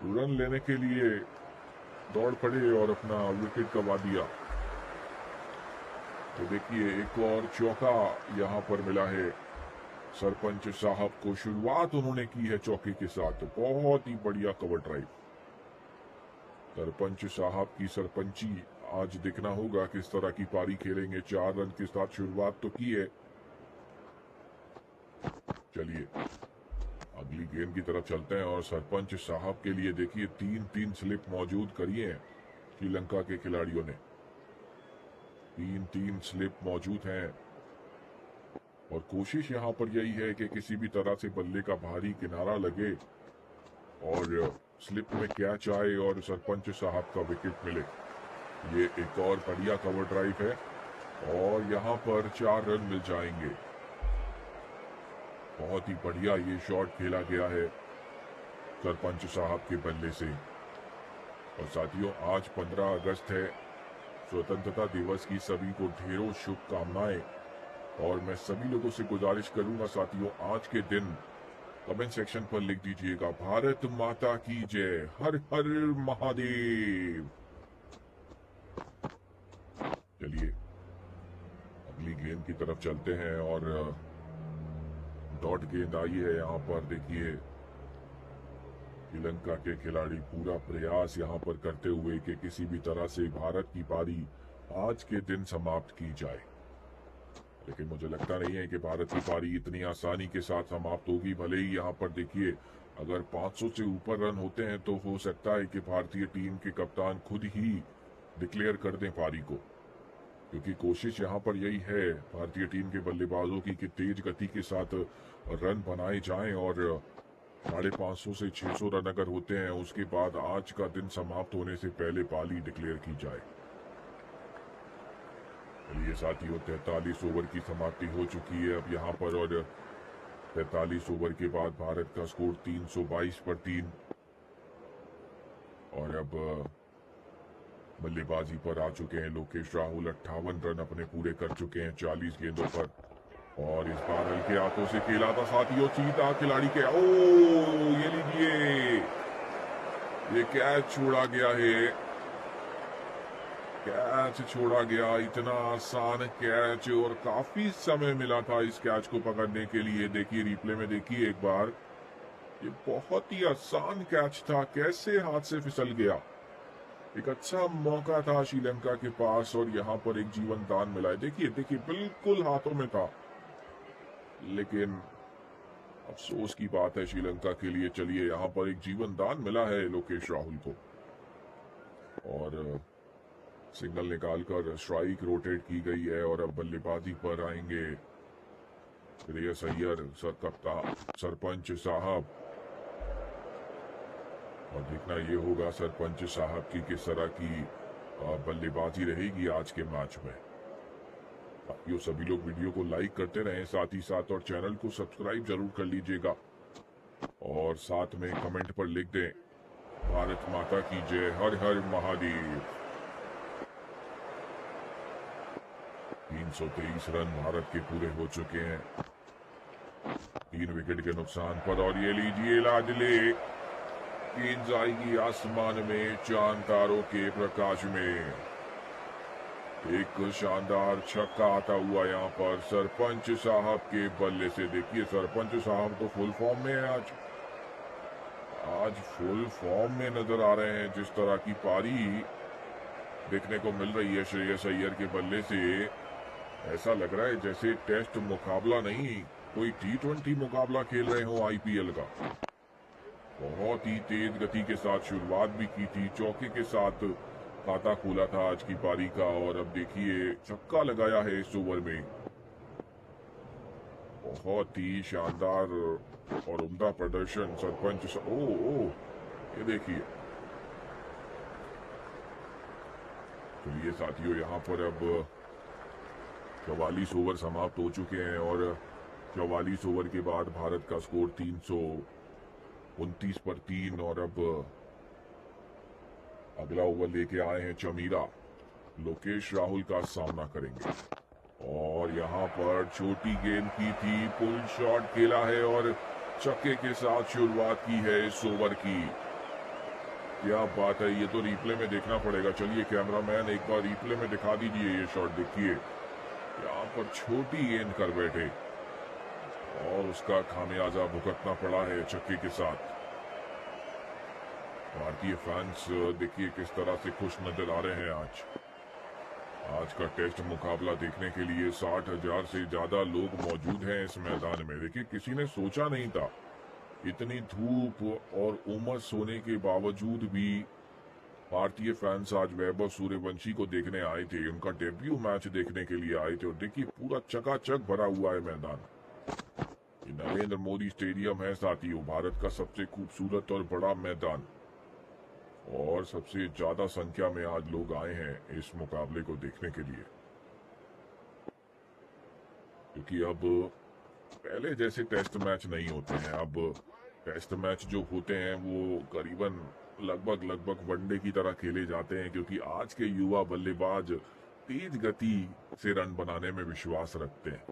रन लेने के लिए दौड़ पड़े और अपना विकेट गंवा दिया। तो देखिए एक और चौका यहाँ पर मिला है सरपंच साहब को। शुरुआत उन्होंने की है चौके के साथ, बहुत ही बढ़िया कवर ड्राइव। सरपंच साहब की सरपंची आज देखना होगा किस तरह की पारी खेलेंगे। 4 रन के साथ शुरुआत तो की है। चलिए अगली गेंद की तरफ चलते हैं और सरपंच साहब के लिए देखिए 3-3 स्लिप मौजूद करी है श्रीलंका के खिलाड़ियों ने। 3-3 स्लिप मौजूद हैं और कोशिश यहाँ पर यही है कि किसी भी तरह से बल्ले का भारी किनारा लगे और स्लिप में कैच आए और सरपंच साहब का विकेट मिले। ये एक और बढ़िया कवर ड्राइव है और यहाँ पर 4 रन मिल जाएंगे। बहुत ही बढ़िया ये शॉट खेला गया है सरपंच साहब के बल्ले से। और साथियों, आज 15 अगस्त है, स्वतंत्रता दिवस की सभी को ढेरों शुभकामनाएं। और मैं सभी लोगों से गुजारिश करूंगा साथियों, आज के दिन कमेंट सेक्शन पर लिख दीजिएगा भारत माता की जय, हर हर महादेव। चलिए अगली गेंद की तरफ चलते हैं और डॉट गेंद आई है। यहाँ पर देखिए श्रीलंका के खिलाड़ी पूरा प्रयास यहाँ पर करते हुए कि किसी भी तरह से भारत की पारी आज के दिन समाप्त की जाए, लेकिन मुझे लगता नहीं है कि भारत की पारी इतनी आसानी के साथ समाप्त होगी। भले ही यहाँ पर देखिए अगर 500 से ऊपर रन होते हैं तो हो सकता है कि भारतीय टीम के कप्तान खुद ही डिक्लेयर कर दें पारी को, क्योंकि कोशिश यहाँ पर यही है भारतीय टीम के बल्लेबाजों की कि तेज गति के साथ रन बनाए जाएं और 550 से 600 रन अगर होते हैं उसके बाद आज का दिन समाप्त होने से पहले पारी डिक्लेयर की जाए। ये साथियों 43 ओवर की समाप्ति हो चुकी है अब यहाँ पर, और 43 ओवर के बाद भारत का स्कोर 322 पर 3। और अब बल्लेबाजी पर आ चुके हैं लोकेश राहुल। 58 रन अपने पूरे कर चुके हैं 40 गेंदों पर। और इस बार हल्के हाथों से खेला था साथियों, सीधा खिलाड़ी के ये लीजिए, ये कैच छोड़ा गया है, कैच छोड़ा गया। इतना आसान कैच और काफी समय मिला था इस कैच को पकड़ने के लिए। देखिए रिप्ले में देखिए एक बार, ये बहुत ही आसान कैच था, कैसे हाथ से फिसल गया। एक अच्छा मौका था श्रीलंका के पास और यहाँ पर एक जीवन दान मिला है। देखिए देखिए बिल्कुल हाथों में था, लेकिन अफसोस की बात है श्रीलंका के लिए। चलिए यहाँ पर एक जीवन दान मिला है लोकेश राहुल को, और सिग्नल निकालकर स्ट्राइक रोटेट की गई है। और अब बल्लेबाजी पर आएंगे श्रेयस अय्यर, सरपंच साहब। और देखना ये होगा सरपंच साहब की किस तरह की बल्लेबाजी रहेगी आज के मैच में। बाकी सभी लोग वीडियो को लाइक करते रहें, साथ ही साथ और चैनल को सब्सक्राइब जरूर कर लीजिएगा, और साथ में कमेंट पर लिख दें भारत माता की जय, हर हर महादेव। 323 रन भारत के पूरे हो चुके हैं 3 विकेट के नुकसान पर। और ये लीजिए लाडले, गेंद जाएगी आसमान में चांद तारों के प्रकाश में। एक शानदार छक्का आता हुआ यहाँ पर सरपंच साहब के बल्ले से। देखिए सरपंच साहब तो फुल फॉर्म में है, आज फुल फॉर्म में नजर आ रहे हैं। जिस तरह की पारी देखने को मिल रही है श्रेयस अय्यर के बल्ले से, ऐसा लग रहा है जैसे टेस्ट मुकाबला नहीं, कोई T20 मुकाबला खेल रहे हो IPL का। बहुत ही तेज गति के साथ शुरुआत भी की थी, चौके के साथ खाता खोला था आज की पारी का। और अब देखिए छक्का लगाया है इस ओवर में। बहुत ही शानदार और उम्दा प्रदर्शन सरपंच ये देखिए। चलिए साथियों यहाँ पर अब 44 ओवर समाप्त हो चुके हैं, और 44 ओवर के बाद भारत का स्कोर 329 पर 3। और अब अगला ओवर लेके आए हैं चमीरा, लोकेश राहुल का सामना करेंगे। और यहाँ पर छोटी गेंद की थी, पुल शॉट खेला है और छक्के के साथ शुरुआत की है इस ओवर की। क्या बात है, ये तो रिप्ले में देखना पड़ेगा। चलिए कैमरामैन एक बार रिप्ले में दिखा दीजिए ये शॉट। देखिए यहाँ पर छोटी गेंद कर बैठे और उसका खामियाजा भुगतना पड़ा है छक्के के साथ। भारतीय फैंस देखिए किस तरह से खुश नजर आ रहे हैं। आज का टेस्ट मुकाबला देखने के लिए 60,000 से ज्यादा लोग मौजूद हैं इस मैदान में। देखिए किसी ने सोचा नहीं था, इतनी धूप और उमस होने के बावजूद भी भारतीय फैंस आज वैभव सूर्यवंशी को देखने आए थे, उनका डेब्यू मैच देखने के लिए आए थे। और देखिए पूरा चकाचक भरा हुआ है मैदान। ये नरेंद्र मोदी स्टेडियम है साथियों, भारत का सबसे खूबसूरत और बड़ा मैदान, और सबसे ज्यादा संख्या में आज लोग आए हैं इस मुकाबले को देखने के लिए। क्योंकि अब पहले जैसे टेस्ट मैच नहीं होते हैं। अब टेस्ट मैच जो होते हैं वो करीबन लगभग लगभग वनडे की तरह खेले जाते हैं, क्योंकि आज के युवा बल्लेबाज तेज गति से रन बनाने में विश्वास रखते हैं।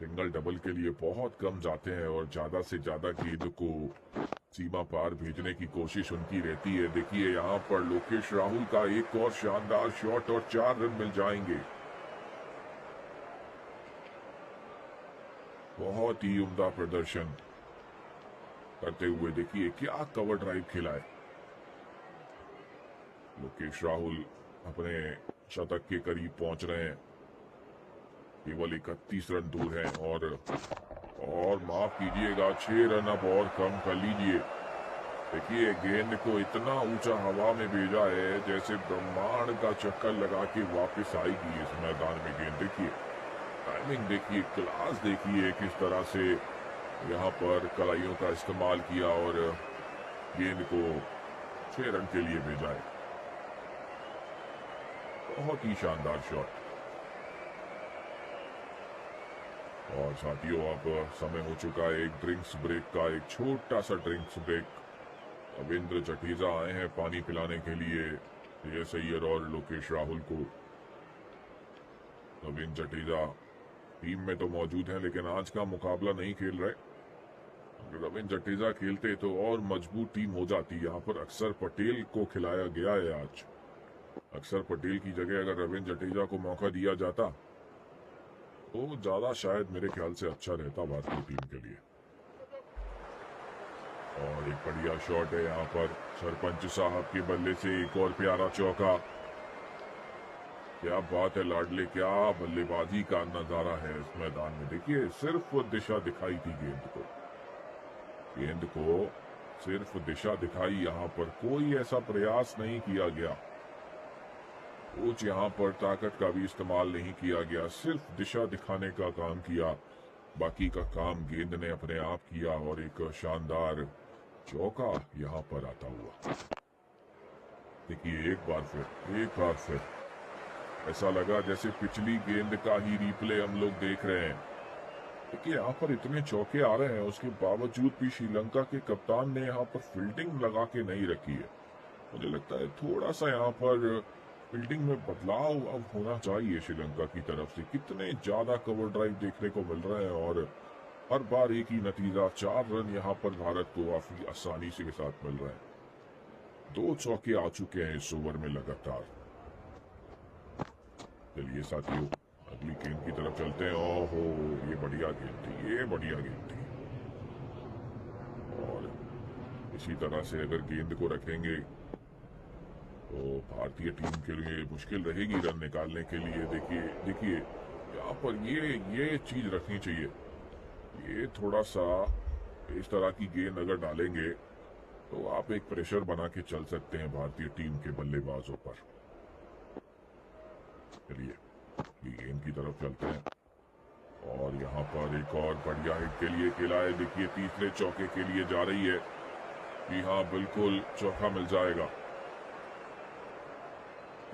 सिंगल डबल के लिए बहुत कम जाते हैं और ज्यादा से ज्यादा गेंद को सीमा पार भेजने की कोशिश उनकी रहती है। देखिए यहाँ पर लोकेश राहुल का एक और शानदार शॉट और 4 रन मिल जाएंगे। बहुत ही उम्दा प्रदर्शन करते हुए देखिए क्या कवर ड्राइव खेला है। लोकेश राहुल अपने शतक के करीब पहुंच रहे हैं, केवल 31 रन दूर हैं। और माफ कीजिएगा 6 रन अब और कम कर लीजिए। देखिए गेंद को इतना ऊंचा हवा में भेजा है जैसे ब्रह्मांड का चक्कर लगा के वापस आएगी इस मैदान में गेंद। देखिए टाइमिंग देखिए, क्लास देखिए, किस तरह से यहाँ पर कलाइयों का इस्तेमाल किया और गेंद को 6 रन के लिए भेजा है। बहुत ही शानदार शॉट। और साथियों अब समय हो चुका है एक ड्रिंक्स ब्रेक का, एक छोटा सा ड्रिंक्स ब्रेक। रविंद्र जडेजा आए हैं पानी पिलाने के लिए श्रेयस अय्यर और लोकेश राहुल को। रविंद्र जडेजा टीम में तो मौजूद है लेकिन आज का मुकाबला नहीं खेल रहे। अगर रविंद्र जडेजा खेलते तो और मजबूत टीम हो जाती। यहाँ पर अक्षर पटेल को खिलाया गया है आज। अक्षर पटेल की जगह अगर रविंद्र जडेजा को मौका दिया जाता तो ज्यादा शायद मेरे ख्याल से अच्छा रहता भारतीय टीम के लिए। और एक बढ़िया शॉट है यहाँ पर सरपंच साहब के बल्ले से, एक और प्यारा चौका। क्या बात है लाडले, क्या बल्लेबाजी का नजारा है इस मैदान में। देखिए सिर्फ दिशा दिखाई थी गेंद को सिर्फ दिशा दिखाई। यहाँ पर कोई ऐसा प्रयास नहीं किया गया, कोच यहाँ पर ताकत का भी इस्तेमाल नहीं किया गया, सिर्फ दिशा दिखाने का काम किया। बाकी का काम गेंद ने अपने आप किया और एक शानदार चौका यहाँ पर आता हुआ। देखिए एक बार फिर ऐसा लगा जैसे पिछली गेंद का ही रिप्ले हम लोग देख रहे हैं। देखिए यहाँ पर इतने चौके आ रहे हैं, उसके बावजूद भी श्रीलंका के कप्तान ने यहाँ पर फील्डिंग लगा के नहीं रखी है। मुझे लगता है थोड़ा सा यहाँ पर फील्डिंग में बदलाव अब होना चाहिए श्रीलंका की तरफ से। कितने ज्यादा कवर ड्राइव देखने को मिल रहे हैं और हर बार एक ही नतीजा, 4 रन यहाँ पर भारत को काफी आसानी से के साथ मिल रहे हैं। 2 चौके आ चुके हैं इस ओवर में लगातार। चलिए साथियों अगली गेंद की तरफ चलते हैं। ओहो ये बढ़िया गेंद थी, और इसी तरह से अगर गेंद को रखेंगे तो भारतीय टीम के लिए मुश्किल रहेगी रन निकालने के लिए। देखिए यहाँ पर ये चीज रखनी चाहिए। ये थोड़ा सा इस तरह की गेंद अगर डालेंगे तो आप एक प्रेशर बना के चल सकते हैं भारतीय टीम के बल्लेबाजों पर। चलिए गेंद की तरफ चलते हैं और यहाँ पर एक और बढ़िया हिट के लिए खेला है। देखिए तीसरे चौके के लिए जा रही है कि हाँ बिल्कुल चौका मिल जाएगा।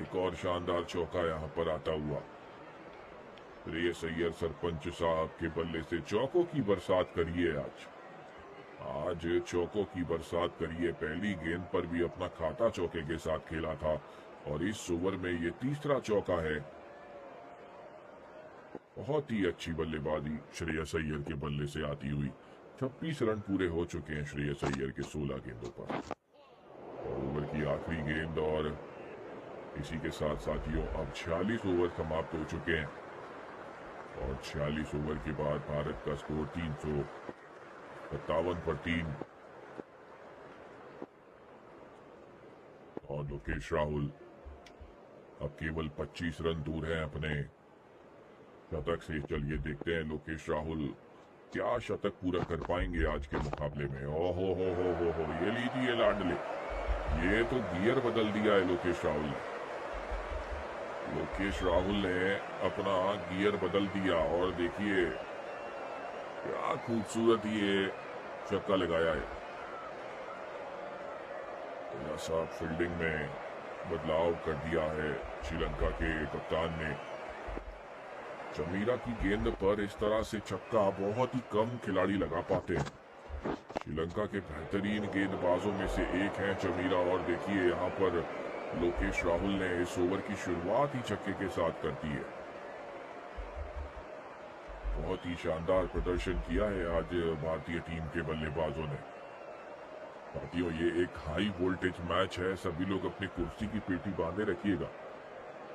एक और शानदार चौका यहाँ पर आता हुआ। श्रेयस अय्यर सरपंच साहब के बल्ले से चौकों की बरसात करिए आज चौकों की बरसात करिए। पहली गेंद पर भी अपना खाता चौके के साथ खेला था और इस ओवर में ये तीसरा चौका है। बहुत ही अच्छी बल्लेबाजी श्रेयस अय्यर के बल्ले से आती हुई। 26 रन पूरे हो चुके हैं श्रेयस अय्यर के 16 गेंदों पर। और ओवर की आखिरी गेंद और इसी के साथ साथियों अब 46 ओवर समाप्त हो चुके हैं और 46 ओवर के बाद भारत का स्कोर 357 पर 3। और लोकेश राहुल अब केवल 25 रन दूर हैं अपने शतक से। चलिए देखते हैं लोकेश राहुल क्या शतक पूरा कर पाएंगे आज के मुकाबले में। ओहो हो ये लीजिए लाडले, ये तो गियर बदल दिया है लोकेश राहुल ने अपना गियर बदल दिया और देखिए क्या खूबसूरत ये छक्का लगाया है। थोड़ा सा फील्डिंग में बदलाव कर दिया है श्रीलंका के कप्तान ने। चमीरा की गेंद पर इस तरह से छक्का बहुत ही कम खिलाड़ी लगा पाते हैं। श्रीलंका के बेहतरीन गेंदबाजों में से एक हैं चमीरा, और देखिए यहाँ पर लोकेश राहुल ने इस ओवर की शुरुआत ही छक्के के साथ कर दी है। बहुत ही शानदार प्रदर्शन किया है आज भारतीय टीम के बल्लेबाजों ने। साथियों, ये एक हाई वोल्टेज मैच है, सभी लोग अपनी कुर्सी की पेटी बांधे रखिएगा,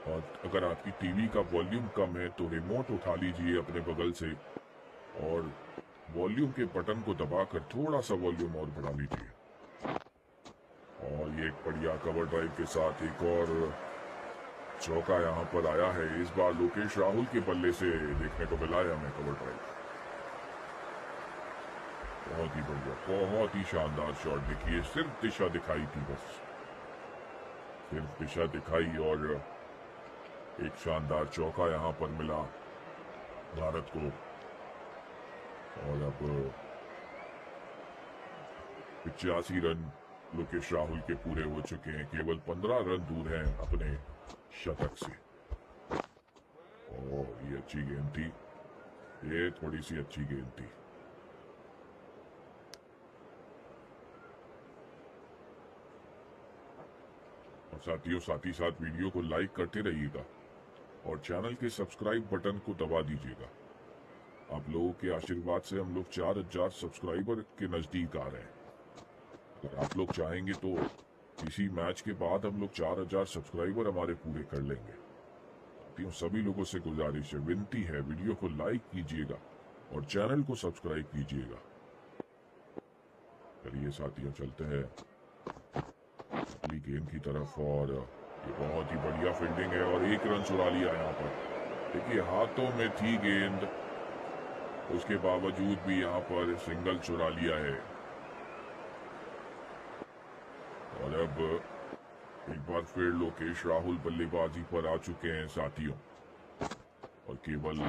और अगर आपकी टीवी का वॉल्यूम कम है तो रिमोट उठा लीजिए अपने बगल से और वॉल्यूम के बटन को दबाकर थोड़ा सा वॉल्यूम और बढ़ा लीजिए। और ये एक बढ़िया कवर ड्राइव के साथ एक और चौका यहाँ पर आया है। इस बार लोकेश राहुल के बल्ले से देखने को मिला है हमें कवर ड्राइव। बहुत ही बढ़िया, बहुत ही शानदार शॉट। देखिए, सिर्फ दिशा दिखाई थी, बस सिर्फ दिशा दिखाई और एक शानदार चौका यहाँ पर मिला भारत को। और अब 85 रन लोकेश राहुल के पूरे हो चुके हैं, केवल 15 रन दूर हैं अपने शतक से। और ये अच्छी गेंद थी, ये थोड़ी सी अच्छी गेंद थी। और साथियों, साथ ही साथ वीडियो को लाइक करते रहिएगा और चैनल के सब्सक्राइब बटन को दबा दीजिएगा। आप लोगों के आशीर्वाद से हम लोग 4000 सब्सक्राइबर के नजदीक आ रहे हैं। अगर आप लोग चाहेंगे तो इसी मैच के बाद हम लोग 4000 सब्सक्राइबर हमारे पूरे कर लेंगे। साथियों, सभी लोगों से गुजारिश है, विनती है, वीडियो को लाइक कीजिएगा और चैनल को सब्सक्राइब कीजिएगा। चलिए साथियों, चलते हैं अगली गेंद की तरफ। और ये बहुत ही बढ़िया फील्डिंग है और एक रन चुरा लिया यहाँ पर। देखिए, हाथों में थी गेंद, उसके बावजूद भी यहाँ पर सिंगल चुरा लिया है। और अब एक बार फिर लोकेश राहुल बल्लेबाजी पर आ चुके हैं साथियों, और केवल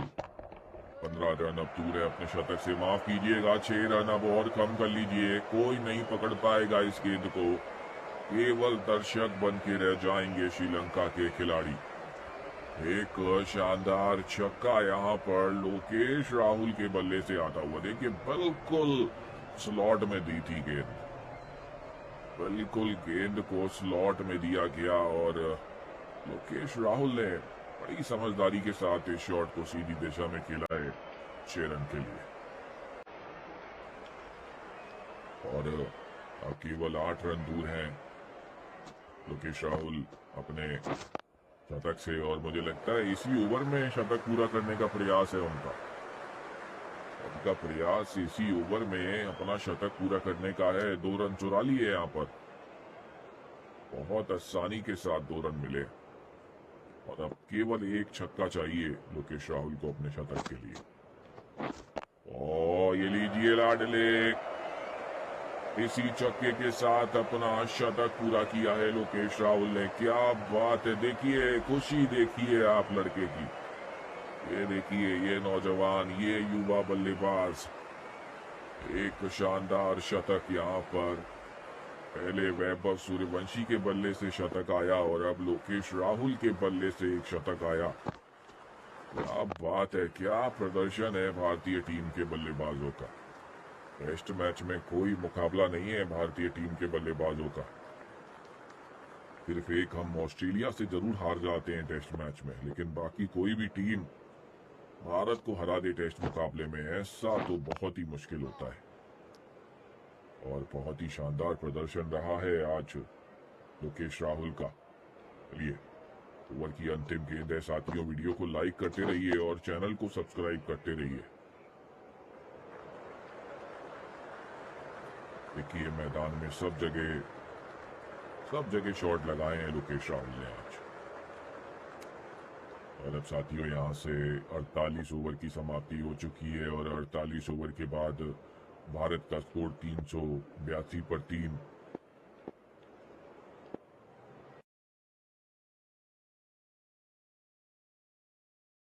15 रन अब दूर है अपने शतक से। माफ कीजिएगा, 6 रन अब और कम कर लीजिए। कोई नहीं पकड़ पाएगा इस गेंद को, केवल दर्शक बन के रह जाएंगे श्रीलंका के खिलाड़ी। एक शानदार छक्का यहाँ पर लोकेश राहुल के बल्ले से आता हुआ। देखिए, बिल्कुल स्लॉट में दी थी गेंद, बिल्कुल गेंद को स्लॉट में दिया गया और लोकेश राहुल ने बड़ी समझदारी के साथ इस शॉट को सीधी दिशा में खेला है 6 रन के लिए। और अब केवल 8 रन दूर हैं लोकेश राहुल अपने शतक से, और मुझे लगता है इसी ओवर में शतक पूरा करने का प्रयास है उनका। उनका प्रयास इसी ओवर में अपना शतक पूरा करने का है। 2 रन चुरा लिए यहाँ पर, बहुत आसानी के साथ 2 रन मिले, और अब केवल एक छक्का चाहिए लोकेश राहुल को अपने शतक के लिए। और ये लीजिए लाडले, इसी छक्के के साथ अपना शतक पूरा किया है लोकेश राहुल ने। क्या बात है, देखिए खुशी देखिए आप लड़के की, ये देखिए, ये नौजवान, ये युवा बल्लेबाज, एक शानदार शतक यहाँ पर। पहले वैभव सूर्यवंशी के बल्ले से शतक आया और अब लोकेश राहुल के बल्ले से एक शतक आया। क्या बात है, क्या प्रदर्शन है भारतीय टीम के बल्लेबाजों का। टेस्ट मैच में कोई मुकाबला नहीं है भारतीय टीम के बल्लेबाजों का। सिर्फ एक हम ऑस्ट्रेलिया से जरूर हार जाते हैं टेस्ट मैच में, लेकिन बाकी कोई भी टीम भारत को हरा दे टेस्ट मुकाबले में, ऐसा तो बहुत ही मुश्किल होता है। और बहुत ही शानदार प्रदर्शन रहा है आज लोकेश राहुल का। चलिए, ओवर की अंतिम गेंद है साथियों। वीडियो को लाइक करते रहिए और चैनल को सब्सक्राइब करते रहिए। देखिए, मैदान में सब जगह शॉट लगाए हैं लोकेश राहुल ने आज। और अब साथियों, यहाँ से 48 ओवर की समाप्ति हो चुकी है और 48 ओवर के बाद भारत का स्कोर 382 पर 3